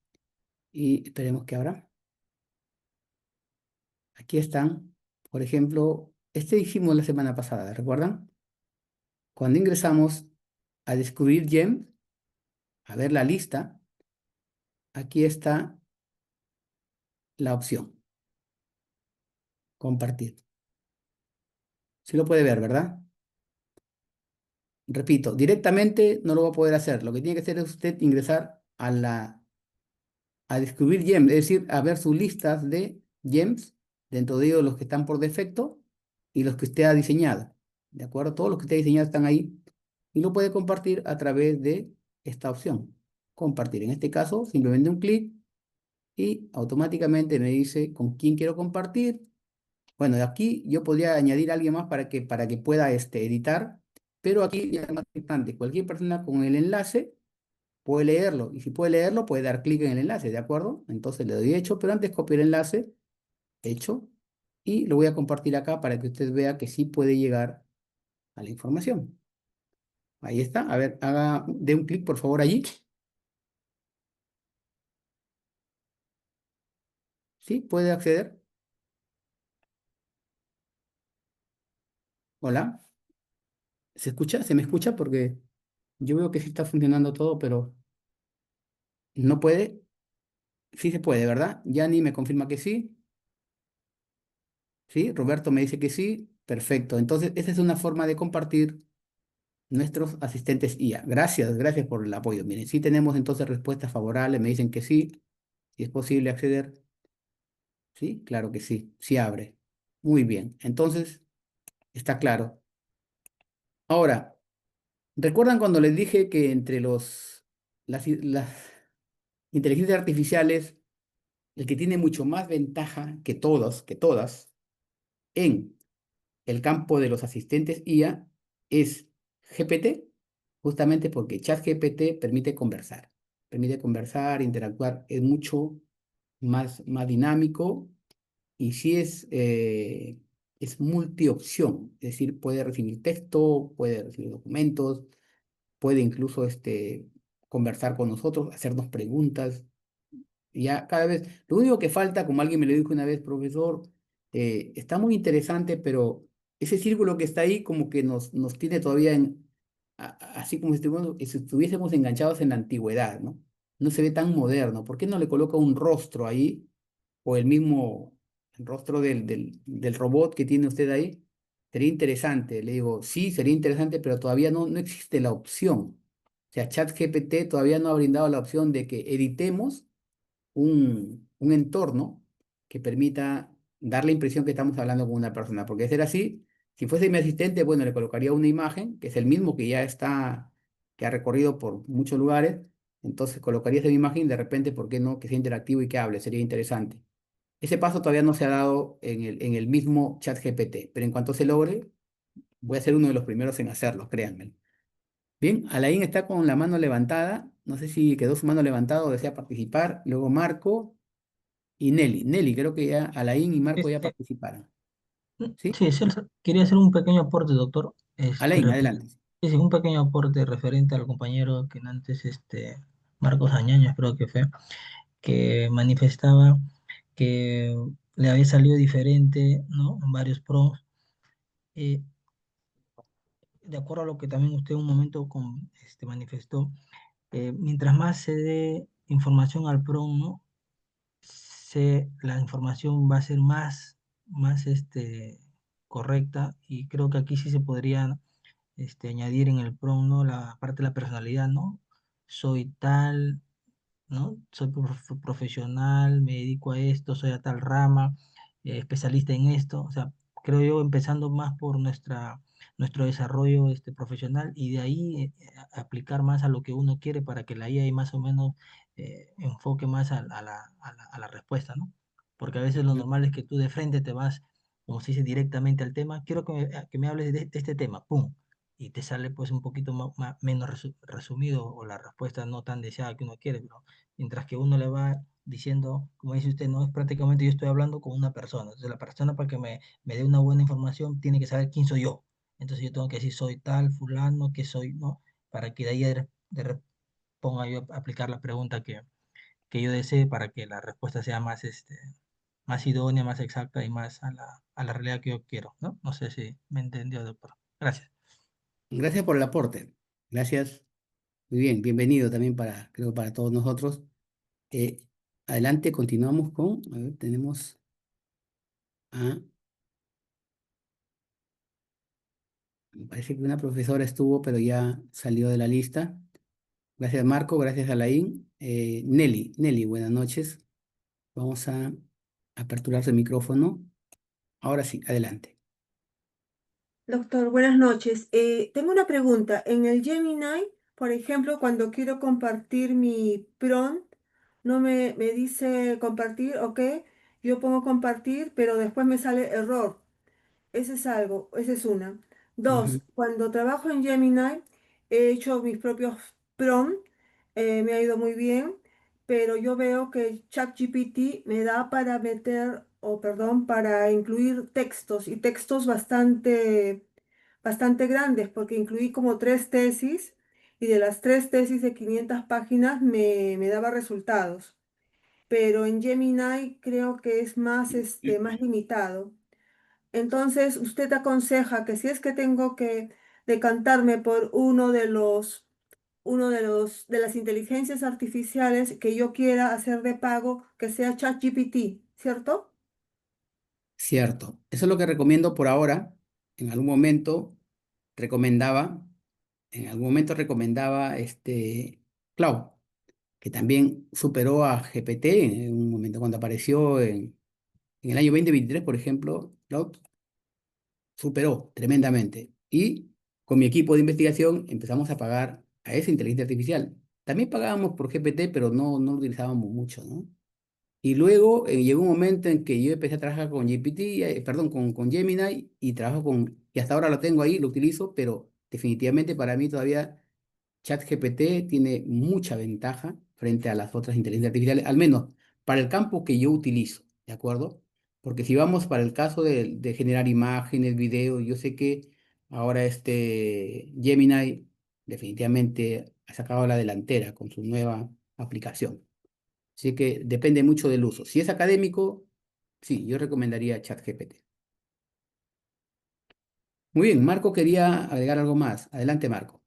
y esperemos que abra. Aquí están, por ejemplo, este hicimos la semana pasada, ¿recuerdan? Cuando ingresamos a descubrir Gem, a ver la lista, aquí está la opción, compartir. Sí lo puede ver, ¿verdad? Repito, directamente no lo va a poder hacer. Lo que tiene que hacer es usted ingresar a descubrir gems, es decir, a ver sus listas de gems, dentro de ellos los que están por defecto y los que usted ha diseñado. ¿De acuerdo? Todos los que usted ha diseñado están ahí y lo puede compartir a través de esta opción. Compartir. En este caso, simplemente un clic y automáticamente me dice con quién quiero compartir. Bueno, de aquí yo podría añadir a alguien más para que pueda editar, pero aquí ya es más importante. Cualquier persona con el enlace puede leerlo, y si puede leerlo, puede dar clic en el enlace, ¿de acuerdo? Entonces le doy hecho, pero antes copiar el enlace, hecho, y lo voy a compartir acá para que usted vea que sí puede llegar a la información. Ahí está. A ver, dé un clic por favor allí. ¿Sí? ¿Puede acceder? Hola. ¿Se escucha? ¿Se me escucha? Porque yo veo que sí está funcionando todo, pero no puede. Sí se puede, ¿verdad? Yani me confirma que sí. Sí, Roberto me dice que sí. Perfecto. Entonces, esa es una forma de compartir nuestros asistentes IA. Gracias, gracias por el apoyo. Miren, sí tenemos entonces respuestas favorables. Me dicen que sí. Si es posible acceder. Sí, claro que sí. Sí abre. Muy bien. Entonces, está claro. Ahora, ¿recuerdan cuando les dije que entre las inteligencias artificiales, el que tiene mucho más ventaja que todas, en el campo de los asistentes IA es GPT, justamente porque ChatGPT permite conversar, interactuar, es mucho más dinámico y sí es multiopción, es decir, puede recibir texto, puede recibir documentos, puede incluso conversar con nosotros, hacernos preguntas. Ya cada vez, lo único que falta, como alguien me lo dijo una vez, profesor, está muy interesante, pero ese círculo que está ahí como que nos tiene todavía así como si estuviésemos enganchados en la antigüedad, ¿no? No se ve tan moderno. ¿Por qué no le coloca un rostro ahí o el mismo rostro del robot que tiene usted ahí? Sería interesante. Le digo, sí, sería interesante, pero todavía no existe la opción. O sea, ChatGPT todavía no ha brindado la opción de que editemos un entorno que permita dar la impresión que estamos hablando con una persona. Porque de ser así, si fuese mi asistente, bueno, le colocaría una imagen, que es el mismo que ya está, que ha recorrido por muchos lugares. Entonces colocaría esa imagen y de repente, ¿por qué no? Que sea interactivo y que hable, sería interesante. Ese paso todavía no se ha dado en el mismo chat GPT, pero en cuanto se logre, voy a ser uno de los primeros en hacerlo, créanme. Bien, Alain está con la mano levantada. No sé si quedó su mano levantada o desea participar. Luego Marco y Nelly. Nelly, creo que ya Alain y Marco ya Este, participaron. ¿Sí? sí, quería hacer un pequeño aporte, doctor. Alain, adelante. Sí, sí, un pequeño aporte referente al compañero que antes, Marcos Añaño, creo que fue, que manifestaba que le había salido diferente, ¿no? En varios prompts. Eh, de acuerdo a lo que también usted un momento manifestó, mientras más se dé información al prompt, ¿no? La información va a ser más correcta, y creo que aquí sí se podría añadir en el prompt, ¿no? La parte de la personalidad, ¿no? Soy tal, ¿no? Soy profesional, me dedico a esto, soy a tal rama, especialista en esto. O sea, creo yo empezando más por nuestro desarrollo profesional, y de ahí aplicar más a lo que uno quiere para que la IA más o menos enfoque más a la respuesta, ¿no? Porque a veces lo normal es que tú de frente te vas, como se dice, directamente al tema. Quiero que me hables de este tema, ¡pum! y te sale pues un poquito menos resumido o la respuesta no tan deseada que uno quiere, pero mientras que uno le va diciendo, como dice usted, no es prácticamente yo estoy hablando con una persona, entonces la persona para que me dé una buena información tiene que saber quién soy yo, entonces yo tengo que decir soy tal, fulano, que soy, ¿no? Para que de ahí ponga yo a aplicar la pregunta que yo desee para que la respuesta sea más, más idónea, más exacta y más a la realidad que yo quiero, ¿no? No sé si me entendió, doctor. Gracias. Gracias por el aporte. Gracias. Muy bien, bienvenido también para, creo, para todos nosotros. Eh, Adelante, continuamos con, a ver, tenemos a, me parece que una profesora estuvo, pero ya salió de la lista. Gracias, Marco, gracias, Alain. Nelly, buenas noches. Vamos a aperturar su micrófono. Ahora sí, adelante. Doctor, buenas noches. Tengo una pregunta. En el Gemini, por ejemplo, cuando quiero compartir mi prompt, no me dice compartir, ok, yo pongo compartir, pero después me sale error. Ese es algo, esa es una. Ujú. Dos, cuando trabajo en Gemini, he hecho mis propios prompts, me ha ido muy bien, pero yo veo que ChatGPT me da para meter, o perdón, para incluir textos y textos bastante grandes, porque incluí como tres tesis y de las tres tesis de 500 páginas me daba resultados. Pero en Gemini creo que es más, más limitado. Entonces, usted aconseja que si es que tengo que decantarme por de las inteligencias artificiales que yo quiera hacer de pago, que sea ChatGPT, ¿cierto? Cierto. Eso es lo que recomiendo por ahora. En algún momento recomendaba, en algún momento recomendaba Cloud, que también superó a GPT en un momento cuando apareció en el año 2023, por ejemplo, Cloud superó tremendamente. Y con mi equipo de investigación empezamos a pagar a esa inteligencia artificial. También pagábamos por GPT, pero no lo utilizábamos mucho, ¿no? Y luego llegó un momento en que yo empecé a trabajar con GPT, perdón, con Gemini y trabajo y hasta ahora lo tengo ahí, lo utilizo, pero definitivamente para mí todavía ChatGPT tiene mucha ventaja frente a las otras inteligencias artificiales, al menos para el campo que yo utilizo, ¿de acuerdo? Porque si vamos para el caso de generar imágenes, videos, yo sé que ahora Gemini definitivamente ha sacado la delantera con su nueva aplicación. Así que depende mucho del uso. Si es académico, sí, yo recomendaría ChatGPT. Muy bien, Marco quería agregar algo más. Adelante, Marco.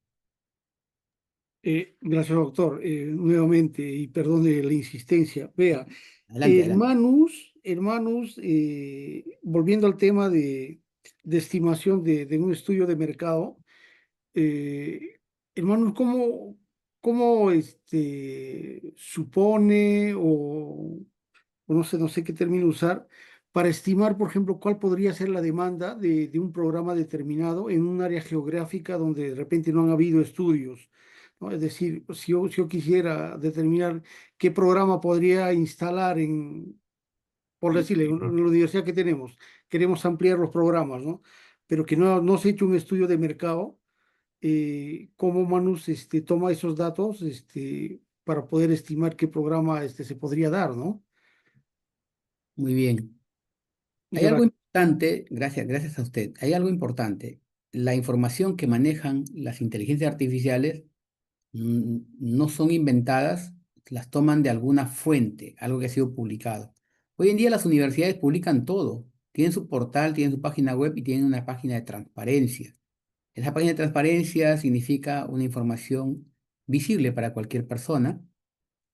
Gracias, doctor. Nuevamente, y perdone la insistencia. Vea, Adelante, adelante. hermanos, volviendo al tema de estimación de un estudio de mercado, hermanos, ¿cómo supone o no sé qué término usar para estimar, por ejemplo, cuál podría ser la demanda de un programa determinado en un área geográfica donde de repente no han habido estudios, ¿no? Es decir, si yo quisiera determinar qué programa podría instalar por decirle, en la universidad que tenemos, queremos ampliar los programas, ¿no? Pero que no se ha hecho un estudio de mercado, cómo Manus toma esos datos para poder estimar qué programa se podría dar, ¿no? Muy bien. Hay Muchas algo gracias. importante, gracias a usted. Hay algo importante. La información que manejan las inteligencias artificiales no son inventadas, las toman de alguna fuente, algo que ha sido publicado. Hoy en día las universidades publican todo. Tienen su portal, tienen su página web y tienen una página de transparencia. Esa página de transparencia significa una información visible para cualquier persona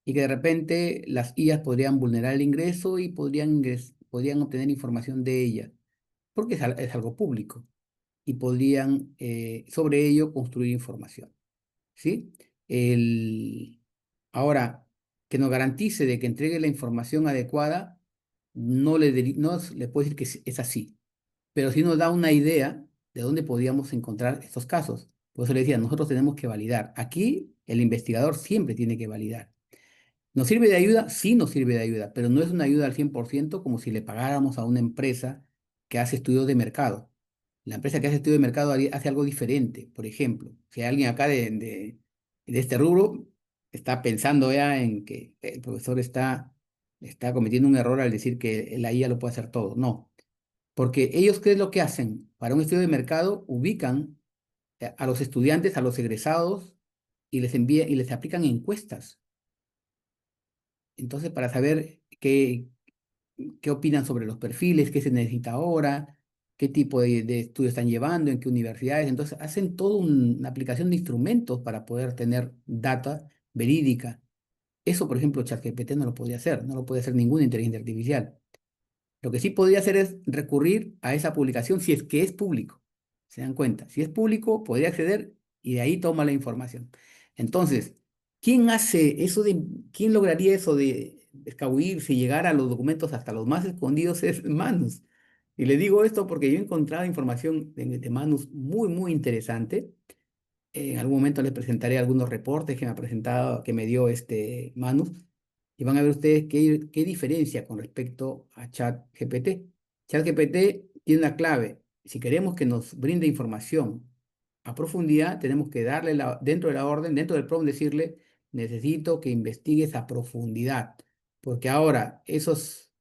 y que de repente las IAs podrían vulnerar el ingreso y podrían obtener información de ella, porque es algo público y podrían sobre ello construir información. ¿Sí? El, Ahora, que nos garantice de que entregue la información adecuada, no le puedo decir que es así, pero sí nos da una idea de dónde podríamos encontrar estos casos. Por eso le decía, nosotros tenemos que validar. Aquí el investigador siempre tiene que validar. ¿Nos sirve de ayuda? Sí nos sirve de ayuda, pero no es una ayuda al 100% como si le pagáramos a una empresa que hace estudios de mercado. la empresa que hace estudio de mercado hace algo diferente. Por ejemplo, si alguien acá de este rubro está pensando ya en que el profesor está cometiendo un error al decir que la IA lo puede hacer todo. No, porque ellos, ¿qué es lo que hacen? Para un estudio de mercado, ubican a los estudiantes, a los egresados, y les aplican encuestas. Entonces, para saber qué opinan sobre los perfiles, qué se necesita ahora, qué tipo de estudios están llevando, en qué universidades. Entonces, hacen toda una aplicación de instrumentos para poder tener data verídica. Eso, por ejemplo, ChatGPT no lo podría hacer, no lo puede hacer ninguna inteligencia artificial. Lo que sí podría hacer es recurrir a esa publicación si es que es público. ¿Se dan cuenta? Si es público, podría acceder y de ahí toma la información. Entonces, ¿quién hace eso quién lograría eso de escabullirse y llegar a los documentos hasta los más escondidos? Es Manus. Y le digo esto porque yo he encontrado información de Manus muy, muy interesante. En algún momento les presentaré algunos reportes que me ha presentado, que me dio este Manus, y van a ver ustedes qué diferencia con respecto a ChatGPT. ChatGPT tiene una clave. Si queremos que nos brinde información a profundidad, tenemos que darle dentro de la orden, dentro del prompt, decirle, necesito que investigues a profundidad. Porque ahora esos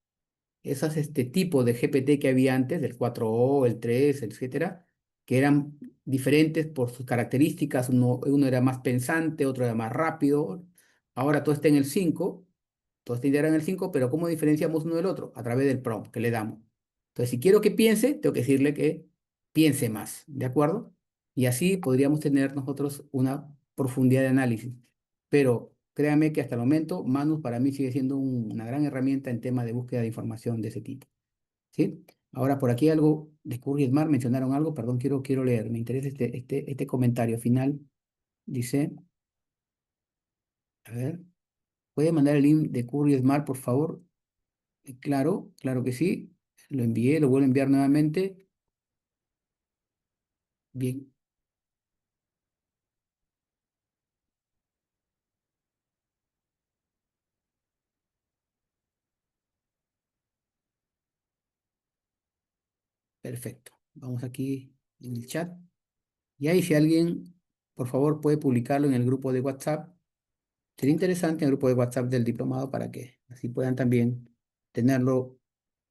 tipos de GPT que había antes, del 4o, el 3, etcétera, que eran diferentes por sus características, uno era más pensante, otro era más rápido, ahora todo está en el 5, todo está integrado en el 5, pero ¿cómo diferenciamos uno del otro? A través del prompt que le damos. Entonces, si quiero que piense, tengo que decirle que piense más, ¿de acuerdo? Y así podríamos tener nosotros una profundidad de análisis. Pero créame que hasta el momento Manus para mí sigue siendo una gran herramienta en tema de búsqueda de información de ese tipo. ¿Sí? Ahora, por aquí algo de Curry Smart, mencionaron algo, perdón, quiero leer, me interesa este comentario final. Dice, a ver, ¿puede mandar el link de Curry Smart, por favor? Claro, claro que sí. Lo envié, lo vuelvo a enviar nuevamente. Bien, perfecto. Vamos aquí en el chat. Y ahí si alguien, por favor, puede publicarlo en el grupo de WhatsApp. Sería interesante en el grupo de WhatsApp del diplomado para que así puedan también tenerlo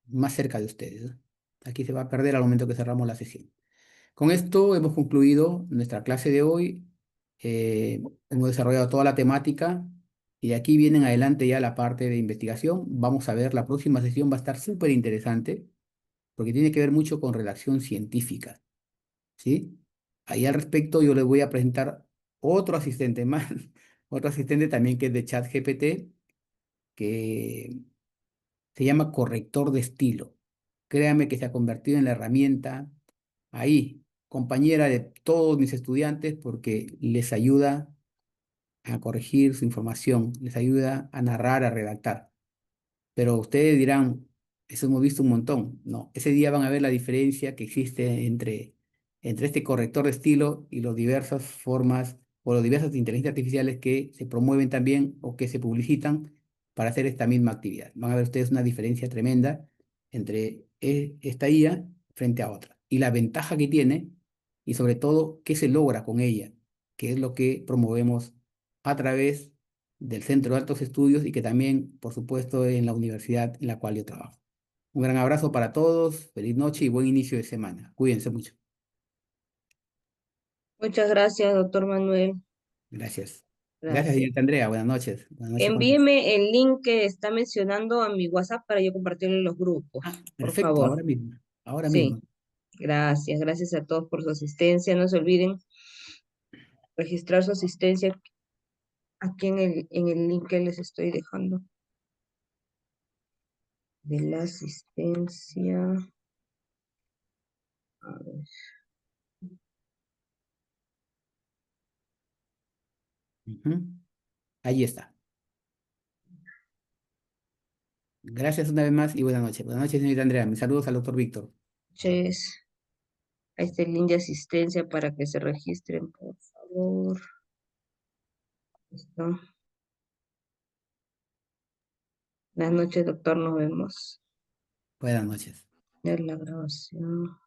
más cerca de ustedes, ¿no? Aquí se va a perder al momento que cerramos la sesión. Con esto hemos concluido nuestra clase de hoy. Hemos desarrollado toda la temática y de aquí viene en adelante ya la parte de investigación. Vamos a ver, la próxima sesión va a estar súper interesante porque tiene que ver mucho con redacción científica, ¿sí? Ahí al respecto yo les voy a presentar otro asistente más, otro asistente también que es de ChatGPT, que se llama corrector de estilo. Créame que se ha convertido en la herramienta ahí, compañera de todos mis estudiantes, porque les ayuda a corregir su información, les ayuda a narrar, a redactar. Pero ustedes dirán, eso hemos visto un montón. No, ese día van a ver la diferencia que existe entre este corrector de estilo y las diversas formas o las diversas inteligencias artificiales que se promueven también o que se publicitan para hacer esta misma actividad. Van a ver ustedes una diferencia tremenda entre esta IA frente a otra. Y la ventaja que tiene y sobre todo qué se logra con ella, que es lo que promovemos a través del Centro de Altos Estudios y que también, por supuesto, en la universidad en la cual yo trabajo. Un gran abrazo para todos, feliz noche y buen inicio de semana. Cuídense mucho. Muchas gracias, doctor Manuel. Gracias. Gracias, Gracias. señorita Andrea. Buenas noches. Buenas noches. Envíeme el link que está mencionando a mi WhatsApp para yo compartirlo en los grupos, por Perfecto, favor. ahora mismo. Ahora Sí, mismo. gracias. Gracias a todos por su asistencia. No se olviden registrar su asistencia aquí en el link que les estoy dejando de la asistencia. A ver. Ujú. Ahí está. Gracias una vez más y buenas noches. Buenas noches, señorita Andrea. Mis saludos al doctor Víctor. Noches. Ahí está el link de asistencia para que se registren, por favor. Listo. Buenas noches, doctor. Nos vemos. Buenas noches. En la grabación.